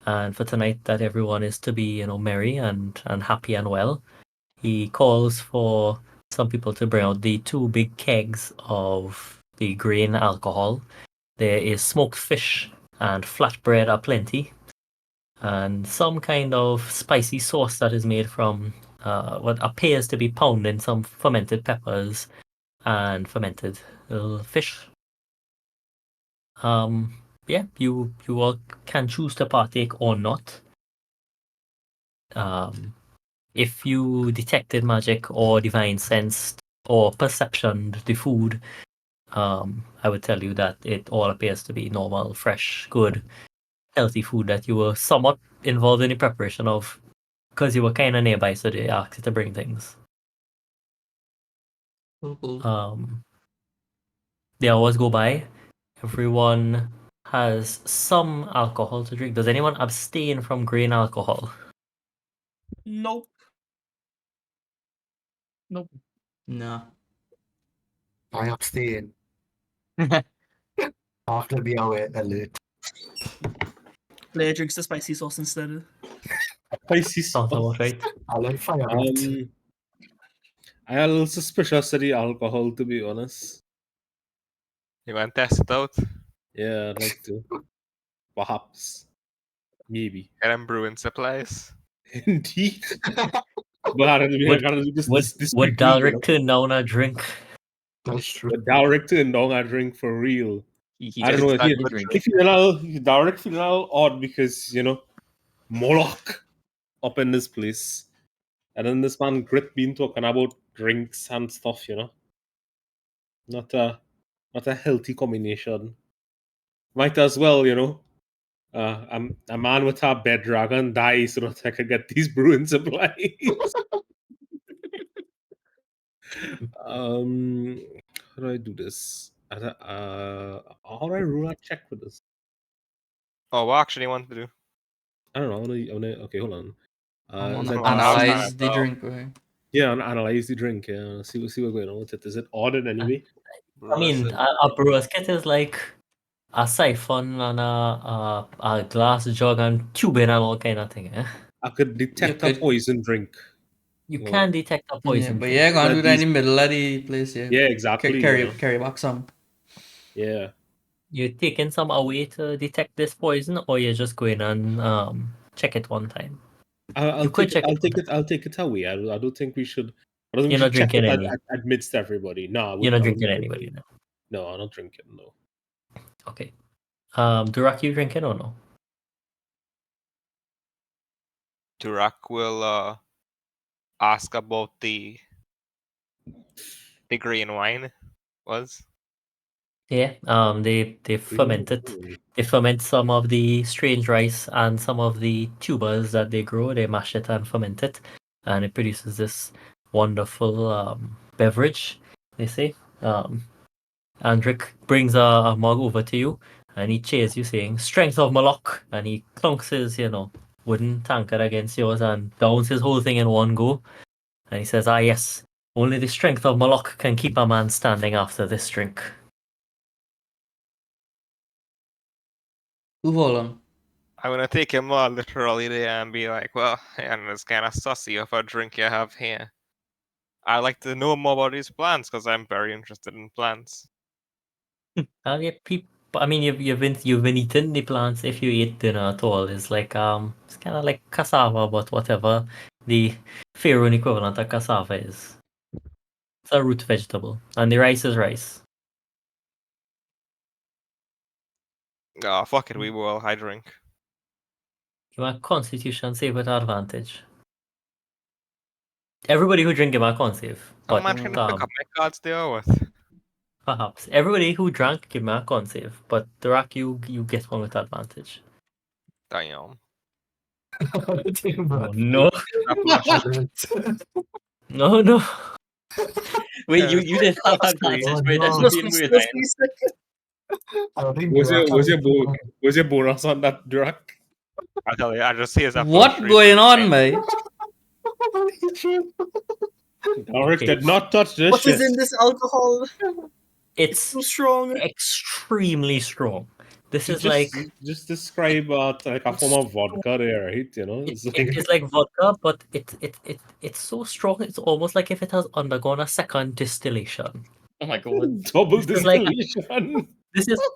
And for tonight, that everyone is to be merry and happy and well. He calls for some people to bring out the 2 big kegs of the grain alcohol. There is smoked fish and flatbread aplenty, and some kind of spicy sauce that is made from what appears to be pounding some fermented peppers and fermented fish. Yeah, you all can choose to partake or not. If you detected magic or divine sense or perceptioned the food, I would tell you that it all appears to be normal, fresh, good, healthy food that you were somewhat involved in the preparation of because you were kind of nearby, so they asked you to bring things. Cool. The hours go by. Everyone has some alcohol to drink. Does anyone abstain from grain alcohol? Nope. No. I abstain. I have to be alert. Player drinks the spicy sauce instead. Spicy Sounds sauce. about right. I like fire meat. I am a little suspicious of the alcohol, to be honest. you want to test it out? Yeah, I'd like to. Perhaps. Maybe. Get them brewing supplies. Indeed. But I gotta do this Would quickly, Dalric turn down a drink? That's true. But Dalric turned down a drink for real. He I don't just know. started the drink. Dalric feeling a little odd because, Moloch up in this place. And then this man Grit been talking about drinks and stuff, Not a healthy combination. Might as well, a man with a bed dragon die so that I could get these brewing supplies. How do I do this? How do I rule a check for this? Oh, what actually you want to do? I don't know. Okay, hold on. I'm Is gonna that analyze the well. drink, right? Yeah, analyze the drink. Yeah, see what's going on with it. Is it odd in any way? I mean, a brewer's kit is like a siphon and a glass jug and tubing and all kind of thing. Eh? I could detect a could- poison drink. You Well, can detect a Yeah, poison. but drink. yeah, gonna But do that in these- the middle of the place, yeah. Yeah, exactly. Carry back some. Yeah. You're taking some away to detect this poison, or you're just going and check it one time. I'll You could take it. check I'll it take one it. I'll take it away. I don't think we should. I don't think You're we not should check drinking it any. amidst everybody. No, I You're not I drinking wouldn't anybody drink now. it. No, I'm not drinking. No. Okay. Durak, you drinking or no? Durak will ask about the green wine was. Yeah. They ferment it. They ferment some of the strange rice and some of the tubers that they grow. They mash it and ferment it. and it produces this wonderful beverage, they say. Andric brings a mug over to you, and he cheers you, saying, "Strength of Moloch," and he clunks his, wooden tankard against yours and downs his whole thing in one go. And he says, "Ah, yes, only the strength of Moloch can keep a man standing after this drink." Who hold him? I'm gonna take him more literally there and be like, well, and it's kind of sussy of a drink you have here. I'd like to know more about these plants because I'm very interested in plants. Yeah, I mean, you've been eating the plants. If you eat dinner at all, it's like it's kind of like cassava, but whatever the Faerun equivalent of cassava is. It's a root vegetable, and the rice is rice. Oh, fuck it, we will. I drink. You have Constitution save with advantage. Everybody who drink give a con save, How but much can I pick up my cards there with? perhaps everybody who drank give me a con save, but the rack you get one with advantage. Damn. Oh, no, no. Wait, you didn't have advantage. Oh, Wait, that's no. just being weird, Ryan. Was your bonus on that drug? I tell you, I just see as a What going on, mate? Ulrich Okay. did not touch this What shit. is in this alcohol? It's It's too strong. extremely strong. This is just, like just describe like a form of vodka there, right? You know, it's like it's like vodka, but it's so strong. It's almost like if it has undergone a second distillation. Oh my god. double This is like- distillation.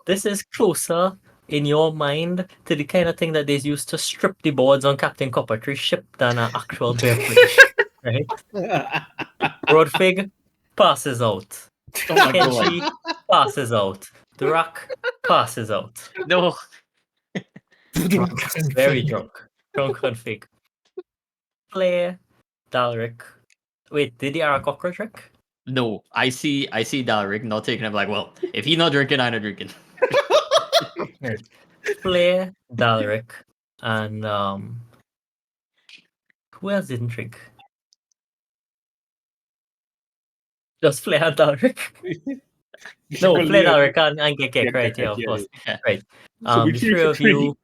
This is closer in your mind to the kind of thing that they used to strip the boards on Captain Coppertree ship than an actual beverage, right? Rodfig passes out. Oh my god. Kenshi passes out. Durak passes out. No. Very drunk. Drunk on fig. Flair, Dalric. Wait, did the Arakokra drink? No. I see Dalric not taking it like, well, if he's not drinking, I'm not drinking. Flair, Dalric, and who else didn't drink? Just Flair and Dalric. No, Well, Flair, yeah, Dalric, and Gekek, right? Gekek, Yeah, of yeah, course. yeah. Right. So we The three three for of three. you,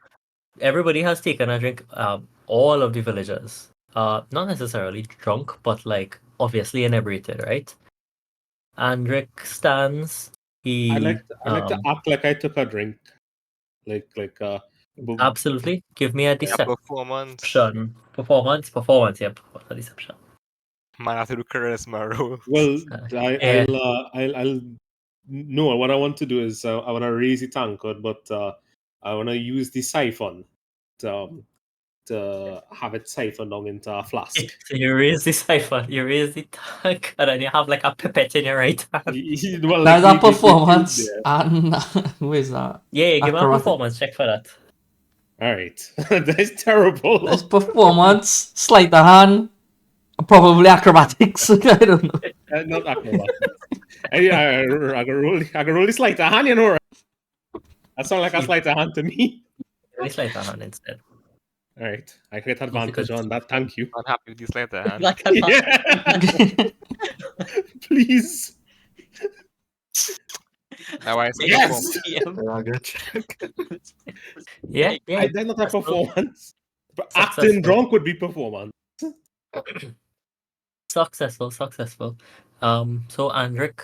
everybody has taken a drink. All of the villagers. Not necessarily drunk, but like obviously inebriated, right? Andric stands. He I like to act like I took a drink, like absolutely give me a Yeah, deception. performance. Performance. Yep, a deception. Man, I have to do charisma rolls. Well, Yeah. I'll no. What I want to do is I want to raise the tankard, but I want to use the siphon to have it siphoned down into a flask. So you raise the siphon, you raise the tank, and then you have like a pipette in your right hand. Well, That's like a performance. And who is that? Yeah, give me a Acrobatic. performance check for that. All right, that's terrible. That's performance, sleight of hand, probably acrobatics. I don't know. Not acrobatics. I can roll the sleight of hand, you know. Right? That sounds like a sleight of hand to me. Really sleight of hand instead. All right, I get advantage on that. Thank you. I'm happy with this later, hand. Like a Please. Now I see Yes! Yeah, yeah. That's not a performance. But Successful. acting drunk would be performance. Successful. So Andric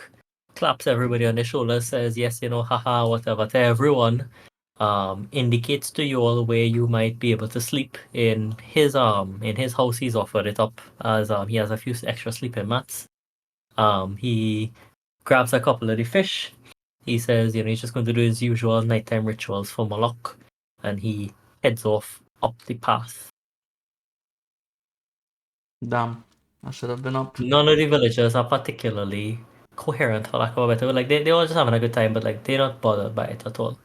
claps everybody on the shoulder, says, yes, haha, whatever, to everyone. Indicates to you all where you might be able to sleep. In his house he's offered it up as he has a few extra sleeping mats. He grabs a couple of the fish. He says, he's just going to do his usual nighttime rituals for Moloch, and he heads off up the path. Damn, I should have been up. None of the villagers are particularly coherent, for lack of a better word. Like they all just having a good time, but like they're not bothered by it at all.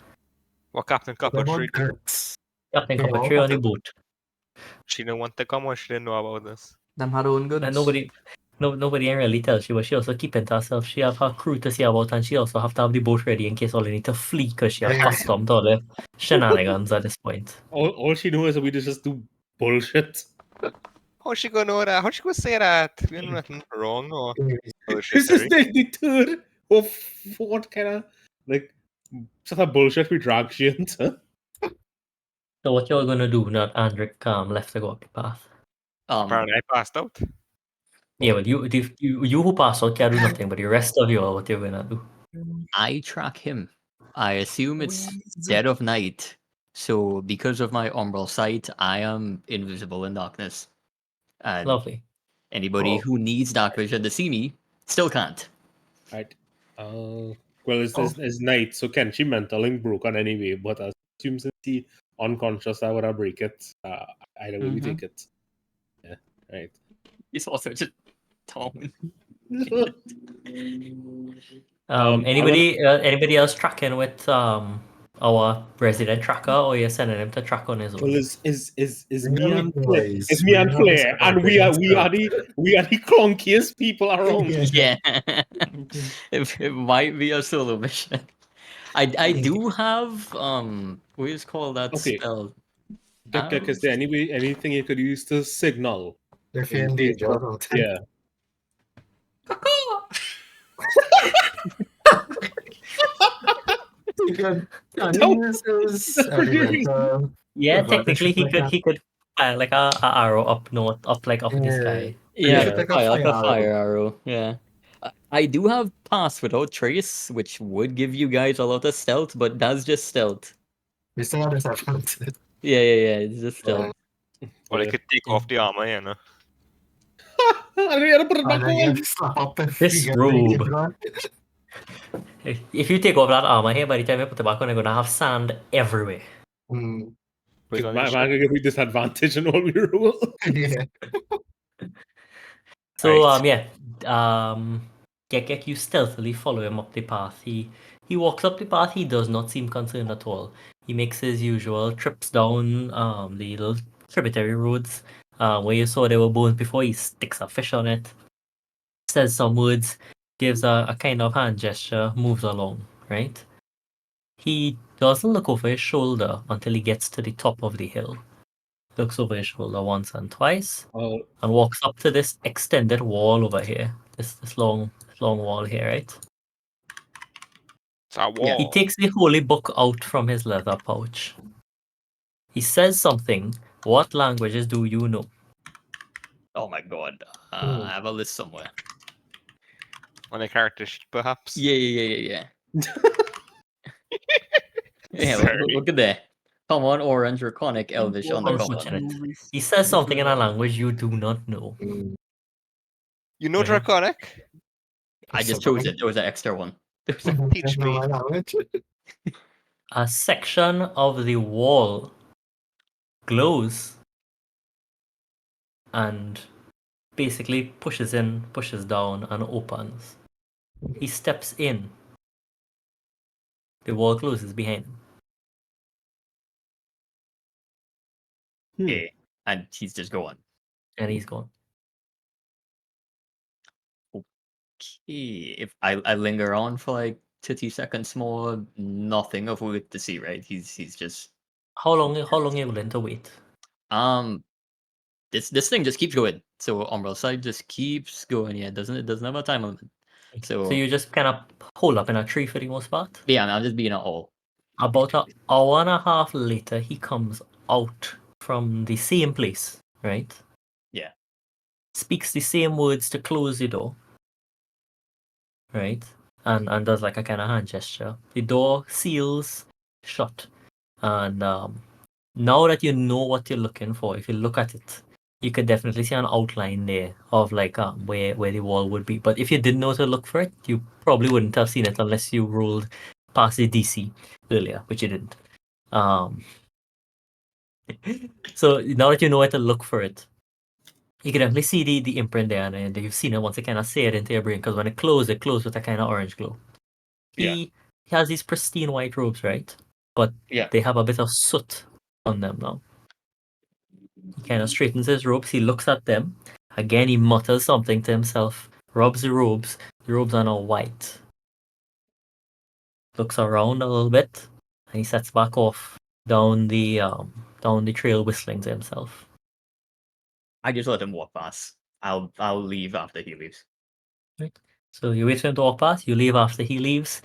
Well, Captain Coppertree, Captain Coppertree on the boat. she didn't want to come or she didn't know about this. Them had own goods. And nobody really tells you, but she also keep it to herself. She have her crew to see about, and she also have to have the boat ready in case all they need to flee, because she accustomed to all the shenanigans at this point. All she knows is that we just do bullshit. How's she gonna know that? How's she gonna say that? We know nothing wrong or This is bullshittery. the third or fourth kind of like sort of bullshit we drag she into. So what you're gonna do now that Andric left to go up the path? Apparently I passed out. Yeah, but you who pass out can't do nothing, but the rest of you are what you're gonna do. I track him. I assume it's dead of night. So because of my umbral sight, I am invisible in darkness. And Lovely. anybody Oh. who needs dark vision to see me still can't. Right. Well, it's night, so can she mental link broken anyway? But I assume since she unconscious, I would have break it. Either way, we Mhm. take it. Yeah. Right. It's also just Tom. Anybody else tracking with our resident tracker, or you're sending him to track on his own? Well, is We me don't and make Claire, noise. it's me We and don't have this Claire, and we are the clunkiest people around. Yeah. It might be a solo mission. I do have what is called that Okay. spell? Is there anything you could use to signal? If you're in in case danger, of- don't yeah. you can Don't- use his That's pretty elemental Yeah, advantage technically like that. he could fire like a arrow up north, up like up in the Yeah. sky. You Yeah, should take a fire, like a fire fire arrow. arrow. Yeah. I do have pass without trace, which would give you guys a lot of stealth, but that's just stealth. We still have this advantage. Yeah, it's just stealth. Or they could take off the armor, you know. And we had to put it back And then you on. slap up if This you get robe. naked one. If you take off that armor here, by the time you put it back on, you're gonna have sand everywhere. Mm. Put it on Man, your man, ship. give me disadvantage in all we roll. Yeah. So Right. Gekek, you stealthily follow him up the path. He walks up the path. He does not seem concerned at all. He makes his usual trips down the little tributary roads where you saw there were bones before. He sticks a fish on it, says some words, gives a kind of hand gesture, moves along. Right. He doesn't look over his shoulder until he gets to the top of the hill. Looks over his shoulder once and twice, and walks up to this extended wall over here. This long wall here, right? It's a wall. He takes the holy book out from his leather pouch. He says something. What languages do you know? Oh my god. I have a list somewhere. On a character sheet, perhaps. Yeah. Yeah, Sorry. look at that. Common, orange, draconic, elvish, undercommon. Unfortunate. He says something in a language you do not know. Mm. You know Right. Draconic? I just chose it. There was an extra one. Teach me. My language. A section of the wall glows and basically pushes in, pushes down, and opens. He steps in. The wall closes behind him. Yeah. And he's just going. And he's gone. Okay. If I linger on for like 30 seconds more, nothing of worth to see, right? He's just How long are you willing to wait? this thing just keeps going. So Umbral side just keeps going. Yeah, it doesn't have a time limit. So you just kind of hold up in a tree for the most part? yeah, I'm just being an all. About an hour and a half later, he comes out from the same place, right? Yeah. Speaks the same words to close the door, right? And does like a kind of hand gesture. The door seals shut. And now that you know what you're looking for, if you look at it, you could definitely see an outline there of like where the wall would be. But if you didn't know to look for it, you probably wouldn't have seen it unless you rolled past the DC earlier, which you didn't. So now that you know where to look for it, you can definitely see the imprint there, and you've seen it once it kind of say it into your brain, because when it closed with a kind of orange glow. He has these pristine white robes, right? But they have a bit of soot on them now. He kind of straightens his robes, he looks at them. Again, he mutters something to himself, rubs the robes are now white. Looks around a little bit, and he sets back off down the trail whistling to himself. I just let him walk past. I'll leave after he leaves. So you wait for him to walk past, you leave after he leaves,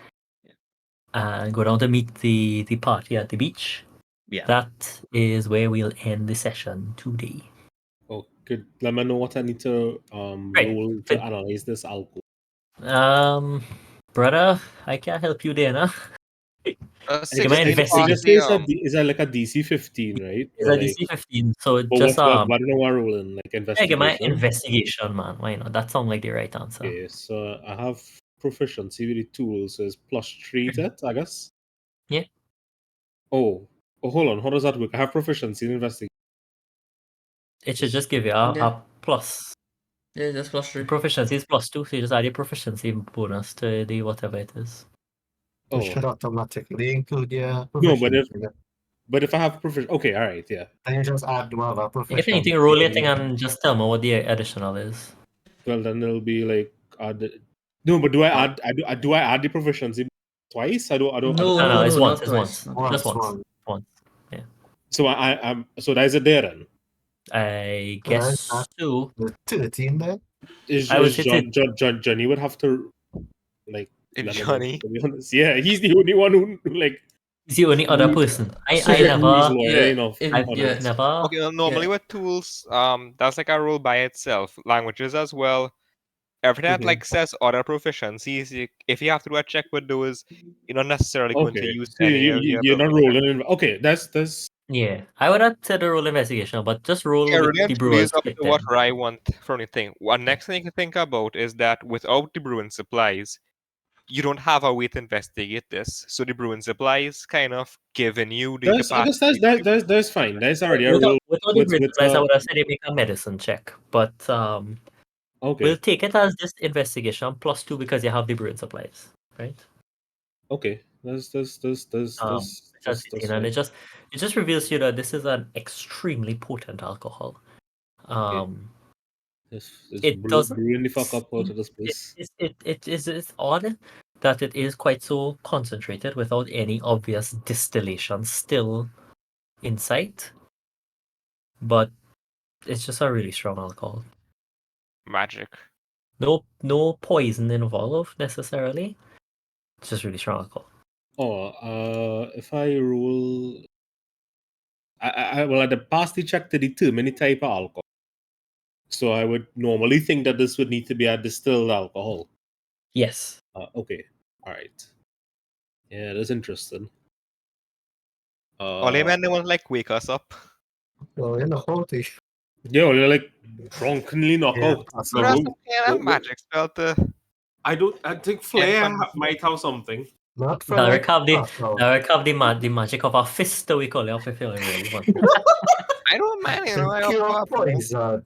and go down to meet the party at the beach. Yeah. That is where we'll end the session today. Oh, could let me know what I need to Right. roll to analyze this alcohol. Brother, I can't help you there, nah. A Like, am I 16 investing- past Just the, say is that like a DC 15, right? It's Or a like, DC 15, so but just what do I roll in? Like yeah, investigation? my investigation, man. Why not? That sounds like the right answer. Okay, so I have proficiency with the tools, so it's +3 to it, I guess. Yeah. Oh, hold on. How does that work? I have proficiency in investigation. It should just give you a Yeah. plus. Yeah, just +3. Proficiency is +2, so you just add your proficiency bonus to the whatever it is. It Oh, should automatically include your no, proficiency. but if I have proficiency, okay, all right, yeah. Then you just add whatever proficiency. If anything, roll your thing and just tell me what the additional is. Well, then it'll be like no, but do I add? Do I add the proficiency twice? I don't. No, it's once. not It's twice. once. Just once. Once. So I'm. So that is it there then. I So that's guess so. The 13 then? I would say Johnny would have to like let me know, Johnny. to be honest. Yeah, he's the only one who like. He's the only other person. I never. Loyal enough. I've never. Okay, well, normally with tools, that's like a rule by itself. Languages as well. Everything that like says other proficiencies, if you have to do a check with those, you're not necessarily going to Okay, use so any of your you're not abilities. rolling in. Okay, that's Yeah, I would have said a roll investigation, but just roll Yeah, with really the and truly brewers is up kit to then. what I want from anything. One next thing you can think about is that without the brewing supplies, you don't have a way to investigate this. So the brewing supplies kind of giving you the I guess capacity. that's fine. That's already a Without roll the with brewers supplies, I would have said they make a medicine check, but okay. we'll take it as this investigation +2 because you have the brewing supplies, right? Okay, that's And it just reveals to you that this is an extremely potent alcohol. It doesn't. brewing the fuck up out of this place. It's odd that it is quite so concentrated without any obvious distillation still in sight, but it's just a really strong alcohol. Magic. No poison involved necessarily. It's just really strong alcohol. Oh, if I roll, I will have to pass the check to determine the type of alcohol. So I would normally think that this would need to be a distilled alcohol. Yes. Okay. All right. Yeah, that's interesting. Only man, they want to like wake us up. Oh, in the whole thing. Yeah, well, they're like drunkenly knock Yeah, out. that's So that's some kind of magic spell to. I think Flair might have something. Not for Derek like have the magic of a fist that we call it up if you really want. I don't mind, you know. I pure don't poison.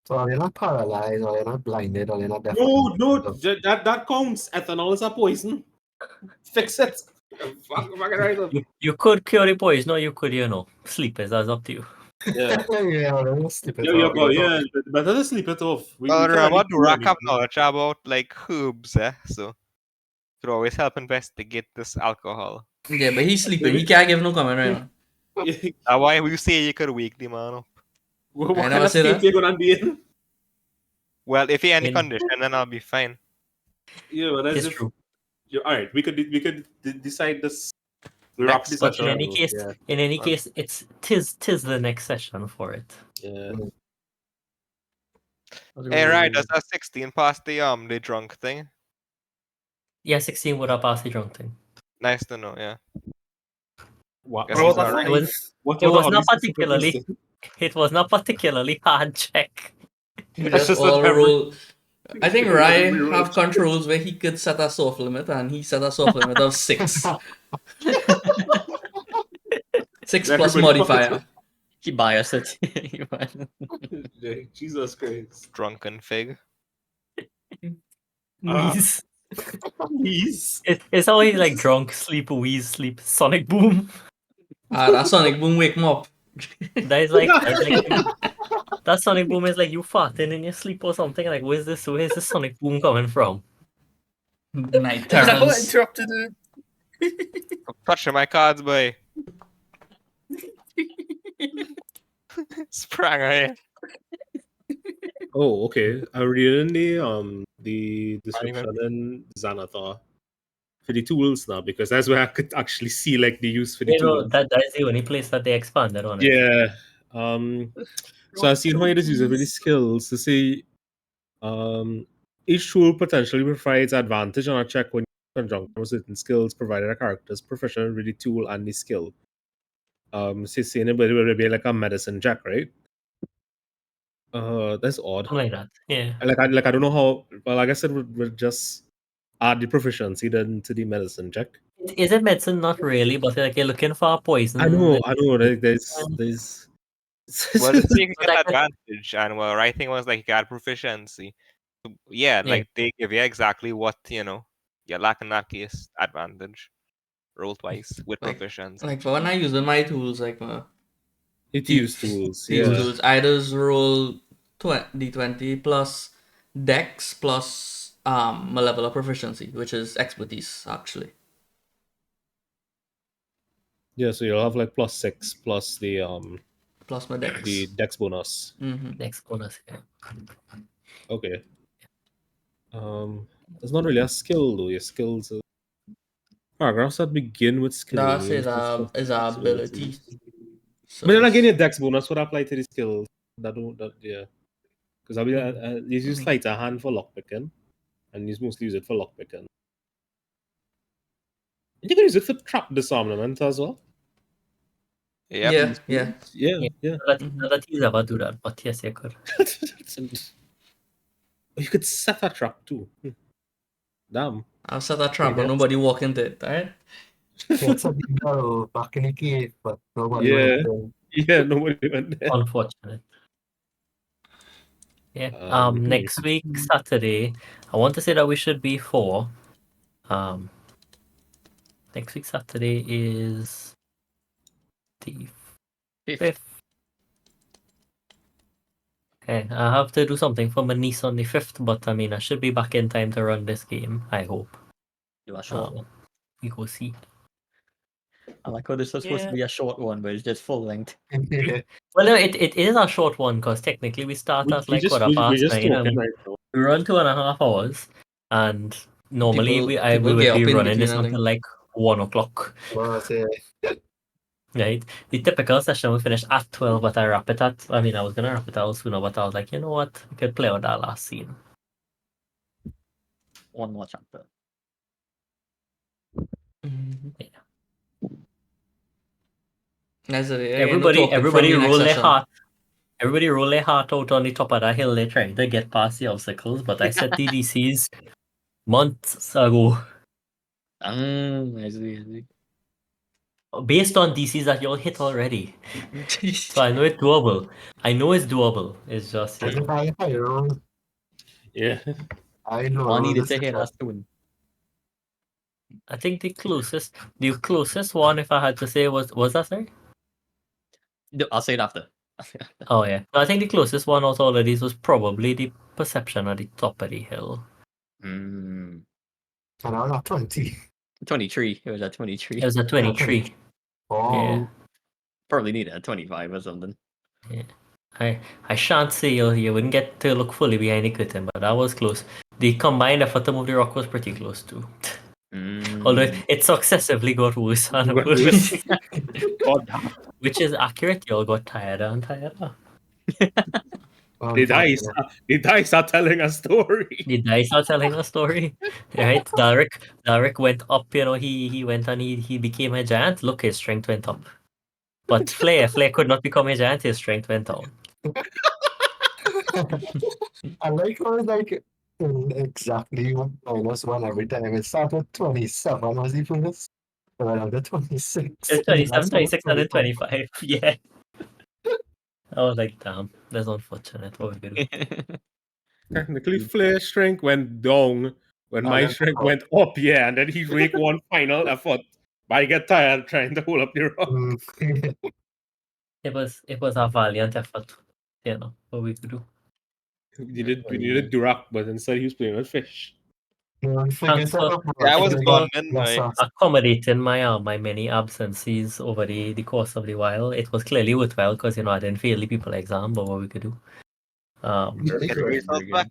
So you're not paralyzed, or you're not blinded, or you're not deaf. No, that counts. Ethanol is a poison. Fix it. You could cure the poison, or you could, sleep it. That's up to you. Yeah. Yeah, sleep it Yeah, off. yeah, better to sleep it off. Well, remember, can't Durak do have anything. knowledge about like herbs, so could always help investigate this alcohol. Yeah, but he's sleeping. He can't give no comment right now. That's why you say you could wake the man up. What I kind never of say state that. you're gonna be in? Well, if you're any In- condition, then I'll be fine. Yeah, but that's It's if true. all right. We could decide this. We Next wrap this But in session. any case, it's tis the next session for it. Yeah. Hey, right, does that 16 pass the drunk thing? Yeah, 16 would have passed the drunk thing. Nice to know, yeah. What Guess Roll he's the alright. It was not particularly. It was not particularly hard check. We That's just just all that every- roll. I think Rai have controls where he could set a soft limit, and he set a soft limit of 6. 6 plus Everybody modifier. He biased it. Jesus Christ. Drunken fig. Wheeze. Please. It's always like drunk, sleep, wheeze, sleep, sonic boom. That sonic boom wake him up. That's like that sonic boom is like you farting in your sleep or something. Like where's this sonic boom coming from? Night Is that what terrors. interrupted it? I'm touching my cards, boy. Sprang right. Oh, okay. I read in the description in Xanathar for the tools now, because that's where I could actually see like the use for the You know, tools. that is the only place that they expanded on it. Yeah. So I've seen how it is used with the skills to say each tool potentially provides advantage on a check when in conjunction with certain skills, provided a character is proficient with the tool and the skill. Sustainability would be like a medicine check, right? That's odd. Something like that. Yeah. I don't know how. Well, I guess it would just add the proficiency then to the medicine check. Is it medicine? Not really, but like you're looking for a poison. I know. Like, there's. Well, the thing you But get I could- advantage, and well, right thing was like you got proficiency. So, yeah, Yeah. like they give you exactly what you lack in that case. Advantage. Roll twice with Like- proficiency. Like for when I using my tools, like It use tools. these Yeah. tools, I just roll d20 plus dex plus my level of proficiency, which is expertise actually. Yeah. So you'll have like +6 plus Plus my dex. the dex bonus. Next bonus. Yeah. Okay. It's not really a skill though. Your skills. Paragraphs that begin with skill. That names is and a stuff, is a ability. abilities. So But then it's- again, your dex bonus would apply to the skills. Yeah. Because I'll be you use sleight of hand for lockpicking, and you mostly use it for lockpicking. And you can use it for trap disarmament as well. Yep. yeah. Yeah. Not that he's ever do that, but yes, you could. You could set a trap too. Damn. I'll set a trap, but Yes. nobody walk into it, alright? That's a big girl back in the cave, but nobody Yeah. went there. Yeah, nobody went there. Unfortunate. Yeah. Hmm. Next week, Saturday, I want to say that we should be 4. Next week, Saturday is the 5th. Okay, I have to do something for my niece on the 5th, but I mean, I should be back in time to run this game, I hope. You are short. We go see. I like how this was supposed to be a short one, but it's just full length. Well, no, it is a short one because technically we start at like we quarter past just 9 talking and right now. we run 2.5 hours, and normally People we get would up be in running between, this I think. until like 1 o'clock. Well, I say, Right? The typical session we finish at 12, but I wrap it at. I mean, I was gonna wrap it out sooner, but I was like, you know what? We could play out that last scene. One more chapter. That's it. Everybody roll their heart. Everybody roll their heart out on the top of that hill. They're trying to get past the obstacles, but I set the DCs months ago. I see. Based on DCs that y'all hit already. So I know it's doable. It's just, you as know. if I roll, Yeah. I know. All needed this to is hit what- us soon. I think the closest one, if I had to say, was that, sorry? I'll say it after. Oh yeah. I think the closest one out of all of these was probably the perception at the top of the hill. Mm, And I'm not 20. 23. It was at 23. It was a 23. Oh, Yeah. Probably needed a 25 or something. I shan't say you wouldn't get to look fully behind the curtain, but that was close. The combined effort to move the rock was pretty close too. Although it successively got worse and Got worse. God, Which is accurate, y'all got tired and tired. the dice are telling a story. The dice are telling a story. Right? Dalric went up, you know, he went and he became a giant. Look, his strength went up. But Flair could not become a giant, his strength went down. I like how it's like exactly -1 every time. It started with 27 was the first. But then the 26. It's 27, 26, and then 25. Yeah. I was like, damn, that's unfortunate. What we do? Technically, Flair's strength went down when my strength went up, yeah, and then he make one final effort. But I get tired trying to hold up the rock. It was a valiant effort, you know, what we could do. We needed Durak, but instead he was playing with fish. Thanks for I was gone midnight. accommodating my many absences over the course of the while. It was clearly worthwhile because, you know, I didn't fail the people exam, but what we could do. Really Get your good. results back.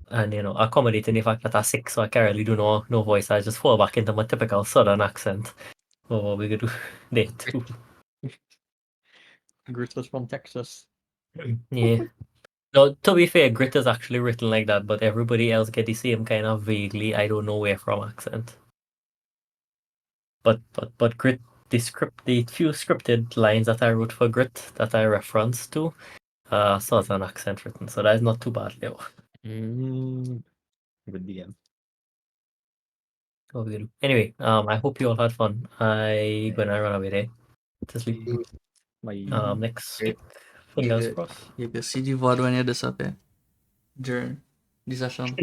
and accommodating the fact that I'm sick, so I can't really do no voice. I just fall back into my typical southern accent. So what we could do there too. Grit was from Texas. Yeah. No, to be fair, Grit is actually written like that, but everybody else get the same kind of vaguely I don't know where from accent. But Grit, the few scripted lines that I wrote for Grit that I reference to, southern accent written, so that is not too bad though. Good DM. Oh, good. Anyway, I hope you all had fun. I gonna run away there to sleep. My Next Okay. week, fingers You crossed. can see the VOD when you disappear during the session.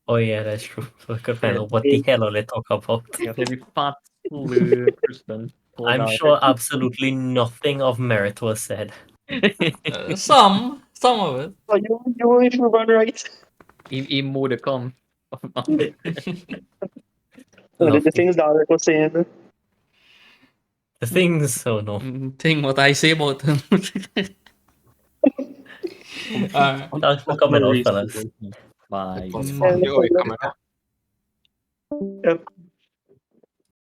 Oh yeah, that's true. So I could find Yeah. out what the hell are they talk about. yeah, every fat little person. I'm sure absolutely nothing of merit was said. Some of it. Oh, you if you run right. he moved the come. The Lovely. things Derek was saying. The things, oh no. Think what I say about him. Alright. Thanks for coming out, fellas. Bye. It was Yeah, fun. no Yo, problem. coming up. Yep.